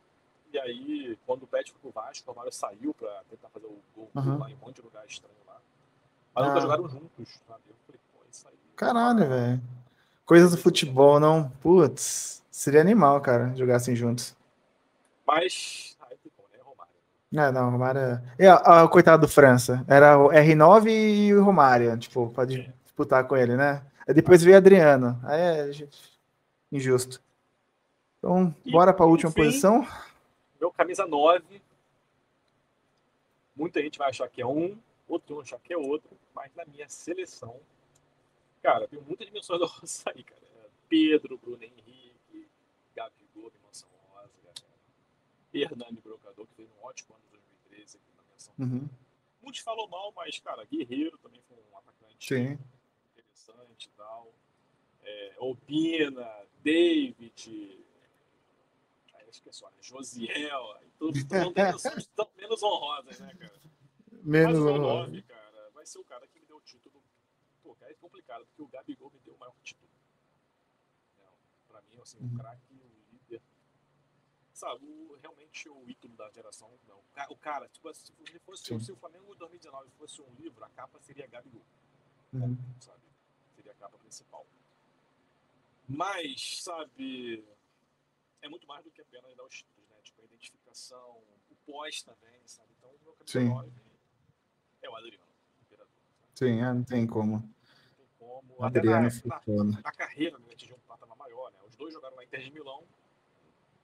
E aí, quando o Pet foi pro Vasco, o Romário saiu pra tentar fazer o gol lá em um monte de lugar estranho lá. Mas nunca jogaram juntos, sabe? Eu falei, pô, isso aí.
Caralho, velho. Coisas do futebol, não? Putz, seria animal, cara, jogassem juntos.
Mas, aí ficou, né, Romário?
Não, Romário. Coitado do França. Era o R9 e o Romário, tipo, pra disputar com ele, né? Aí depois veio Adriano. Aí injusto. Então, bora pra última posição.
Meu camisa 9. Muita gente vai achar que é um, outro vai achar que é outro, mas na minha seleção, cara, tem muitas dimensões do aí, cara. Pedro, Bruno Henrique, Gabigol, menção rosa, cara. Hernani Brocador, que fez um ótimo ano de 2013 aqui na menção.
Uhum.
Muitos falam mal, mas, cara, Guerreiro também foi um atacante interessante e tal. Opina, David, acho que é só, né? Josiel, não tem menções tão menos honrosas, né, cara? Mas o meu 9, cara, vai ser o cara que me deu o título. Pô, cara, é complicado, porque o Gabigol me deu o maior título. Pra mim, assim, o craque, o líder. Sabe, realmente o ídolo da geração, não. O cara, tipo, se o Flamengo 2019 fosse um livro, a capa seria Gabigol. Sabe? Seria a capa principal. Mas, sabe, é muito mais do que apenas dar os títulos, né? Tipo, a identificação, o pós também, sabe? Então, o meu camisa 9 é o Adriano, o imperador.
Sim, não tem como.
Não tem como.
Adriano
Até na carreira, né, atingiu um patamar maior, né? Os dois jogaram na Inter de Milão.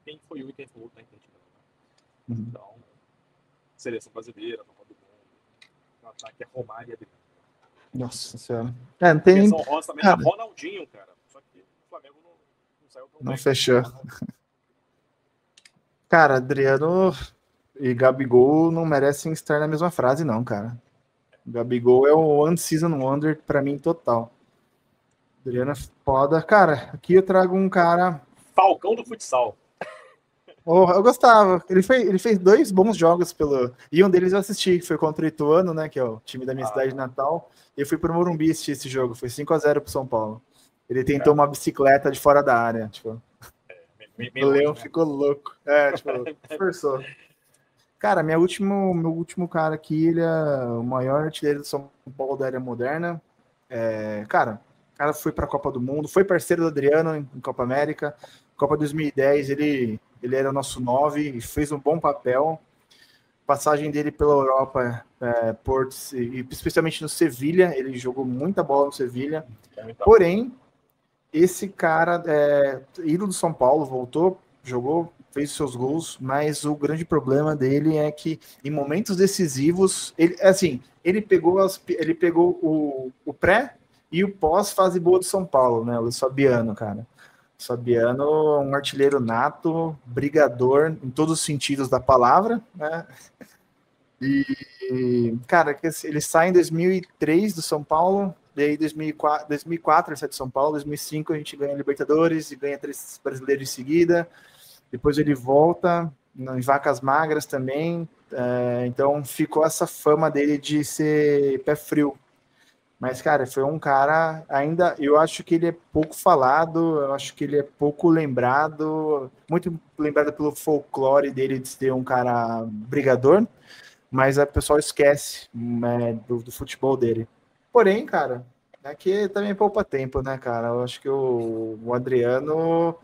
Quem foi um e quem foi o outro na Inter de Milão, né? Então, seleção brasileira, Copa do Mundo. O ataque é Romário e Adriano.
Nossa senhora. Não tem.
Menção rosa também era Ronaldinho, cara. Só que o Flamengo não saiu tão bem.
Não fechou. Cara, Adriano e Gabigol não merecem estar na mesma frase, não, cara. Gabigol é o One Season Wonder pra mim total. Adriano é foda. Cara, aqui eu trago um cara.
Falcão do futsal.
Eu gostava. Ele fez 2 bons jogos e um deles eu assisti, que foi contra o Ituano, né? Que é o time da minha cidade de Natal. E eu fui pro Morumbi assistir esse jogo. Foi 5-0 pro São Paulo. Ele tentou uma bicicleta de fora da área. Tipo, o Leão, né? Ficou louco. Tipo, forçou. Cara, meu último cara aqui, ele é o maior artilheiro do São Paulo da era moderna. Cara, o cara foi para a Copa do Mundo, foi parceiro do Adriano em Copa América. Copa 2010, ele era o nosso 9 e fez um bom papel. Passagem dele pela Europa, Porto, e especialmente no Sevilha, ele jogou muita bola no Sevilha. Porém, esse cara, ídolo do São Paulo, voltou, jogou, fez seus gols, mas o grande problema dele é que em momentos decisivos, ele pegou o pré e o pós fase boa do São Paulo, né? O Luiz Fabiano, cara. Fabiano, um artilheiro nato, brigador em todos os sentidos da palavra, né? E cara, ele sai em 2003 do São Paulo, daí 2004 ele sai de São Paulo, 2005 a gente ganha Libertadores e ganha 3 brasileiros em seguida. Depois ele volta em vacas magras também. Então ficou essa fama dele de ser pé frio. Mas, cara, foi um cara ainda. Eu acho que ele é pouco falado, eu acho que ele é pouco lembrado, muito lembrado pelo folclore dele de ser um cara brigador, mas o pessoal esquece do futebol dele. Porém, cara, aqui também poupa tempo, né, cara? Eu acho que o Adriano.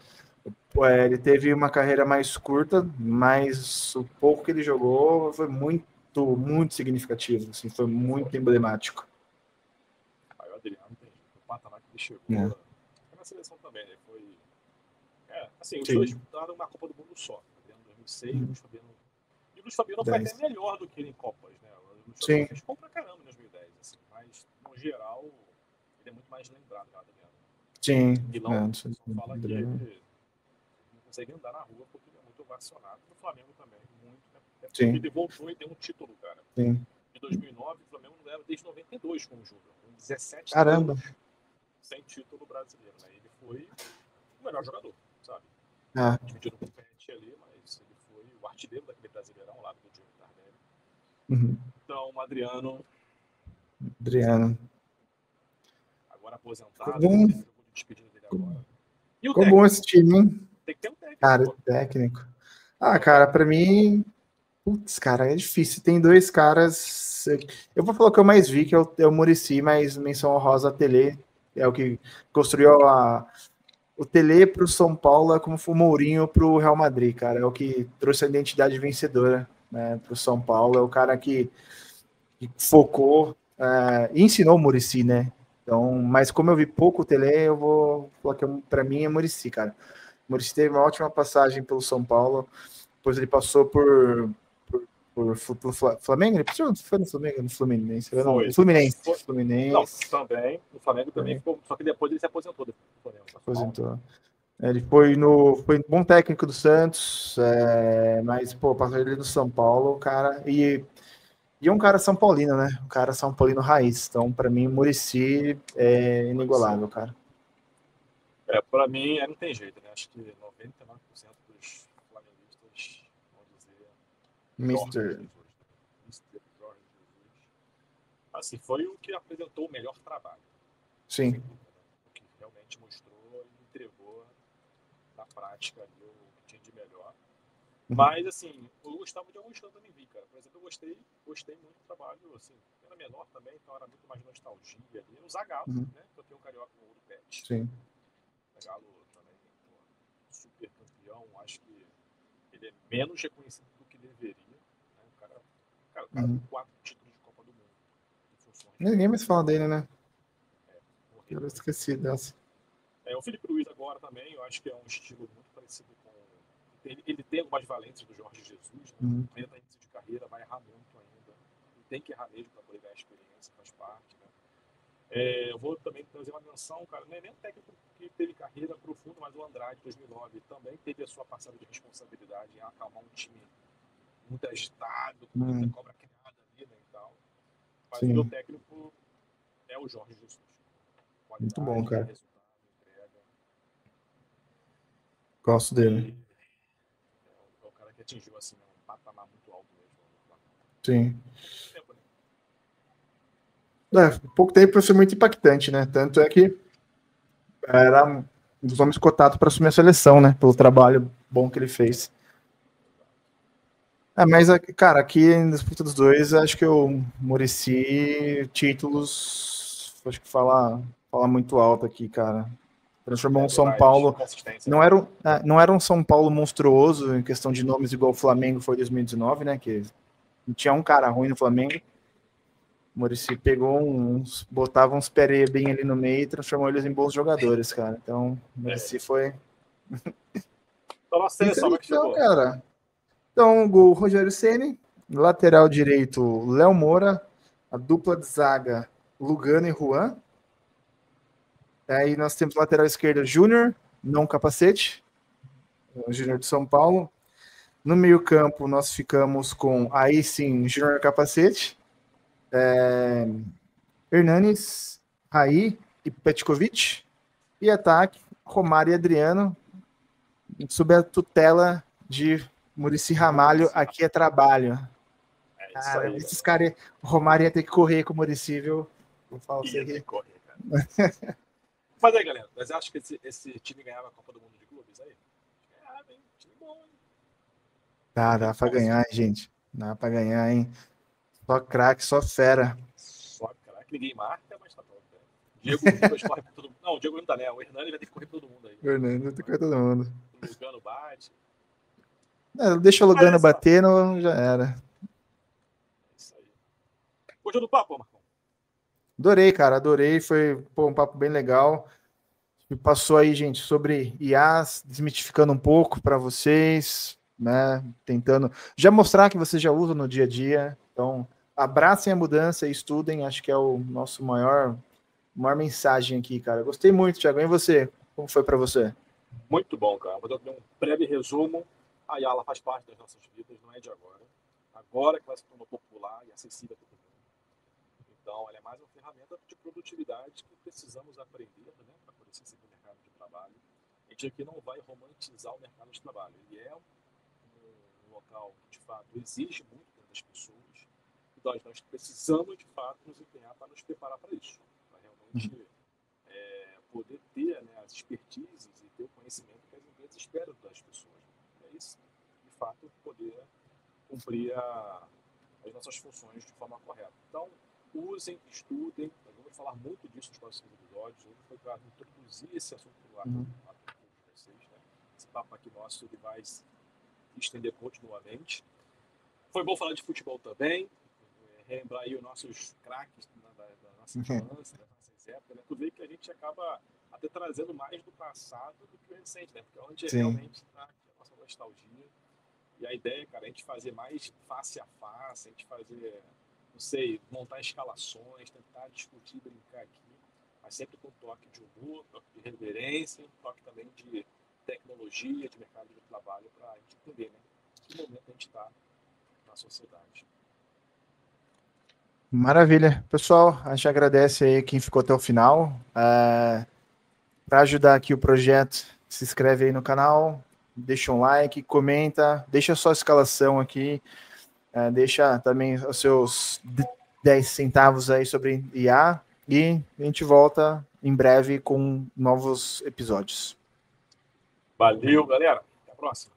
Ele teve uma carreira mais curta, mas o pouco que ele jogou foi muito, muito significativo, assim, foi muito emblemático.
Adriano tem o patamar que ele chegou.
É.
Na seleção também, né? Foi. Assim, os
Sim.
dois disputaram uma Copa do Mundo só. Adriano em 2006, Luiz Fabiano. E o Luiz Fabiano foi até
10.
melhor do que ele em Copas, né? O Luiz
Sim.
Fabiano fez gol pra caramba em 2010, assim, mas no geral ele é muito mais lembrado, né, Adriano?
Sim.
Milão, só fala que ele não consegue andar na rua porque ele é muito ovacionado. No Flamengo também, muito, né? Até porque
Sim.
ele voltou e deu um título, cara.
Sim.
De 2009, o Flamengo não ganhava desde 92 com o Júnior, com 17
Caramba.
anos sem título brasileiro, né? Ele foi o melhor jogador, sabe?
Ah.
Dividido com o Pet ali, mas ele foi o artilheiro daquele Brasileirão ao lado do Diego Tardelli.
Uhum.
Então, o Adriano, agora aposentado,
Bom.
eu vou despedindo dele agora. E o
Ficou
técnico?
bom esse time, hein?
Tem que ter um técnico.
Cara,
pô.
técnico. Cara, pra mim... Putz, cara, é difícil. Tem dois caras... Eu vou falar o que eu mais vi, que é o Muricy, mas menção honrosa a Tele. É o que construiu o Tele pro São Paulo, é como foi o Mourinho pro Real Madrid, cara. É o que trouxe a identidade vencedora, né, pro São Paulo. É o cara que focou e ensinou o Muricy, né? Então, mas como eu vi pouco o Tele, eu vou falar que pra mim é Muricy, cara. O Muricy teve uma ótima passagem pelo São Paulo, depois ele passou por Flamengo? Ele foi no Flamengo? No Fluminense?
Foi.
No Fluminense.
Foi.
Fluminense.
Não, também. O Flamengo também ficou. Só que depois ele se aposentou.
Aposentou. Ele foi bom técnico do Santos, mas, pô, passou ele no São Paulo, cara, e um cara São Paulino, né? Um cara São Paulino raiz. Então, pra mim, o Muricy é inigualável, cara.
Pra mim, não tem jeito, né? Acho que 99% dos flamenguistas vão dizer
Mr.
Jorge Jesus. Assim, foi o que apresentou o melhor trabalho.
Sim.
O que realmente mostrou e entregou na prática ali o que tinha de melhor. Mas, assim, eu gostava de alguns que eu também vi, cara. Por exemplo, eu gostei muito do trabalho, assim, era menor também, então era muito mais nostalgia ali. O Zagallo, né? Que eu tenho um carioca no Ouro Pet.
Sim.
O Zagallo também, super campeão, acho que ele é menos reconhecido do que deveria. Né? O cara tem 4 títulos de Copa do Mundo.
Ninguém mais fala dele, né? Eu esqueci dessa.
O Felipe Luiz agora também, eu acho que é um estilo muito parecido com... Ele tem algumas valências do Jorge Jesus, né? Ainda está em início de carreira, vai errar muito ainda. Ele tem que errar mesmo para poder ganhar experiência, faz parte, né? Eu vou também trazer uma menção, cara, não é nem um técnico que teve carreira profunda, mas o Andrade, 2009, também teve a sua passada de responsabilidade em acalmar um time muito agitado, com muita cobra criada ali, né, e tal. Mas o meu técnico é o Jorge Jesus. Qualidade,
muito bom, cara.
Resultado, entrega.
Gosto dele.
É o cara que atingiu, assim, um patamar muito alto mesmo.
Sim.
Tempo, né?
Pouco tempo foi ser muito impactante, né? Tanto é que era um dos homens cotados para assumir a seleção, né? Pelo trabalho bom que ele fez. Mas, cara, aqui na disputa dos dois, acho que o Muricy, títulos, acho que fala muito alto aqui, cara. Transformou um São Paulo. Não era um São Paulo monstruoso em questão de nomes, igual o Flamengo foi em 2019, né? Que não tinha um cara ruim no Flamengo. O Muricy pegou botava uns Pere bem ali no meio e transformou eles em bons jogadores, cara. Então, o Muricy foi.
Então, a seleção, que chegou?
Cara. Então, o gol Rogério Ceni, lateral direito Léo Moura, a dupla de zaga Lugano e Juan. Aí nós temos lateral esquerdo Júnior, não capacete, o Júnior de São Paulo. No meio-campo nós ficamos com, aí sim, Júnior capacete, Hernanes, Raí e Petkovic. E ataque, Romário e Adriano, sob a tutela de Muricy Ramalho, aqui é trabalho. Cara,
aí,
esses caras, o Romário ia ter que correr com o Muricy, viu? Vou falar
ia ter que correr, cara. Mas aí, galera, mas acho que esse time ganhava a Copa do Mundo de clubes aí? Ganhava, hein? Time bom, hein?
Dá pra ganhar, gente. Dá pra ganhar, hein? Só craque, só fera.
Só craque. Ninguém marca, mas tá pronto. Diego Ribas corre pra todo mundo. Não, o Diego não tá, né? O Hernani vai ter que correr pra todo mundo aí.
O Hernani vai ter que correr todo mundo.
O Lugano bate.
Deixa o Lugano bater, não, já era.
Isso aí. Continua do papo, Marcão.
Adorei, cara, adorei. Foi um papo bem legal. Me passou aí, gente, sobre IAs, desmitificando um pouco para vocês, né? Tentando já mostrar que vocês já usam no dia a dia. Então, abracem a mudança e estudem. Acho que é o nosso maior mensagem aqui, cara. Gostei muito, Thiago. E você? Como foi para você?
Muito bom, cara. Vou dar um breve resumo. A Yala faz parte das nossas vidas, não é de agora. Agora que ela se tornou popular e acessível a todo mundo. Então, ela é mais uma ferramenta de produtividade que precisamos aprender, né, para poder ser no mercado de trabalho. A gente aqui não vai romantizar o mercado de trabalho. Ele é um local que, de fato, exige muito das pessoas. E nós precisamos, de fato, nos empenhar para nos preparar para isso. Para realmente poder ter, né, as expertises e ter o conhecimento que as empresas esperam das pessoas. É isso, de fato, poder cumprir as nossas funções de forma correta. Então, usem, estudem. Nós vamos falar muito disso nos próximos episódios. Hoje foi para introduzir esse assunto para vocês. Né? Esse papo aqui nosso ele vai se estender continuamente. Foi bom falar de futebol também. Relembrar aí os nossos craques da nossa infância, das nossas épocas. Né? Tu vê que a gente acaba até trazendo mais do passado do que o recente, né? Porque é onde realmente está a nossa nostalgia. E a ideia, cara, é a gente fazer mais face a face, a gente fazer, não sei, montar escalações, tentar discutir, brincar aqui, mas sempre com toque de humor, toque de reverência, toque também de tecnologia, de mercado de trabalho, para a gente entender, né? Que momento a gente está na sociedade.
Maravilha. Pessoal, a gente agradece aí quem ficou até o final. Para ajudar aqui o projeto, se inscreve aí no canal, deixa um like, comenta, deixa a sua escalação aqui, deixa também os seus 10 centavos aí sobre IA e a gente volta em breve com novos episódios.
Valeu, galera. Até a próxima.